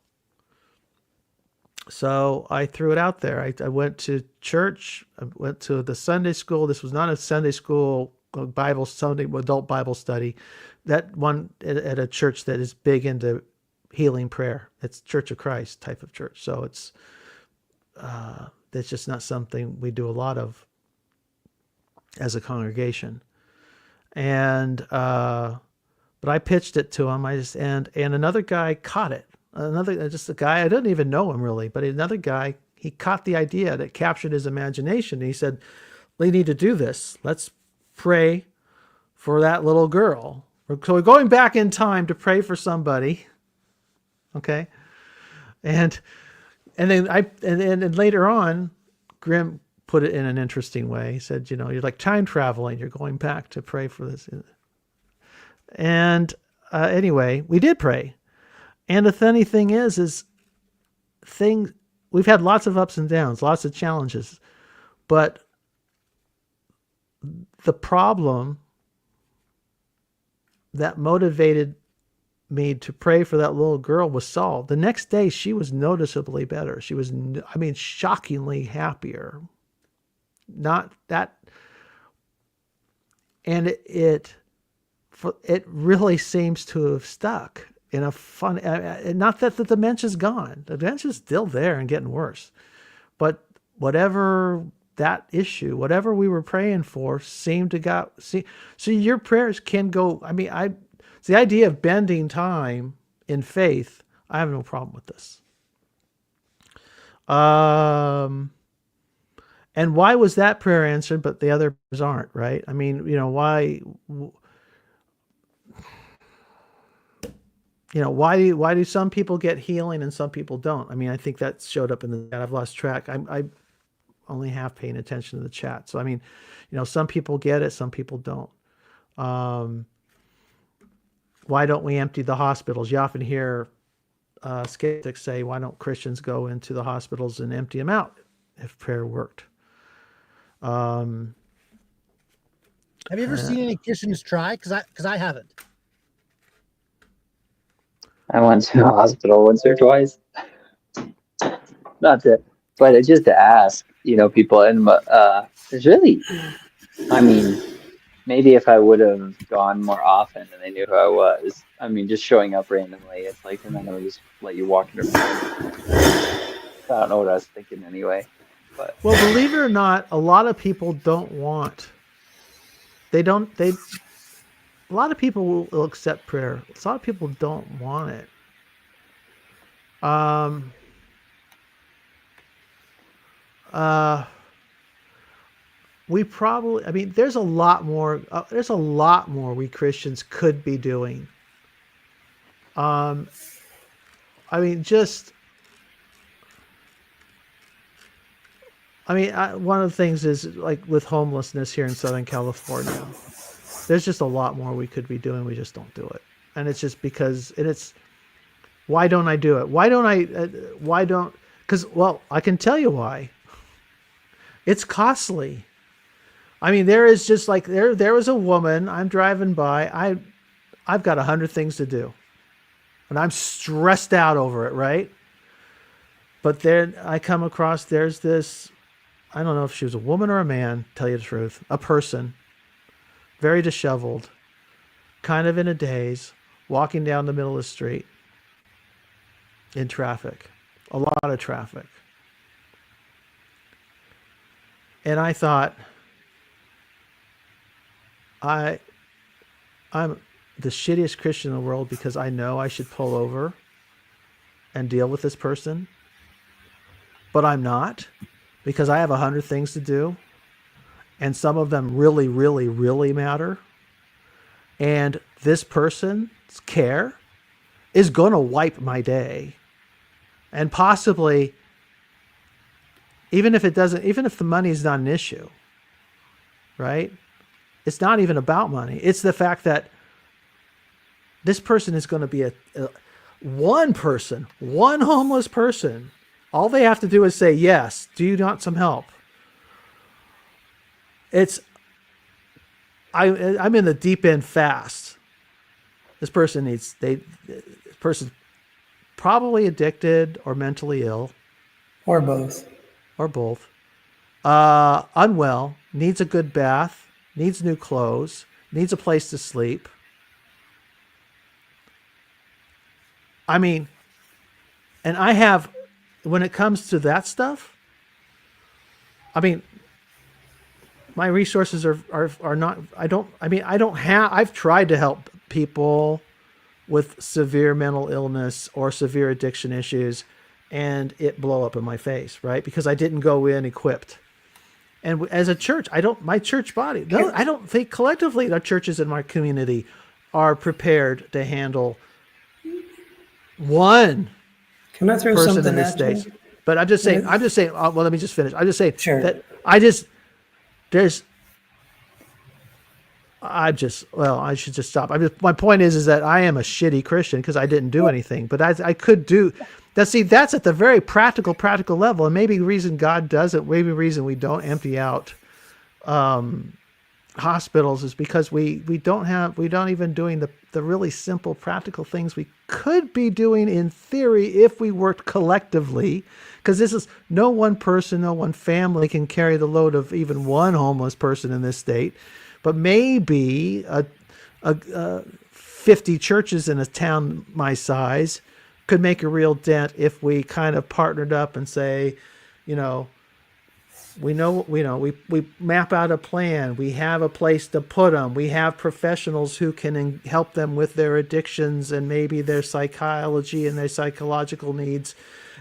So I threw it out there. I went to church. I went to the Sunday school. This was not a Sunday school adult Bible study. That one at a church that is big into healing prayer. It's Church of Christ type of church. So it's just not something we do a lot of as a congregation. And but I pitched it to him. And another guy caught it. Just a guy, I didn't even know him really, but another guy, he caught the idea that captured his imagination. He said, "We need to do this. Let's pray for that little girl." So we're going back in time to pray for somebody. Okay. And then later on, Grimm put it in an interesting way. He said, you're like time traveling. You're going back to pray for this. And anyway, we did pray. And the funny thing is we've had lots of ups and downs, lots of challenges, but the problem that motivated me to pray for that little girl was solved. The next day, she was noticeably better. She was, shockingly happier. Not that, and it really seems to have stuck in a fun. Not that the dementia's gone. The dementia's still there and getting worse, but whatever that issue, whatever we were praying for, seemed to see. So your prayers can go. It's the idea of bending time in faith. I have no problem with this. And why was that prayer answered, but the others aren't, right? I mean, why? Why do some people get healing and some people don't? I mean, I think that showed up in the chat. I've lost track. I only half paying attention to the chat. So, I mean, some people get it, some people don't. Why don't we empty the hospitals? You often hear skeptics say, why don't Christians go into the hospitals and empty them out if prayer worked? Have you ever seen any Christians try? Because I haven't. I went to the hospital once or twice. Not to, but it's just to ask, people. And it's really, I mean, maybe if I would have gone more often and they knew who I was, I mean, just showing up randomly, it's like they're not gonna just let you walk in their room. I don't know what I was thinking anyway, but Well, believe it or not, a lot of people don't want. They don't. They. A lot of people will accept prayer. A lot of people don't want it. Um. We probably. I mean, there's a lot more. There's a lot more we Christians could be doing. Um. I mean, just. I mean, one of the things is like with homelessness here in Southern California. There's just a lot more we could be doing. We just don't do it, and it's just because it's. Why don't I do it? Why don't I? Why don't? Because well, I can tell you why. It's costly. I mean, there is just like there was a woman. I'm driving by. I've got 100 things to do, and I'm stressed out over it, right? But then I come across there's this. I don't know if she was a woman or a man. Tell you the truth, a person. Very disheveled, kind of in a daze, walking down the middle of the street in traffic, a lot of traffic. And I thought, I'm the shittiest Christian in the world because I know I should pull over and deal with this person, but I'm not because I have 100 things to do. And some of them really, really, really matter. And this person's care is going to wipe my day. And possibly, even if the money is not an issue, right? It's not even about money. It's the fact that this person is going to be one person, one homeless person. All they have to do is say, yes, do you want some help? I'm in the deep end fast. This person's probably addicted or mentally ill. Or both. Or both. Unwell, needs a good bath, needs new clothes, needs a place to sleep. I mean, and when it comes to that stuff, I mean, my resources are not, I've tried to help people with severe mental illness or severe addiction issues and it blow up in my face, right? Because I didn't go in equipped. And as a church, my church body, I don't think collectively the churches in my community are prepared to handle one Can I throw person something in this at you? stage. But I'm just saying, well, let me just finish. I'm just saying Sure. that I should just stop. My point is that I am a shitty Christian because I didn't do anything, but I could do that. See, that's at the very practical level. And maybe the reason God does it, maybe the reason we don't empty out, hospitals is because we don't even doing the really simple practical things we could be doing in theory if we worked collectively, because this is no one person, no one family can carry the load of even one homeless person in this state, but maybe 50 churches in a town my size could make a real dent if we kind of partnered up and say, we map out a plan. We have a place to put them. We have professionals who can help them with their addictions and maybe their psychology and their psychological needs.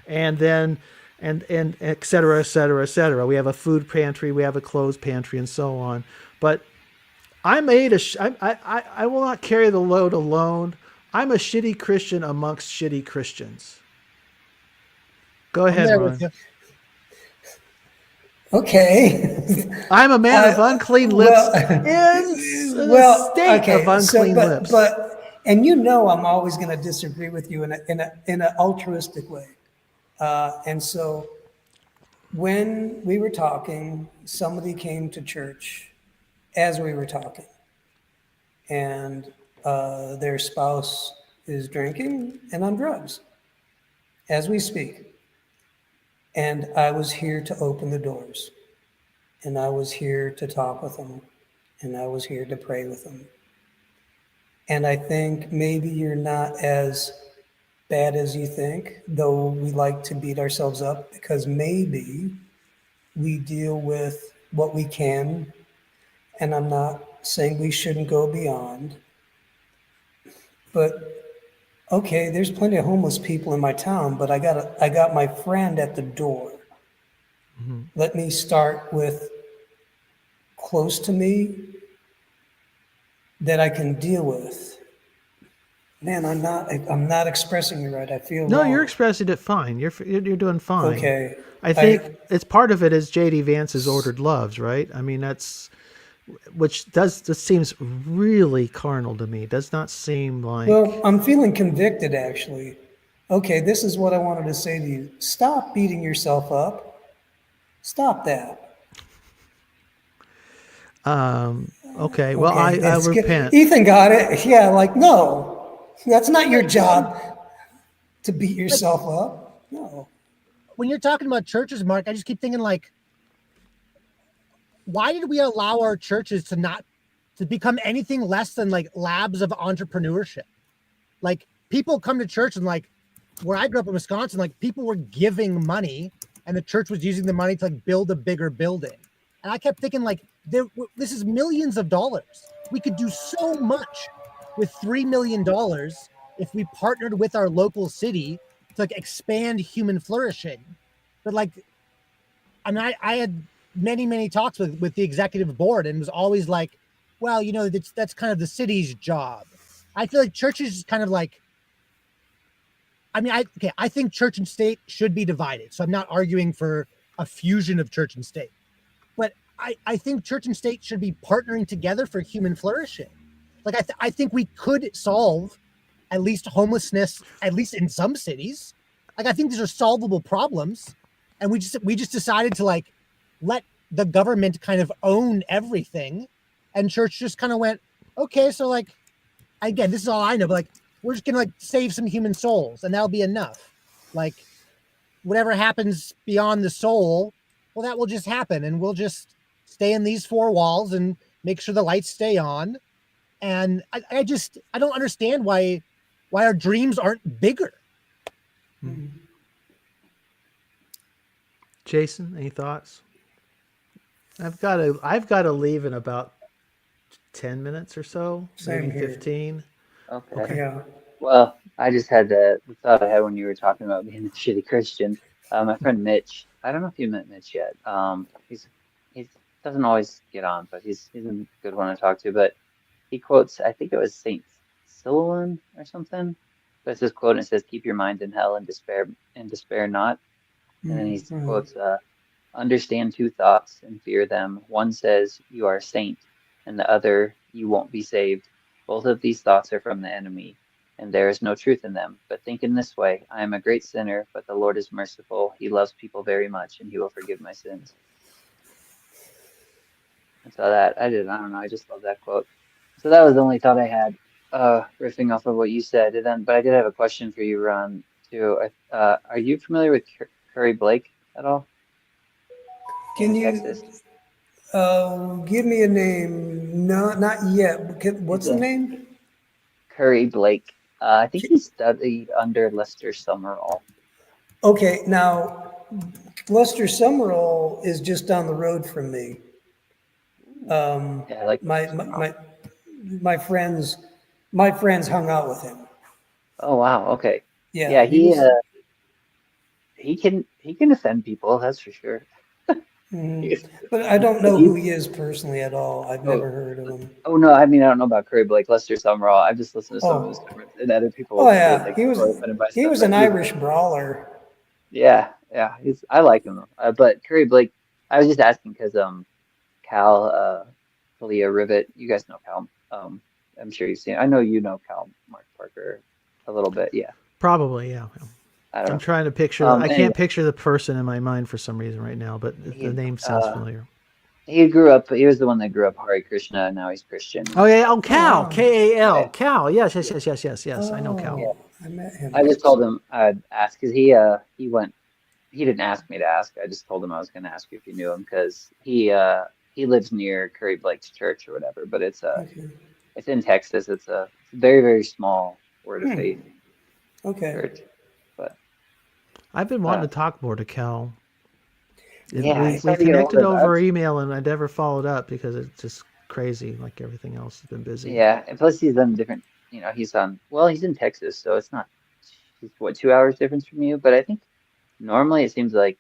And then, and et cetera, et cetera, et cetera. We have a food pantry. We have a clothes pantry and so on. But I will not carry the load alone. I'm a shitty Christian amongst shitty Christians. Go ahead, Ron. Okay. I'm a man of unclean lips in a state of unclean lips. And I'm always going to disagree with you in an altruistic way. And so when we were talking, somebody came to church as we were talking, and their spouse is drinking and on drugs as we speak. And I was here to open the doors. And I was here to talk with him. And I was here to pray with him. And I think maybe you're not as bad as you think, though we like to beat ourselves up, because maybe we deal with what we can. And I'm not saying we shouldn't go beyond. But okay, there's plenty of homeless people in my town, but I got my friend at the door. Let me start with close to me that I can deal with. Man, I'm not expressing it right. I feel No, wrong. you're expressing it fine. You're doing fine. Okay. I think it's part of it is J.D. Vance's ordered loves, right? I mean, which seems really carnal to me. It does not seem like. Well, I'm feeling convicted actually. Okay, this is what I wanted to say to you. Stop beating yourself up. Stop that. Okay. Well, Okay, I it's good. repent. Ethan got it. Yeah, like, no, that's not your job to beat yourself up. No. When you're talking about churches, Mark, I just keep thinking like, why did we allow our churches to become anything less than like labs of entrepreneurship? Like people come to church and like where I grew up in Wisconsin, like people were giving money and the church was using the money to like build a bigger building. And I kept thinking like, this is millions of dollars. We could do so much with $3 million if we partnered with our local city to like expand human flourishing. But like, I mean, I had many talks with the executive board and was always like, well, you know, that's kind of the city's job. I feel like churches is kind of like, I mean, I think church and state should be divided. So I'm not arguing for a fusion of church and state, but I think church and state should be partnering together for human flourishing. Like I think we could solve at least homelessness, at least in some cities. Like I think these are solvable problems, and we just decided to like let the government kind of own everything, and church just kind of went, okay, so like, again, this is all I know, but like we're just gonna like save some human souls, and that'll be enough. Like whatever happens beyond the soul, well, that will just happen, and we'll just stay in these four walls and make sure the lights stay on. And I don't understand why our dreams aren't bigger. Jason, any thoughts? I've got to leave in about 10 minutes or so, Same maybe here. 15. Okay. Yeah. Well, I just had the thought I had when you were talking about being a shitty Christian. My friend Mitch, I don't know if you met Mitch yet. He doesn't always get on, but he's a good one to talk to. But he quotes, I think it was Saint Silouan or something. But it's this quote, and it says, "Keep your mind in hell and despair not." And then he quotes, "Understand two thoughts and fear them. One says you are a saint, and the other you won't be saved. Both of these thoughts are from the enemy, and there is no truth in them. But think in this way: I am a great sinner, but the Lord is merciful. He loves people very much, and he will forgive my sins." And so I don't know, I just love that quote. So that was the only thought I had, riffing off of what you said. And then, but I did have a question for you, Ron, too. Are you familiar with Curry Blake at all? Can In you Texas? give me a name? No, not yet. What's the name? Curry Blake. I think he studied under Lester Summerall. Okay, now Lester Summerall is just down the road from me. Yeah, like My friends hung out with him. Oh wow, okay. Yeah, Yeah, he was, he can offend people, that's for sure. but I don't know who he is personally at all. I've never heard of him. Oh no, I mean I don't know about Curry Blake, Lester Summerall. I've just listened to some of his sermons, and other people Oh say, yeah, like, he was were offended by he stuff, was but an Irish brawler. Yeah, I like him. But Curry Blake, I was just asking because Cal Kalia Rivet, you guys know Cal. I'm sure you've seen. I know you know Cal Mark Parker a little bit. Yeah, Probably, yeah. I don't I'm know. trying to picture. I Anyway. can't picture the person in my mind for some reason right now, but the name sounds familiar. He grew up. He was the one that grew up Hare Krishna, and now he's Christian. Oh yeah. Oh, Cal. wow. K-A-L. Yeah. Cal. Yes. Yes. Yes. Yes. Yes. Yes. I know Cal. Yeah. I met him. I just told him I'd ask because he went. He didn't ask me to ask. I just told him I was going to ask you if you knew him because he lives near Curry Blake's church or whatever. But Okay. it's in Texas. It's a very very small Word of Faith Okay. church. But I've been wanting to talk more to Cal. Yeah, we it's hard to get connected hold of. over email, and I never followed up because it's just crazy. Like everything else has been busy. Yeah, and plus he's on different. He's on. Well, he's in Texas, so it's not. He's what 2 hours difference from you. But I think normally it seems like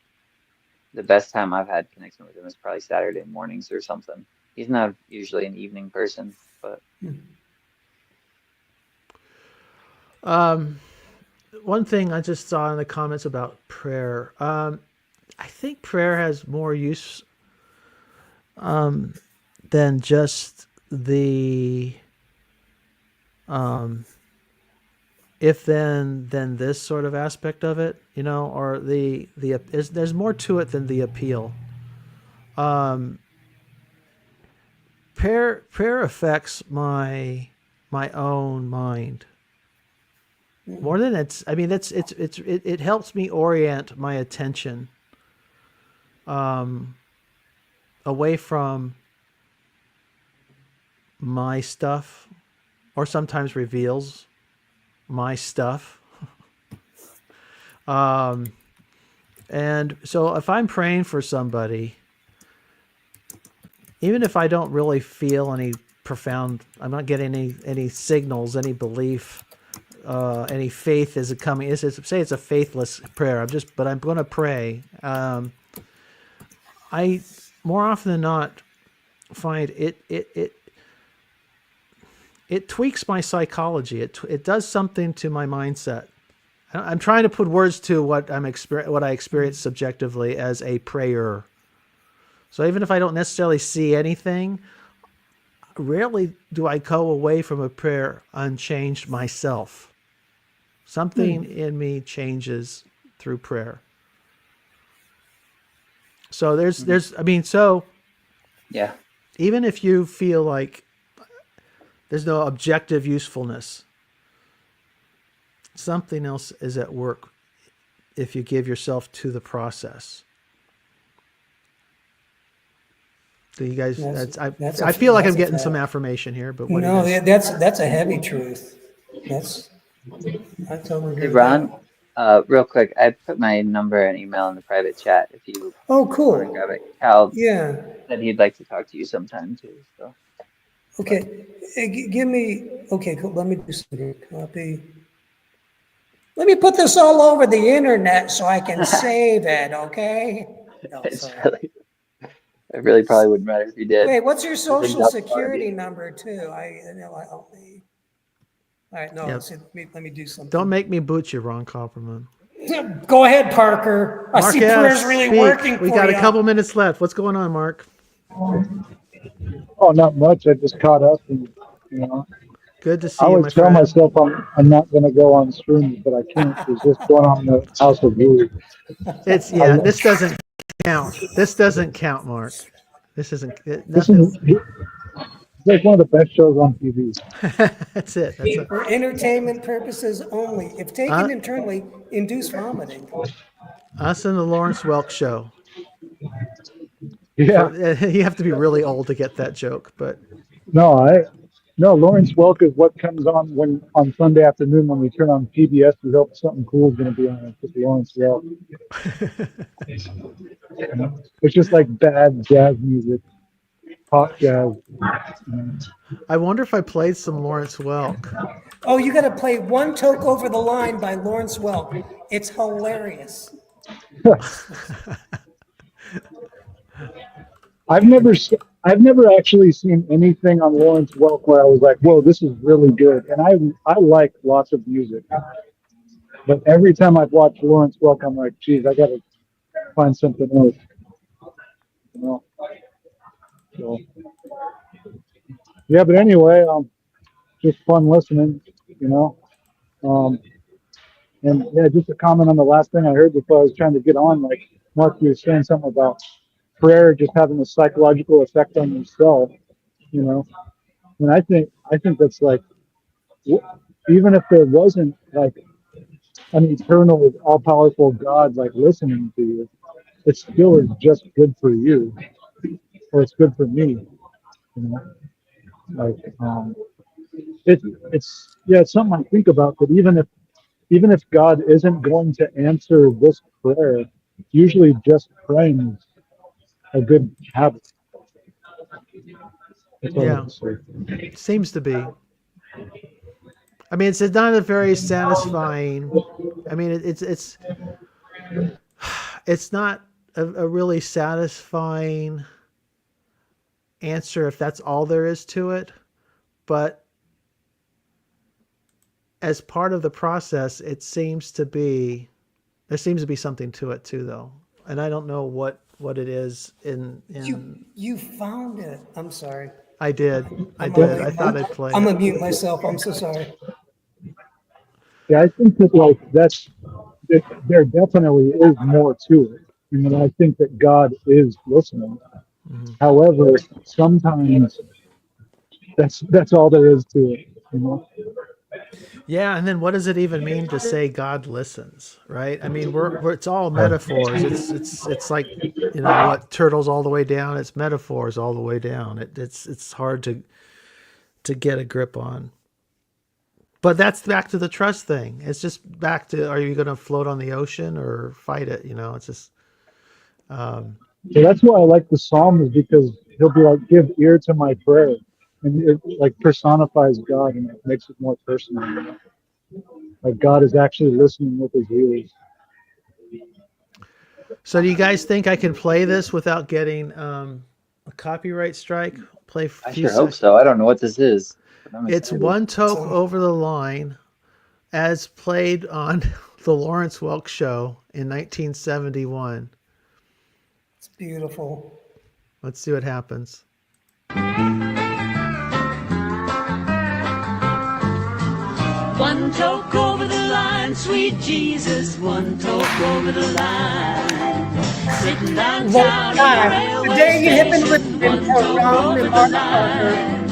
the best time I've had connection with him is probably Saturday mornings or something. He's not usually an evening person, but One thing I just saw in the comments about prayer. I think prayer has more use than just the if then this sort of aspect of it, or there's more to it than the appeal. Prayer affects my own mind more than it helps me orient my attention away from my stuff, or sometimes reveals my stuff. And so if I'm praying for somebody, even if I don't really feel any profound, I'm not getting any signals, any belief, any faith is coming. Say it's a faithless prayer. But I'm going to pray. I more often than not find it tweaks my psychology. It does something to my mindset. I'm trying to put words to what I experience subjectively as a prayer. So even if I don't necessarily see anything, rarely do I go away from a prayer unchanged myself. Something in me changes through prayer. So yeah, even if you feel like there's no objective usefulness, something else is at work if you give yourself to the process. Do you guys? I feel like I'm getting some affirmation here, but what do you No, guys? that's a heavy truth. I totally agree hey with Ron, that. real quick, I put my number and email in the private chat if you Oh, want to cool. grab it. Cal Yeah. said he'd like to talk to you sometime too. So Okay. Hey, give me. Okay, cool. Let me do something. Copy. Let me put this all over the internet so I can save it. Okay. No, sorry. it really probably wouldn't matter if you did. Wait, what's your It's social enough security already. number too? I know. All right. No. Yep. Let me do something. Don't make me boot you, Ron Copperman. Go ahead, Parker. I see prayer's really speak. working We for got a you. couple minutes left. What's going on, Mark? Oh, not much. I just caught up, and Good to see I you, my always tell friend. myself I'm not going to go on streams, but I can't resist going on the House of Blues. This doesn't count. This doesn't count, Mark. This isn't This nothing. is it's like one of the best shows on TV. That's it. That's it. For entertainment purposes only. If taken internally, induce vomiting. Us and the Lawrence Welk show. Yeah, You have to be really old to get that joke, but no, Lawrence Welk is what comes on on Sunday afternoon when we turn on PBS. We hope something cool is going to be on it with Lawrence Welk. It's just like bad jazz music, pop jazz. I wonder if I played some Lawrence Welk. Oh, you got to play One Toke Over the Line by Lawrence Welk. It's hilarious. I've never actually seen anything on Lawrence Welk where I was like, "Whoa, this is really good." And I like lots of music, but every time I've watched Lawrence Welk, I'm like, "Geez, I got to find something else." So, yeah, but anyway, just fun listening, and yeah, just a comment on the last thing I heard before I was trying to get on. Like Mark, you were saying something about prayer just having a psychological effect on yourself, you know. And I think that's like, even if there wasn't like an eternal, all-powerful God like listening to you, it still is just good for you, or it's good for me, you know. Like, it's something I think about. That even if God isn't going to answer this prayer, usually just praying is a good habit. That's all I Yeah, have to say. seems to be. I mean, it's not a very satisfying. I mean, it's not a really satisfying answer if that's all there is to it. But as part of the process, there seems to be something to it too, though. And I don't know what it is in You found it. I'm sorry. I did. I'm I thought I'd play I'm it. gonna mute myself. I'm so sorry. Yeah, I think that like there definitely is more to it. I mean, I think that God is listening. Mhm. However, sometimes that's all there is to it. You know? Yeah, and then what does it even mean to say God listens, right? I mean, we're it's all metaphors. It's like, what, turtles all the way down. It's metaphors all the way down. It's hard to get a grip on. But that's back to the trust thing. It's just back to, are you going to float on the ocean or fight it? It's just So that's why I like the Psalm, is because he'll be like, "Give ear to my prayer," and it like personifies God and it makes it more personal. You know? Like God is actually listening with his ears. So do you guys think I can play this without getting a copyright strike? Play a I few sure hope seconds. so. I don't know what this is, but I'm It's excited. One Toke So- Over the Line, as played on the Lawrence Welk Show in 1971. It's beautiful. Let's see what happens. One toke over the line, sweet Jesus, one toke over the line. Sitting downtown God, in a the railway day you have been station, listening one to toke Ron over and the Mark Parker, line.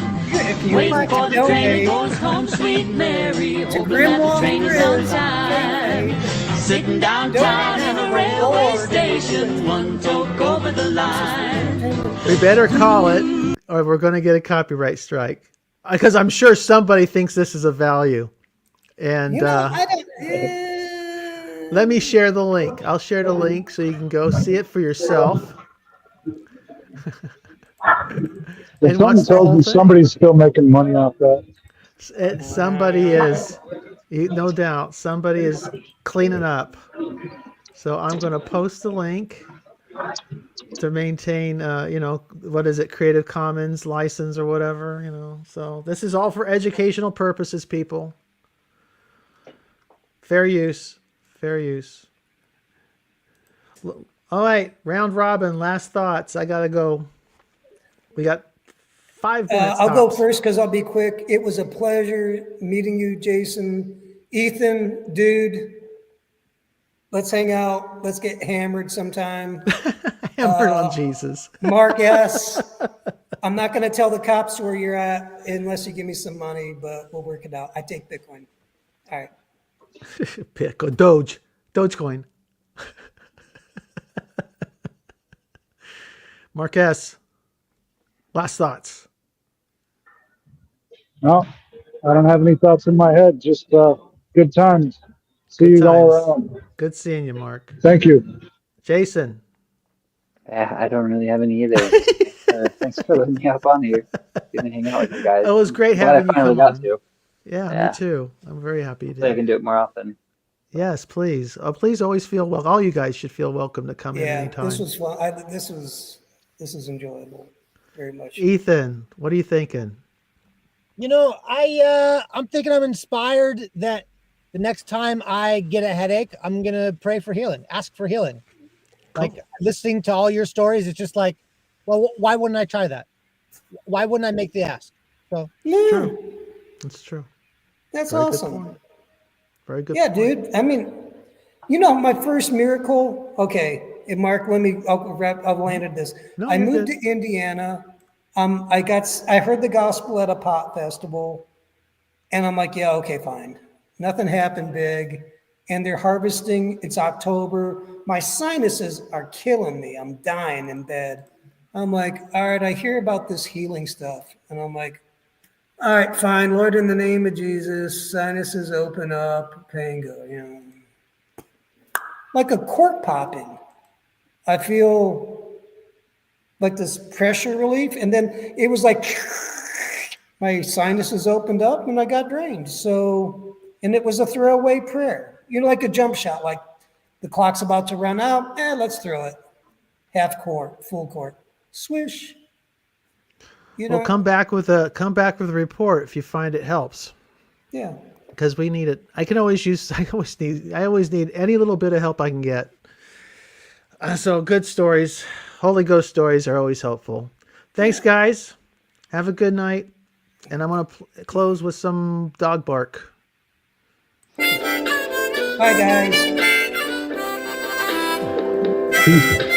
if you'd Waiting like for to the train that donate goes home, sweet Mary, to hoping that the Grimwald train is Grizz on time. campaign, Sitting downtown in donate a now, railway Lord. station, one toke over the line. We better call it, or we're going to get a copyright strike. Because I'm sure somebody thinks this is of value. And I don't. let me share the link. I'll share the link so you can go see it for yourself. If And watch something the tells whole me thing. somebody's still making money off that. Somebody is, no doubt, somebody is cleaning up. So I'm going to post the link to maintain, what is it, Creative Commons license or whatever, So this is all for educational purposes, people. Fair use. Fair use. All right, round robin, last thoughts. I got to go. We got 5 minutes. I'll go tops. first because I'll be quick. It was a pleasure meeting you, Jason. Ethan, dude, let's hang out. Let's get hammered sometime. Hammered on Jesus. Mark S., I'm not going to tell the cops where you're at unless you give me some money, but we'll work it out. I take Bitcoin. All right. Bitcoin, Dogecoin. Marquez, last thoughts. No, I don't have any thoughts in my head. Just good times. See Good you all times. around. Good seeing you, Mark. Thank you. Jason. Yeah, I don't really have any either. Thanks for letting me hop on here. Good to hang out with you guys. It was great Glad having I you finally come got on. to. Yeah, Yeah. me too. I'm very happy you Hopefully I did. can do it more often. Yes, please. Please always feel well. All you guys should feel welcome to come in Yeah, anytime. this was fun. This is enjoyable. Very much. Ethan, what are you thinking? I'm thinking I'm inspired that the next time I get a headache, I'm gonna pray for healing, ask for healing. Like listening to all your stories, it's just like, well, why wouldn't I try that? Why wouldn't I make the ask? So Yeah, It's true. that's Very good awesome. point. Very good Yeah, point. dude. I mean, my first miracle, okay, And Mark, I've landed this. No, I you're moved good. to Indiana. I heard the gospel at a pot festival, and I'm like, yeah, okay, fine. Nothing happened big. And they're harvesting. It's October. My sinuses are killing me. I'm dying in bed. I'm like, all right, I hear about this healing stuff. And I'm like, all right, fine. Lord, in the name of Jesus, sinuses open up, pain go, like a cork popping. I feel like this pressure relief. And then it was like my sinuses opened up and I got drained. So, and it was a throwaway prayer. Like a jump shot, like the clock's about to run out. Let's throw it. Half court, full court. Swish. Well, come back with a report if you find it helps, Yeah. because we need it. I always need any little bit of help I can get. So good stories, Holy Ghost stories are always helpful. Thanks, guys. Have a good night, and I'm gonna close with some dog bark. Bye, guys. Peace.